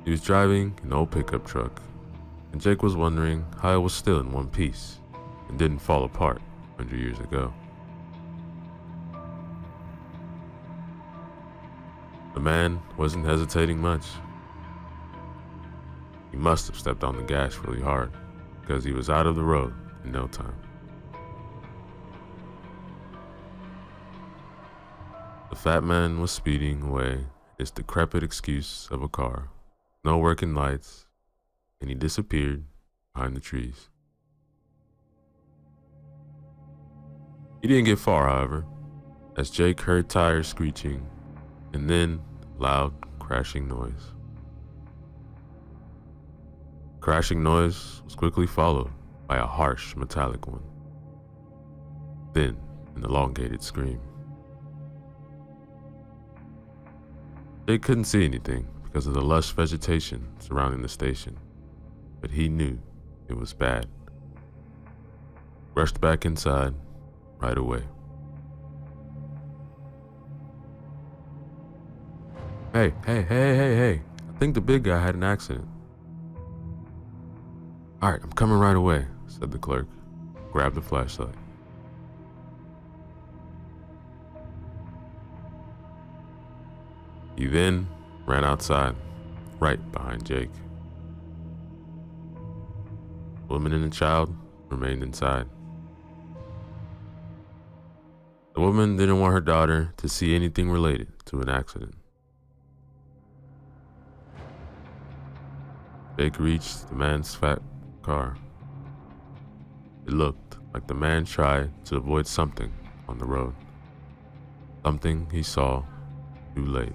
He was driving an old pickup truck, and Jake was wondering how it was still in one piece and didn't fall apart 100 years ago. The man wasn't hesitating much. He must have stepped on the gas really hard because he was out of the road in no time. The fat man was speeding away, his decrepit excuse of a car, no working lights, and he disappeared behind the trees. He didn't get far, however, as Jake heard tires screeching and then loud crashing noise. Crashing noise was quickly followed by a harsh metallic one, then an elongated scream. Jake couldn't see anything because of the lush vegetation surrounding the station, but he knew it was bad. Rushed back inside right away. Hey, I think the big guy had an accident. All right, I'm coming right away, said the clerk. Grabbed the flashlight. He then ran outside, right behind Jake. The woman and the child remained inside. The woman didn't want her daughter to see anything related to an accident. Jake reached the man's fat car. It looked like the man tried to avoid something on the road. Something he saw too late.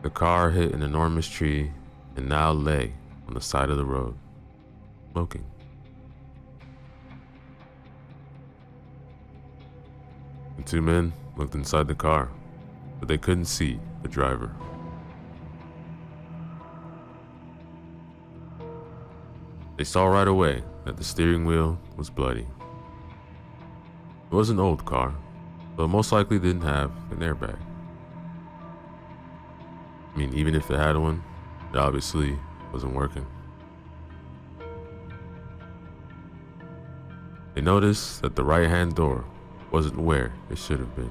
The car hit an enormous tree and now lay on the side of the road, smoking. The two men looked inside the car, but they couldn't see the driver. They saw right away that the steering wheel was bloody. It was an old car, so it most likely didn't have an airbag. I mean, even if it had one, it obviously wasn't working. They noticed that the right-hand door wasn't where it should have been.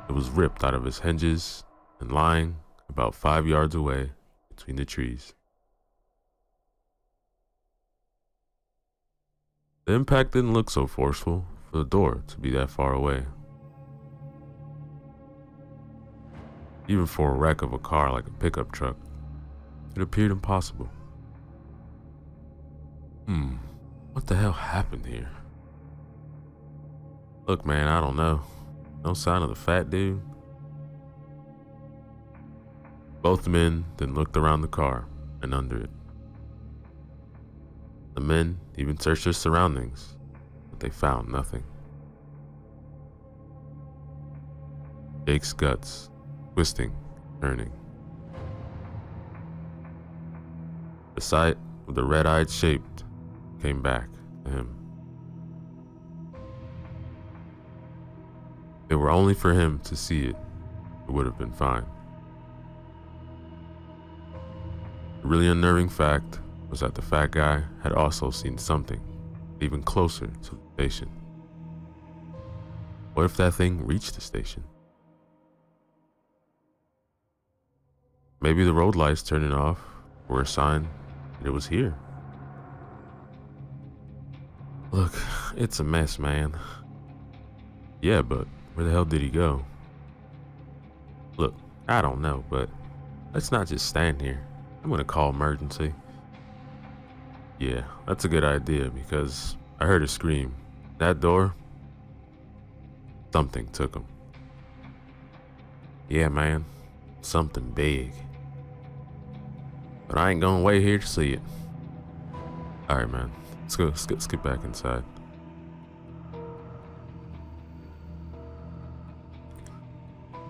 It was ripped out of its hinges and lying about 5 yards away between the trees. The impact didn't look so forceful for the door to be that far away. Even for a wreck of a car like a pickup truck, it appeared impossible. What the hell happened here? Look, man, I don't know. No sign of the fat dude. Both men then looked around the car and under it. The men even searched their surroundings, but they found nothing. Jake's guts twisting, turning. The sight of the red-eyed shape came back to him. If it were only for him to see it, it would have been fine. The really unnerving fact was that the fat guy had also seen something even closer to the station. What if that thing reached the station? Maybe the road lights turning off were a sign that it was here. Look, it's a mess, man. Yeah, but where the hell did he go? Look, I don't know, but let's not just stand here. I'm gonna call emergency. Yeah, that's a good idea because I heard a scream. That door, something took him. Yeah, man, something big. But I ain't gonna wait here to see it. Alright, man, let's go, let's get back inside.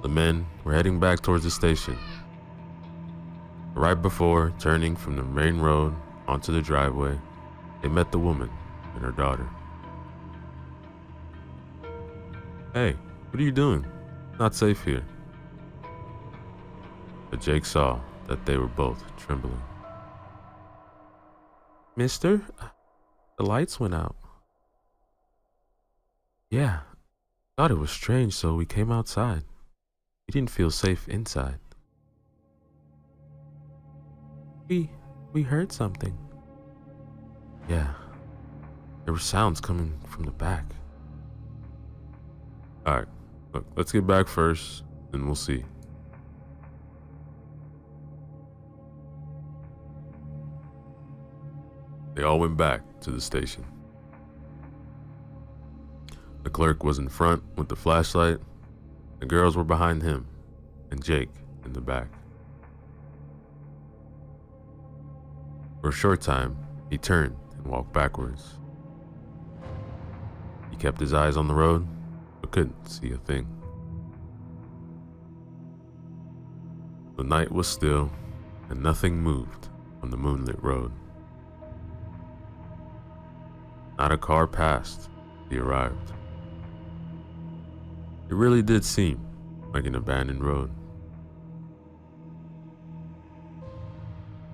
The men were heading back towards the station. Right before turning from the main road onto the driveway, they met the woman and her daughter. Hey, what are you doing? Not safe here. But Jake saw that they were both trembling. Mister, the lights went out. Yeah, thought it was strange, so we came outside. He didn't feel safe inside. We heard something. Yeah, there were sounds coming from the back. Alright, look, let's get back first, and we'll see. They all went back to the station. The clerk was in front with the flashlight. The girls were behind him, and Jake in the back. For a short time, he turned and walked backwards. He kept his eyes on the road, but couldn't see a thing. The night was still, and nothing moved on the moonlit road. Not a car passed. He arrived. It really did seem like an abandoned road.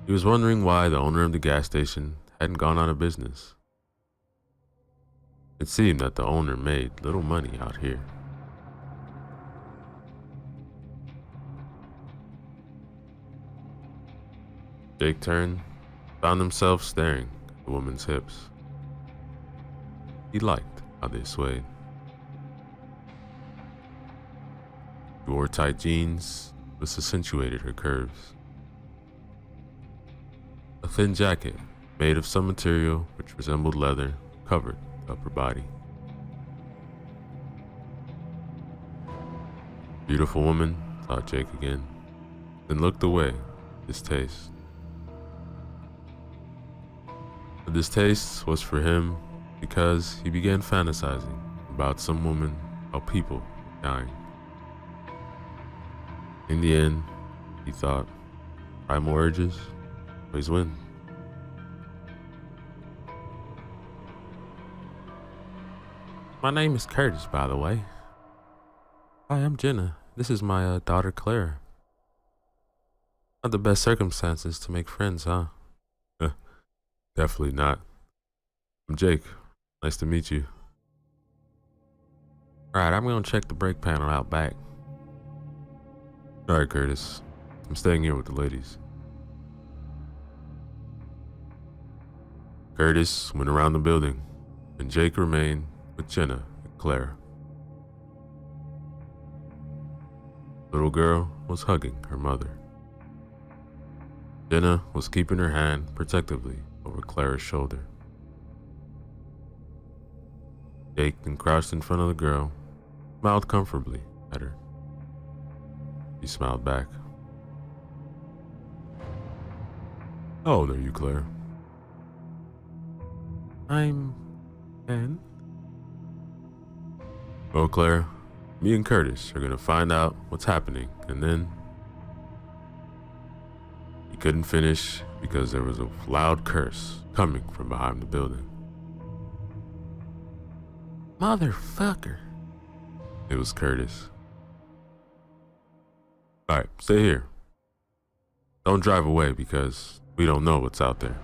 He was wondering why the owner of the gas station hadn't gone out of business. It seemed that the owner made little money out here. Jake turned, found himself staring at the woman's hips. He liked how they swayed. She wore tight jeans, which accentuated her curves. A thin jacket, made of some material which resembled leather, covered the upper body. Beautiful woman, thought Jake again, then looked away, distaste. The distaste was for him because he began fantasizing about some woman or people dying. In the end, he thought, primal urges always win. My name is Curtis, by the way. Hi, I'm Jenna. This is my daughter, Claire. Not the best circumstances to make friends, huh? Definitely not. I'm Jake. Nice to meet you. Alright, I'm gonna check the brake panel out back. Alright, Curtis. I'm staying here with the ladies. Curtis went around the building, and Jake remained with Jenna and Claire. The little girl was hugging her mother. Jenna was keeping her hand protectively over Claire's shoulder. Jake then crouched in front of the girl, smiled comfortably at her. She smiled back. How old are you, Claire? I'm 10. Well, Claire, me and Curtis are gonna find out what's happening, and then... He couldn't finish because there was a loud curse coming from behind the building. Motherfucker. It was Curtis. Alright, stay here. Don't drive away because we don't know what's out there.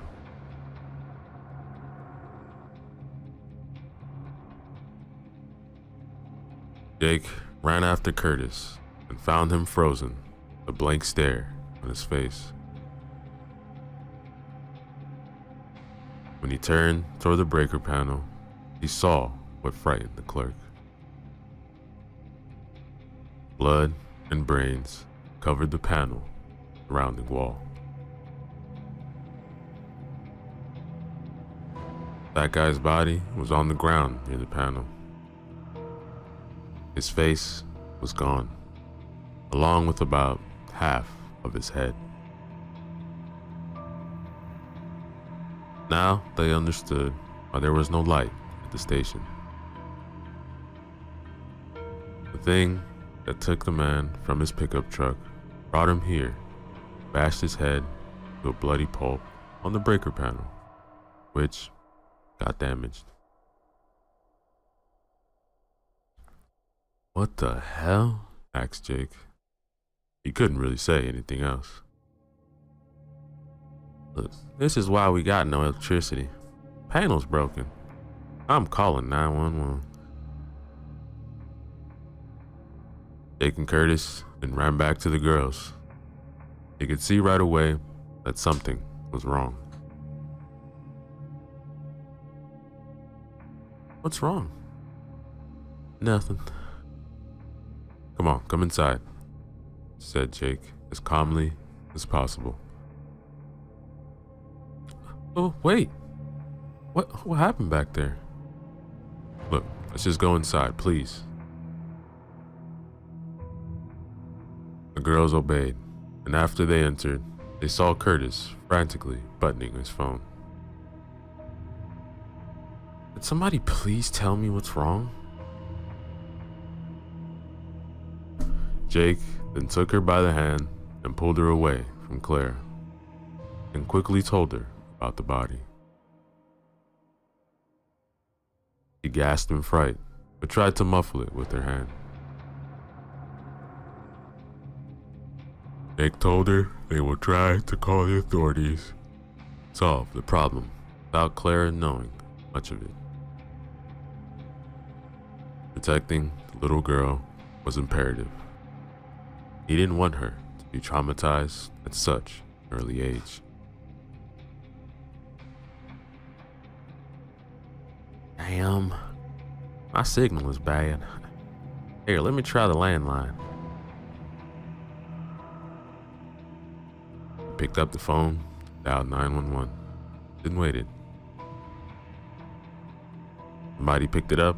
Jake ran after Curtis and found him frozen, a blank stare on his face. When he turned toward the breaker panel, he saw what frightened the clerk. Blood and brains covered the panel surrounding wall. That guy's body was on the ground near the panel. His face was gone, along with about half of his head. Now they understood why there was no light at the station. The thing that took the man from his pickup truck brought him here, bashed his head to a bloody pulp on the breaker panel, which got damaged. What the hell? Asked Jake. He couldn't really say anything else. Look, this is why we got no electricity. Panel's broken. I'm calling 911. Jake and Curtis then ran back to the girls. They could see right away that something was wrong. What's wrong? Nothing. Come on, come inside, said Jake as calmly as possible. Oh, wait. What happened back there? Look, let's just go inside, please. The girls obeyed, and after they entered, they saw Curtis frantically buttoning his phone. Could somebody please tell me what's wrong? Jake then took her by the hand and pulled her away from Claire, and quickly told her about the body. She gasped in fright, but tried to muffle it with her hand. Jake told her they would try to call the authorities, solve the problem without Claire knowing much of it. Protecting the little girl was imperative. He didn't want her to be traumatized at such an early age. Damn, my signal is bad. Here, let me try the landline. He picked up the phone, dialed 911, then waited. Somebody picked it up,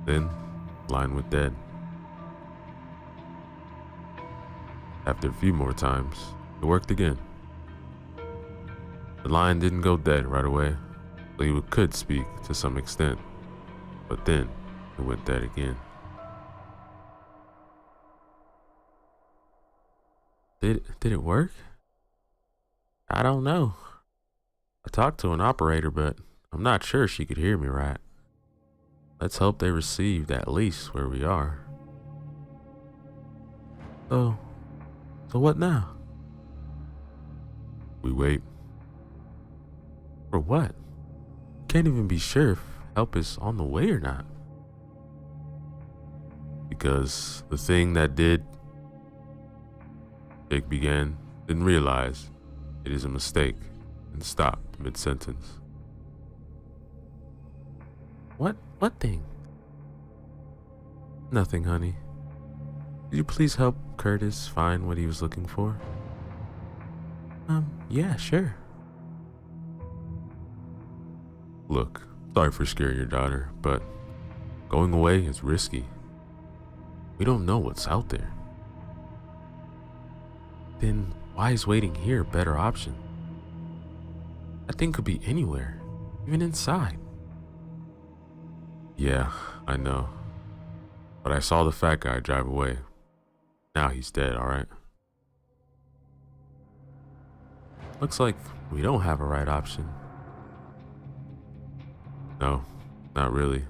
then the line went dead. After a few more times, it worked again. The line didn't go dead right away, so he could speak to some extent, but then it went dead again. Did it work? I don't know. I talked to an operator, but I'm not sure she could hear me right. Let's hope they received at least where we are. So what now? We wait. For what? Can't even be sure if help is on the way or not. Because the thing that did, Jake began, then realized it is a mistake and stopped mid-sentence. What thing? Nothing, honey. Could you please help Curtis find what he was looking for? Yeah, sure. Look, sorry for scaring your daughter, but going away is risky. We don't know what's out there. Then why is waiting here a better option? That thing could be anywhere, even inside. Yeah, I know. But I saw the fat guy drive away. Now he's dead, alright? Looks like we don't have a right option. No, not really.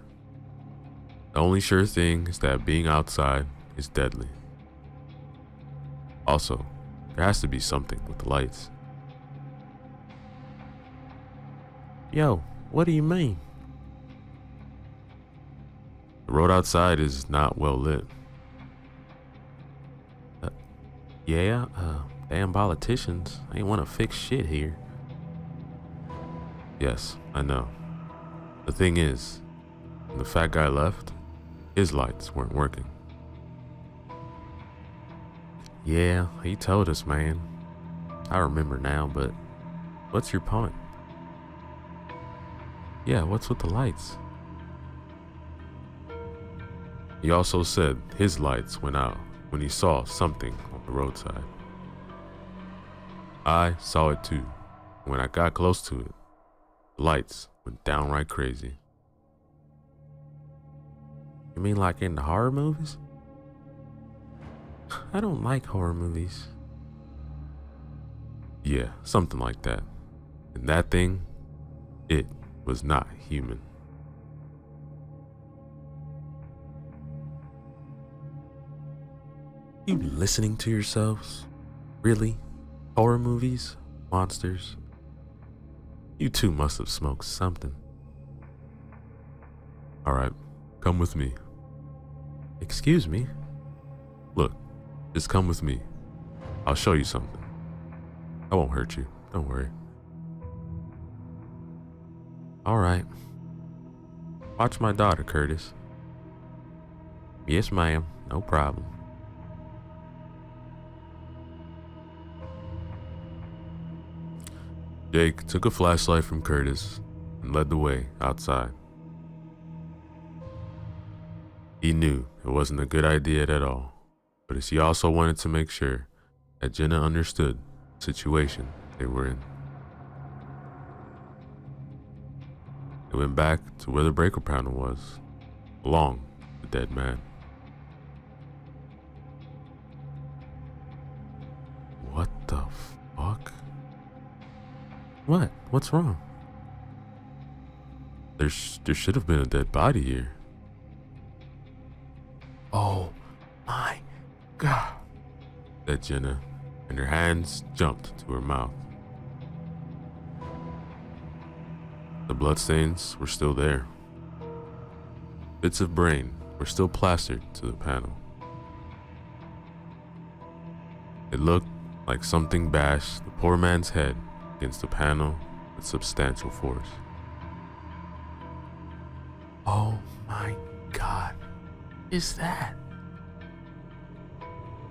The only sure thing is that being outside is deadly. Also, there has to be something with the lights. Yo, what do you mean? The road outside is not well lit. Damn politicians ain't want to fix shit here. Yes, I know. The thing is, when the fat guy left, his lights weren't working. Yeah, he told us, man. I remember now, but what's your point? Yeah, what's with the lights? He also said his lights went out when he saw something on the roadside. I saw it too. When I got close to it, the lights went downright crazy. You mean like in the horror movies? I don't like horror movies. Yeah, something like that. And that thing, it was not human. You listening to yourselves? Really? Horror movies? Monsters? You two must have smoked something. Alright, come with me. Excuse me? Look, just come with me. I'll show you something. I won't hurt you. Don't worry. All right. Watch my daughter, Curtis. Yes, ma'am. No problem. Jake took a flashlight from Curtis and led the way outside. He knew it wasn't a good idea at all, but he also wanted to make sure that Jenna understood the situation they were in. They went back to where the breaker panel was, along the dead man. What the fuck? What? What's wrong? There should have been a dead body here. Oh my God, said Jenna, and her hands jumped to her mouth. The bloodstains were still there. Bits of brain were still plastered to the panel. It looked like something bashed the poor man's head against the panel with substantial force. Oh my God, is that?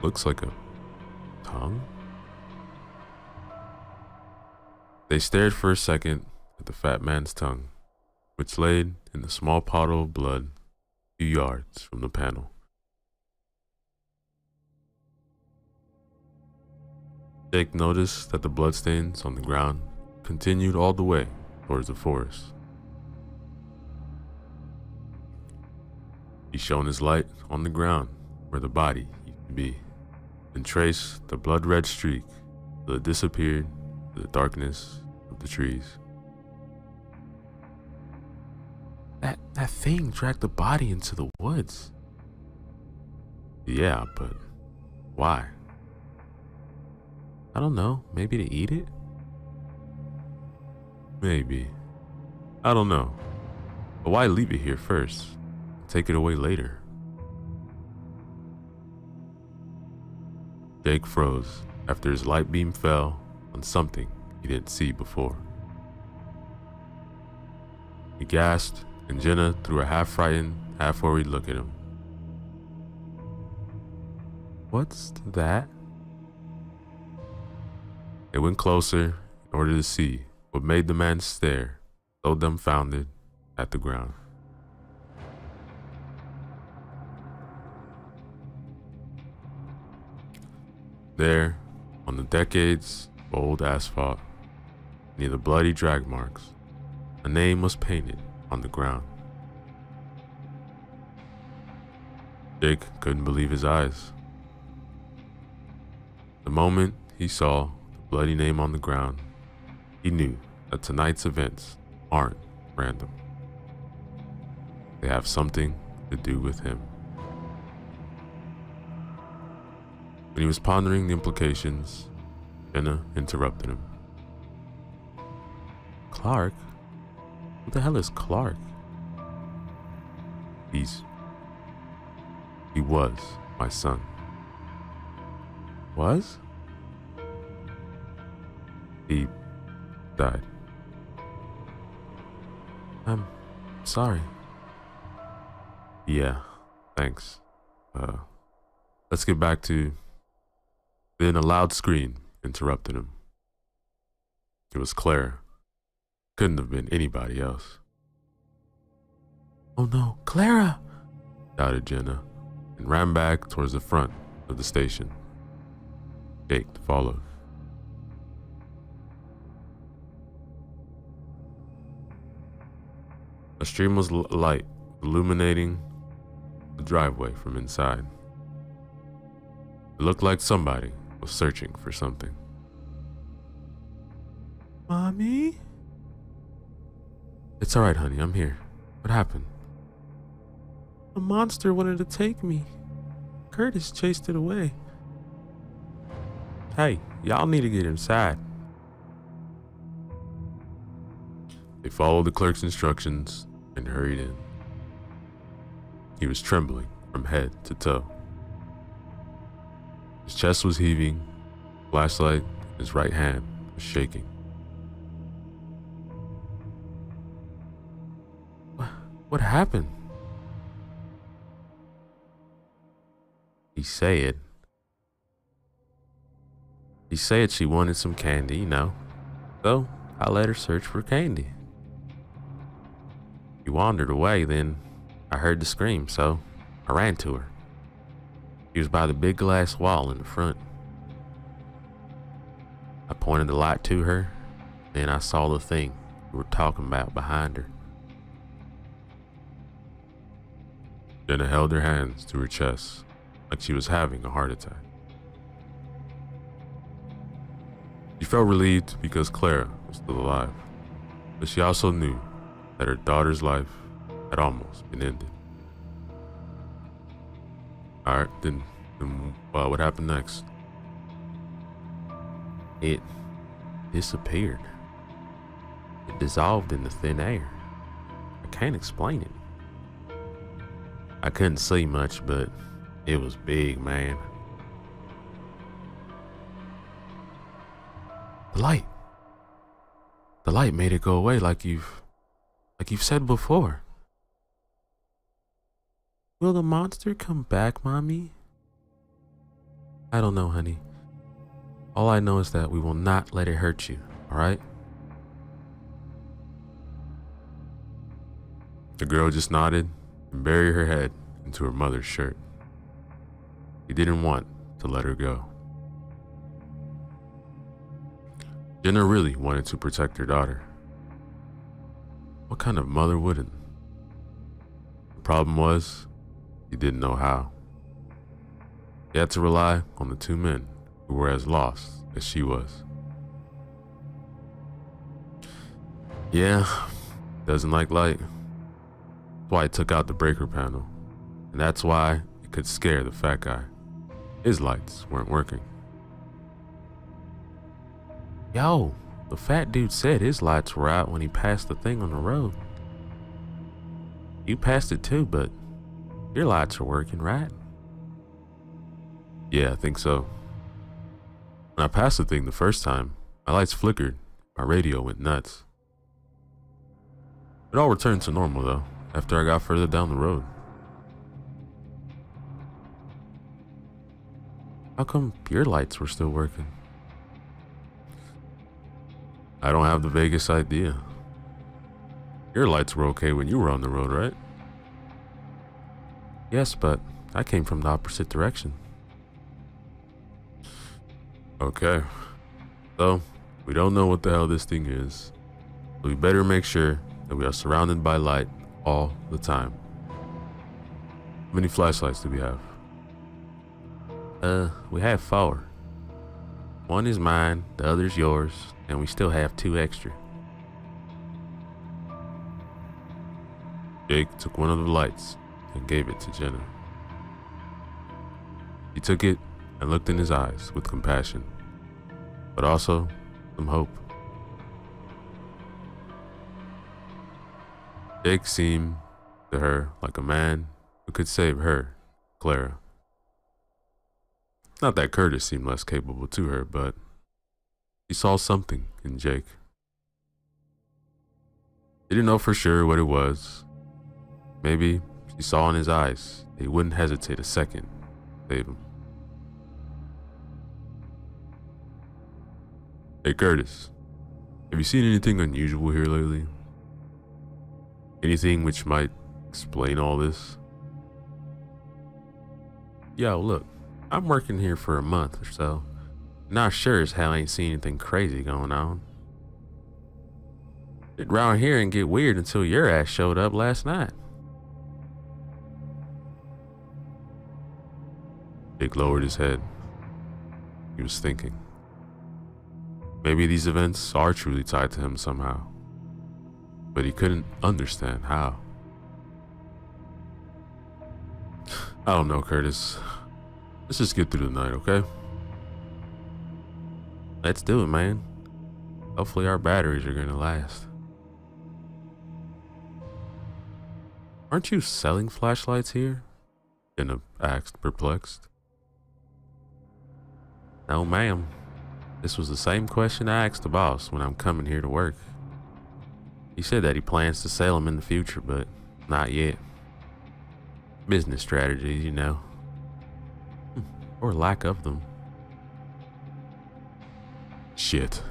Looks like a tongue? They stared for a second at the fat man's tongue, which laid in the small puddle of blood a few yards from the panel. Jake noticed that the bloodstains on the ground continued all the way towards the forest. He shone his light on the ground where the body used to be, and traced the blood-red streak till it disappeared in the darkness of the trees. That thing dragged the body into the woods. Yeah, but why? I don't know, maybe to eat it? Maybe. I don't know. But why leave it here first? Take it away later. Jake froze after his light beam fell on something he didn't see before. He gasped, and Jenna threw a half-frightened, half-worried look at him. What's that? They went closer in order to see what made the man stare so dumbfounded at the ground. There, on the decades of old asphalt, near the bloody drag marks, a name was painted on the ground. Jake couldn't believe his eyes. The moment he saw the bloody name on the ground, he knew that tonight's events aren't random. They have something to do with him. When he was pondering the implications, Jenna interrupted him. Clark? Who the hell is Clark? He was my son. Was? He died. I'm sorry. Yeah, thanks. Let's get back to... Then a loud scream interrupted him. It was Clara. Couldn't have been anybody else. Oh no, Clara! Shouted Jenna, and ran back towards the front of the station. Jake followed. A stream of light illuminating the driveway from inside. It looked like somebody was searching for something. Mommy? It's alright, honey, I'm here. What happened? A monster wanted to take me. Curtis chased it away. Hey, y'all need to get inside. They followed the clerk's instructions and hurried in. He was trembling from head to toe. His chest was heaving, flashlight in his right hand was shaking. What happened? He said she wanted some candy, you know. So I let her search for candy. She wandered away, then I heard the scream, so I ran to her. She was by the big glass wall in the front. I pointed the light to her, then I saw the thing we were talking about behind her. Jenna held her hands to her chest like she was having a heart attack. She felt relieved because Clara was still alive, but she also knew that her daughter's life had almost been ended. Alright, then what happened next? It disappeared. It dissolved into thin air. I can't explain it. I couldn't see much, but it was big, man. The light made it go away like you've said before. Will the monster come back, Mommy? I don't know, honey. All I know is that we will not let it hurt you, alright? The girl just nodded and buried her head into her mother's shirt. He didn't want to let her go. Jenna really wanted to protect her daughter. What kind of mother wouldn't? The problem was, he didn't know how. He had to rely on the two men who were as lost as she was. Yeah, doesn't like light. That's why he took out the breaker panel. And that's why it could scare the fat guy. His lights weren't working. Yo, the fat dude said his lights were out when he passed the thing on the road. You passed it too, but your lights are working, right? Yeah, I think so. When I passed the thing the first time, my lights flickered, my radio went nuts. It all returned to normal though, after I got further down the road. How come your lights were still working? I don't have the vaguest idea. Your lights were okay when you were on the road, right? Yes, but I came from the opposite direction. Okay. So, we don't know what the hell this thing is. So we better make sure that we are surrounded by light all the time. How many flashlights do we have? We have 4. One is mine, the other's yours, and we still have 2 extra. Jake took one of the lights and gave it to Jenna. He took it and looked in his eyes with compassion, but also some hope. Jake seemed to her like a man who could save her, Clara. Not that Curtis seemed less capable to her, but she saw something in Jake. She didn't know for sure what it was. Maybe she saw in his eyes that he wouldn't hesitate a second to save him. Hey Curtis, have you seen anything unusual here lately? Anything which might explain all this? Yo, look, I'm working here for a month or so. Not sure as hell I ain't seen anything crazy going on. It round here and get weird until your ass showed up last night. Jake lowered his head. He was thinking. Maybe these events are truly tied to him somehow. But he couldn't understand how. I don't know, Curtis. Let's just get through the night, okay? Let's do it, man. Hopefully our batteries are gonna last. Aren't you selling flashlights here? Jenna asked, perplexed. No, ma'am. This was the same question I asked the boss when I'm coming here to work. He said that he plans to sell them in the future, but not yet. Business strategies, you know. Or lack of them. Shit,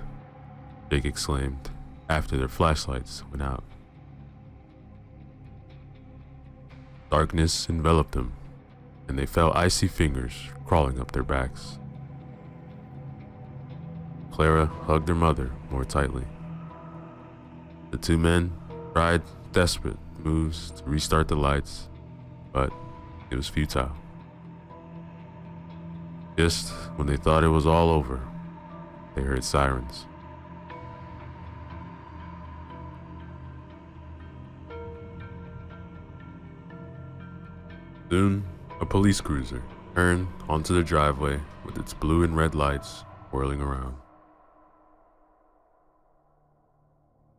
Jake exclaimed after their flashlights went out. Darkness enveloped them, and they felt icy fingers crawling up their backs. Clara hugged her mother more tightly. The two men tried desperate moves to restart the lights, but it was futile. Just when they thought it was all over, they heard sirens. Soon, a police cruiser turned onto the driveway with its blue and red lights whirling around.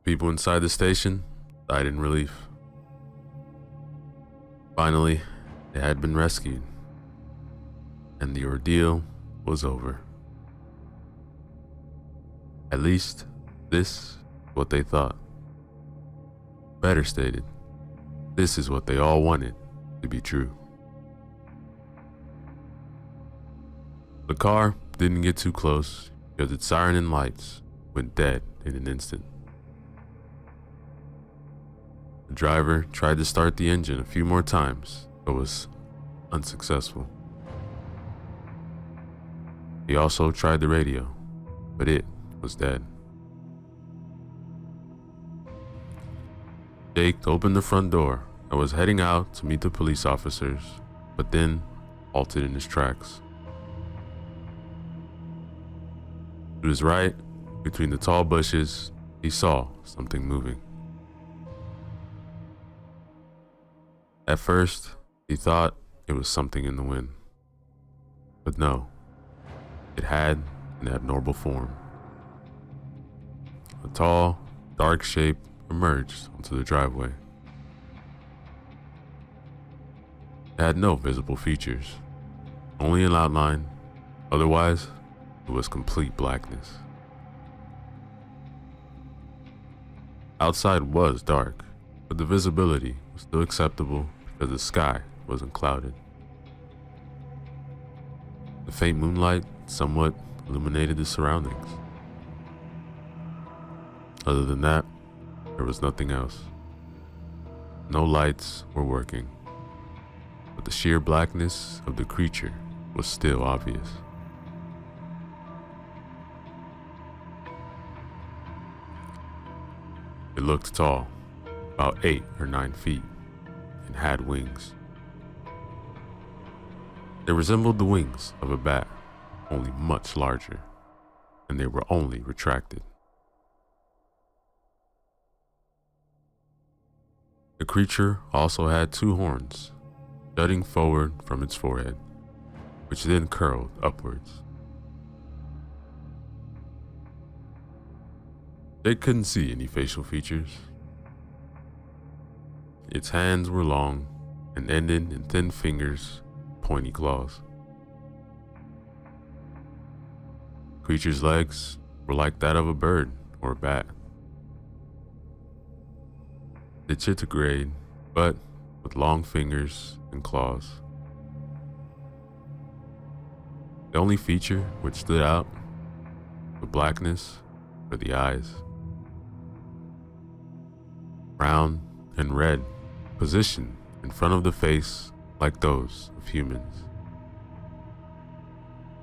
People inside the station died in relief. Finally, they had been rescued, and the ordeal was over. At least, this is what they thought. Better stated, this is what they all wanted to be true. The car didn't get too close because its siren and lights went dead in an instant. The driver tried to start the engine a few more times, but was unsuccessful. He also tried the radio, but it was dead. Jake opened the front door and was heading out to meet the police officers, but then halted in his tracks. To his right, between the tall bushes, he saw something moving. At first, he thought it was something in the wind. But no, it had an abnormal form. A tall, dark shape emerged onto the driveway. It had no visible features, only an outline. Otherwise, it was complete blackness. Outside was dark, but the visibility was still acceptable because the sky wasn't clouded. The faint moonlight somewhat illuminated the surroundings. Other than that, there was nothing else. No lights were working, but the sheer blackness of the creature was still obvious. It looked tall, about 8 or 9 feet, and had wings. They resembled the wings of a bat, only much larger, and they were only retracted. The creature also had 2 horns, jutting forward from its forehead, which then curled upwards. They couldn't see any facial features. Its hands were long and ended in thin fingers, pointy claws. The creature's legs were like that of a bird or a bat. Digitigrade, but with long fingers and claws. The only feature which stood out, the blackness, were the eyes. Brown and red, positioned in front of the face like those of humans.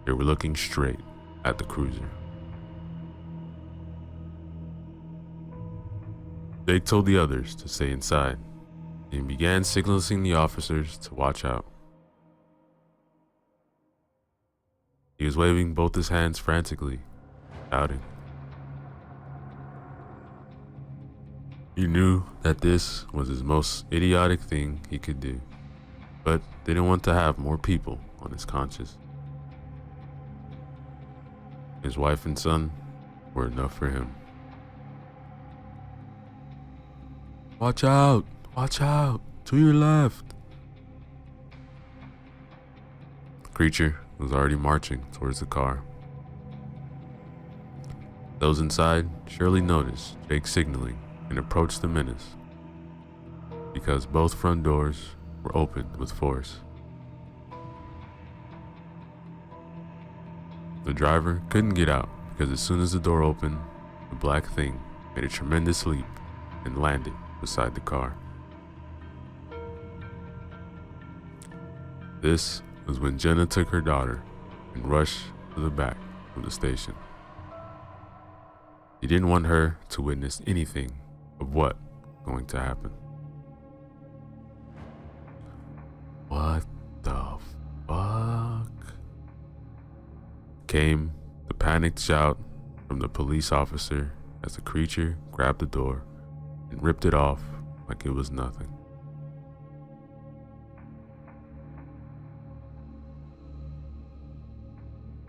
They were looking straight at the cruiser. Jake told the others to stay inside and began signaling the officers to watch out. He was waving both his hands frantically, shouting. He knew that this was his most idiotic thing he could do, but didn't want to have more people on his conscience. His wife and son were enough for him. Watch out! Watch out! To your left! The creature was already marching towards the car, Those inside surely noticed Jake signaling and approached the menace, because both front doors were opened with force. The driver couldn't get out because as soon as the door opened, the black thing made a tremendous leap and landed beside the car. This was when Jenna took her daughter and rushed to the back of the station. He didn't want her to witness anything of what was going to happen. What the fuck? Came the panicked shout from the police officer as the creature grabbed the door and ripped it off like it was nothing.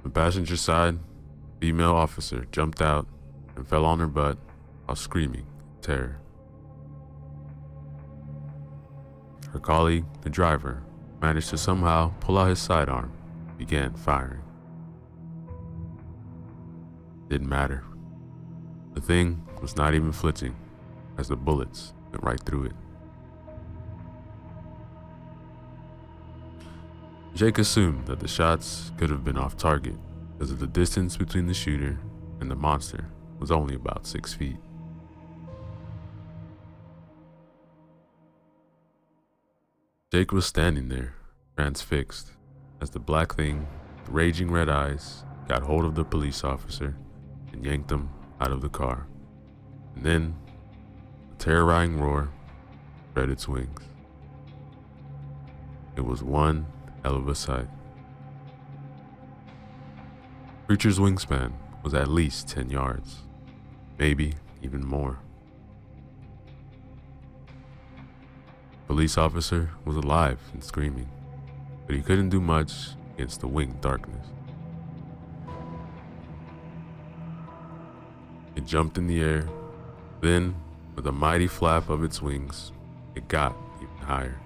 The passenger side female officer jumped out and fell on her butt while screaming in terror. Her colleague, the driver, managed to somehow pull out his sidearm and began firing. Didn't matter. The thing was not even flinching as the bullets went right through it. Jake assumed that the shots could have been off target because of the distance between the shooter and the monster was only about 6 feet. Jake was standing there, transfixed, as the black thing with raging red eyes got hold of the police officer and yanked him out of the car. And then, a terrorizing roar spread its wings. It was one hell of a sight. Creature's wingspan was at least 10 yards, maybe even more. Police officer was alive and screaming, but he couldn't do much against the winged darkness. It jumped in the air, then, with a mighty flap of its wings, it got even higher.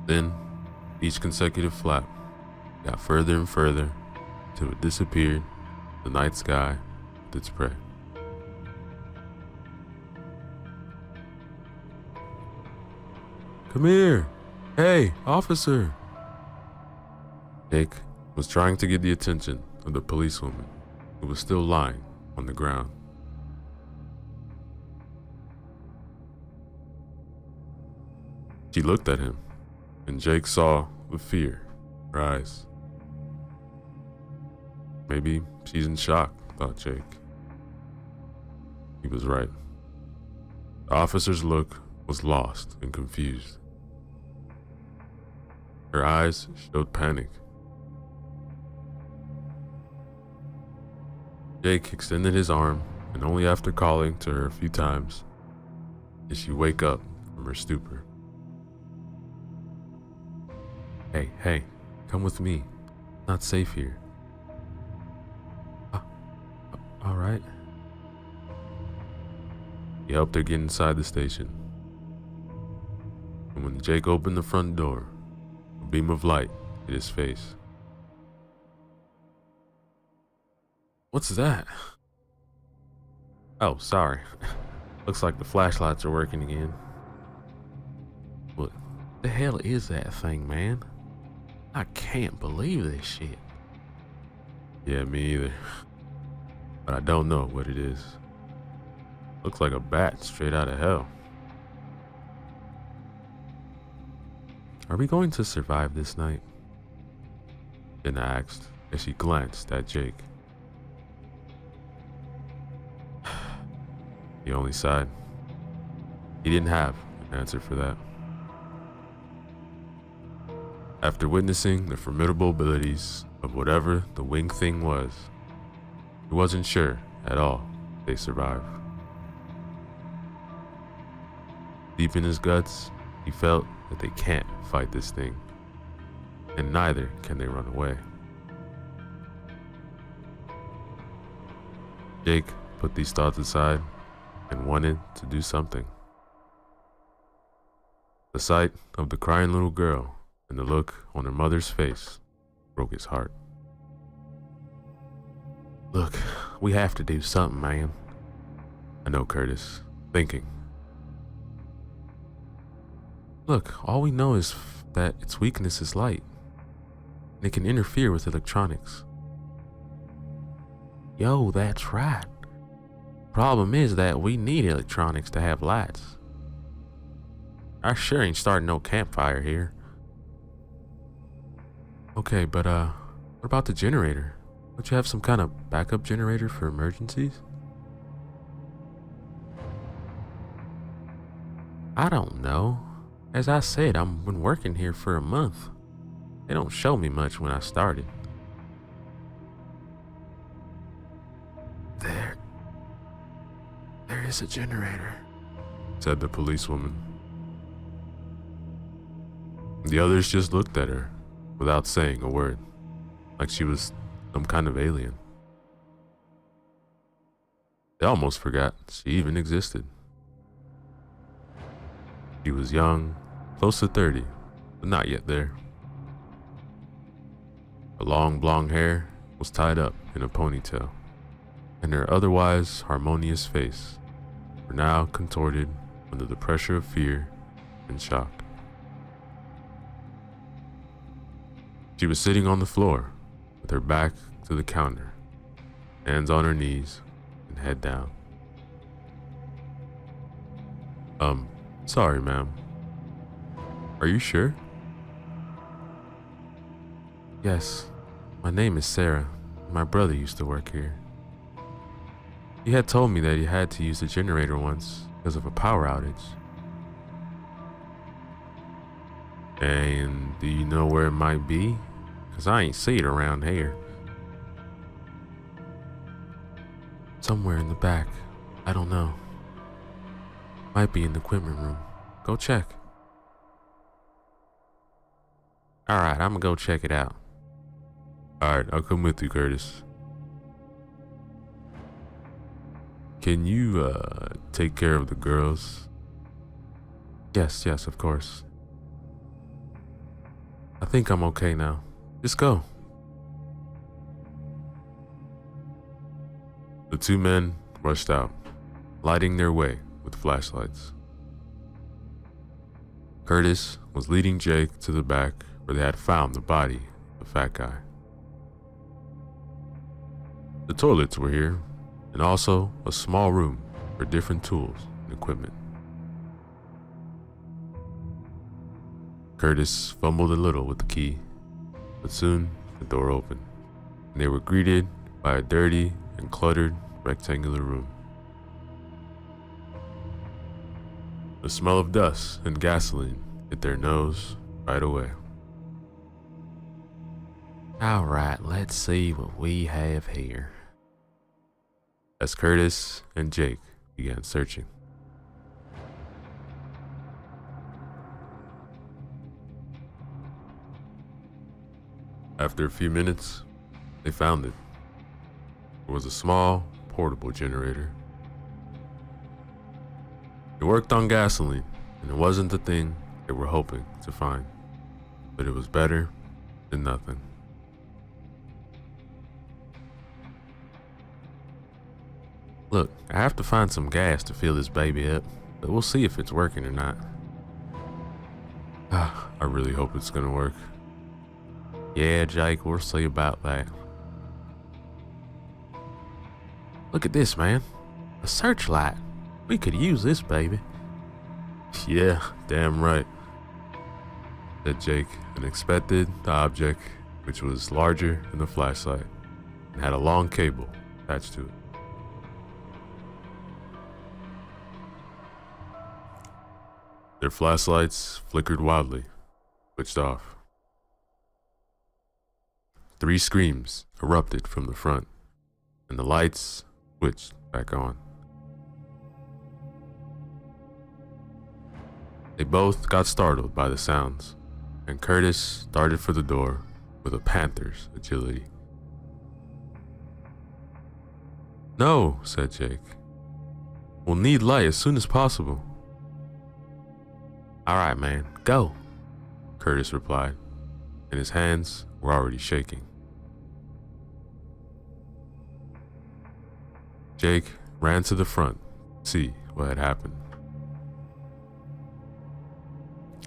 Then, each consecutive flap got further and further till it disappeared in the night sky with its prey. Come here! Hey, officer! Jake was trying to get the attention of the policewoman who was still lying on the ground. She looked at him, and Jake saw with fear in her eyes. Maybe she's in shock, thought Jake. He was right. The officer's look was lost and confused. Her eyes showed panic. Jake extended his arm, and only after calling to her a few times did she wake up from her stupor. Hey, come with me. Not safe here. All right. He helped her get inside the station. And when Jake opened the front door, a beam of light hit his face. What's that? Oh, sorry. Looks like the flashlights are working again. What the hell is that thing, man? I can't believe this shit. Yeah, me either. But I don't know what it is. Looks like a bat straight out of hell. Are we going to survive this night? Jenna asked as she glanced at Jake. He only sighed. He didn't have an answer for that. After witnessing the formidable abilities of whatever the winged thing was, he wasn't sure at all they survived. Deep in his guts, he felt that they can't fight this thing, and neither can they run away. Jake put these thoughts aside and wanted to do something. The sight of the crying little girl and the look on her mother's face broke his heart. Look, we have to do something, man. I know, Curtis. Thinking. Look, all we know is that its weakness is light. And it can interfere with electronics. Yo, that's right. Problem is that we need electronics to have lights. I sure ain't starting no campfire here. Okay, but what about the generator? Don't you have some kind of backup generator for emergencies? I don't know. As I said, I've been working here for a month. They don't show me much when I started. There is a generator, said the policewoman. The others just looked at her without saying a word, like she was some kind of alien. They almost forgot she even existed. She was young, close to 30, but not yet there. Her long blonde hair was tied up in a ponytail, and her otherwise harmonious face were now contorted under the pressure of fear and shock. She was sitting on the floor with her back to the counter, hands on her knees and head down. Sorry, ma'am. Are you sure? Yes, my name is Sarah. My brother used to work here. He had told me that he had to use the generator once because of a power outage. And do you know where it might be? Because I ain't see it around here. Somewhere in the back. I don't know. Might be in the equipment room. Go check. Alright, I'm gonna go check it out. Alright, I'll come with you, Curtis. Can you, take care of the girls? Yes, of course. I think I'm okay now. Just go. The two men rushed out, lighting their way with flashlights. Curtis was leading Jake to the back where they had found the body of the fat guy. The toilets were here, and also a small room for different tools and equipment. Curtis fumbled a little with the key, but soon the door opened, and they were greeted by a dirty and cluttered rectangular room. The smell of dust and gasoline hit their nose right away. All right, let's see what we have here. As Curtis and Jake began searching. After a few minutes, they found it. It was a small, portable generator. It worked on gasoline, and it wasn't the thing they were hoping to find, but it was better than nothing. Look, I have to find some gas to fill this baby up, but we'll see if it's working or not. I really hope it's gonna work. Yeah, Jake, we'll see about that. Look at this, man. A searchlight. We could use this, baby. Yeah, damn right, said Jake, and inspected the object, which was larger than the flashlight and had a long cable attached to it. Their flashlights flickered wildly, switched off. 3 screams erupted from the front, and the lights switched back on. They both got startled by the sounds, and Curtis darted for the door with a panther's agility. No, said Jake. We'll need light as soon as possible. All right, man, go, Curtis replied, and his hands were already shaking. Jake ran to the front to see what had happened.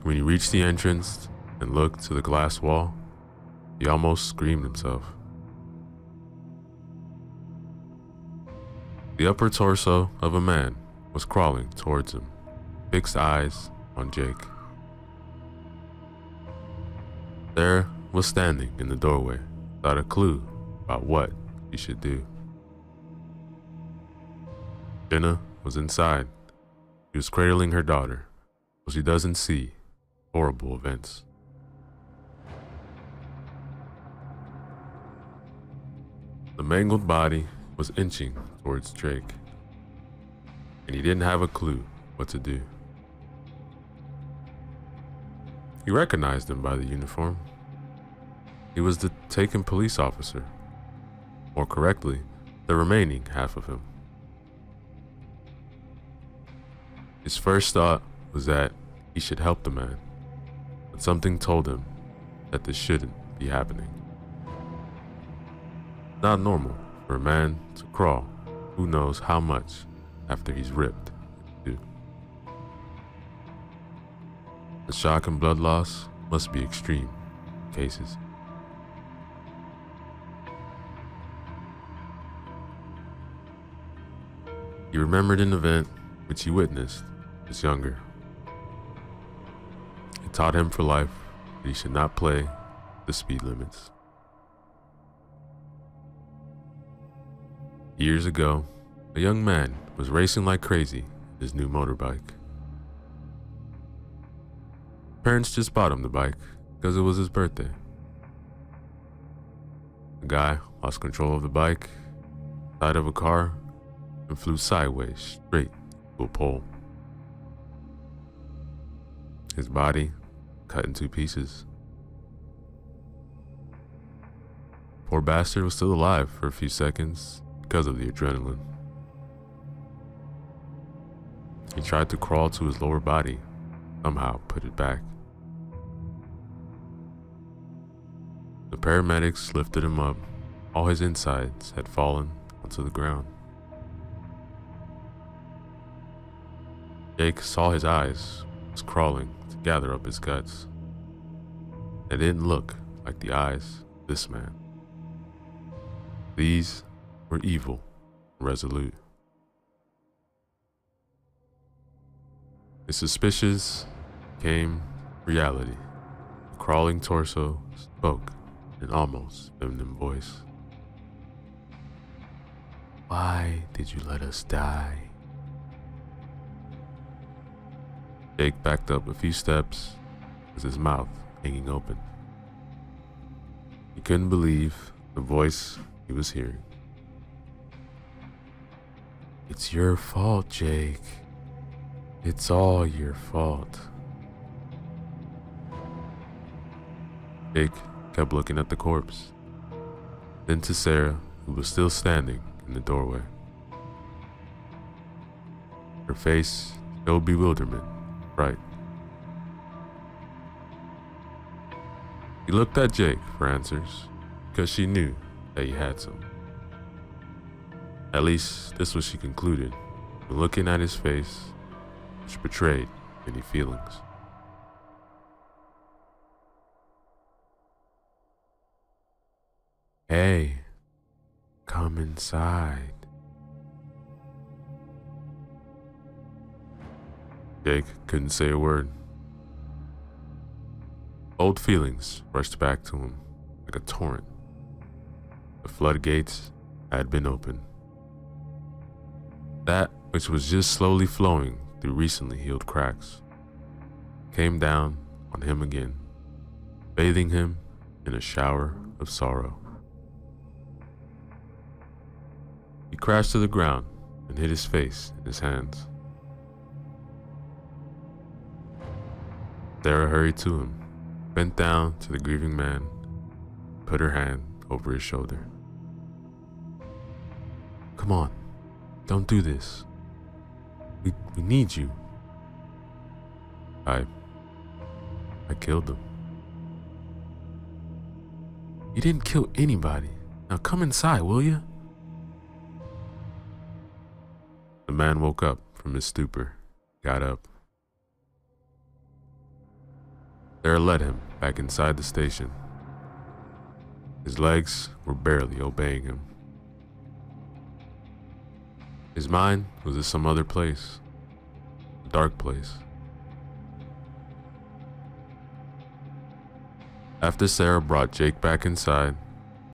When he reached the entrance and looked to the glass wall, he almost screamed himself. The upper torso of a man was crawling towards him, fixed eyes on Jake. Sarah was standing in the doorway without a clue about what he should do. Jenna was inside. She was cradling her daughter so she doesn't see horrible events. The mangled body was inching towards Drake, and he didn't have a clue what to do. He recognized him by the uniform. He was the taken police officer, more correctly, the remaining half of him. His first thought was that he should help the man, but something told him that this shouldn't be happening. Not normal for a man to crawl who knows how much after he's ripped in two. The shock and blood loss must be extreme in cases. He remembered an event which he witnessed as younger. It taught him for life that he should not play the speed limits. Years ago, a young man was racing like crazy in his new motorbike. Parents just bought him the bike because it was his birthday. The guy lost control of the bike, side of a car, and flew sideways straight to a pole. His body cut in two pieces. Poor bastard was still alive for a few seconds because of the adrenaline. He tried to crawl to his lower body, somehow put it back. The paramedics lifted him up. All his insides had fallen onto the ground. Jake saw his eyes was crawling to gather up his guts. They didn't look like the eyes of this man. These were evil and resolute. His suspicions became reality. The crawling torso spoke in an almost feminine voice. "Why did you let us die?" Jake backed up a few steps with his mouth hanging open. He couldn't believe the voice he was hearing. "It's your fault, Jake. It's all your fault." Jake kept looking at the corpse, then to Sarah, who was still standing in the doorway. Her face showed bewilderment, right? He looked at Jake for answers because she knew that he had some. At least this was she concluded when looking at his face, which betrayed many feelings. "Hey, come inside." Jake couldn't say a word. Old feelings rushed back to him like a torrent. The floodgates had been opened. That which was just slowly flowing through recently healed cracks came down on him again, bathing him in a shower of sorrow. He crashed to the ground and hid his face in his hands. Sarah hurried to him, bent down to the grieving man, put her hand over his shoulder. "Come on, don't do this. We need you." I killed him." "You didn't kill anybody. Now come inside, will you?" man woke up from his stupor, got up. Sarah led him back inside the station. His legs were barely obeying him. His mind was in some other place, a dark place. After Sarah brought Jake back inside,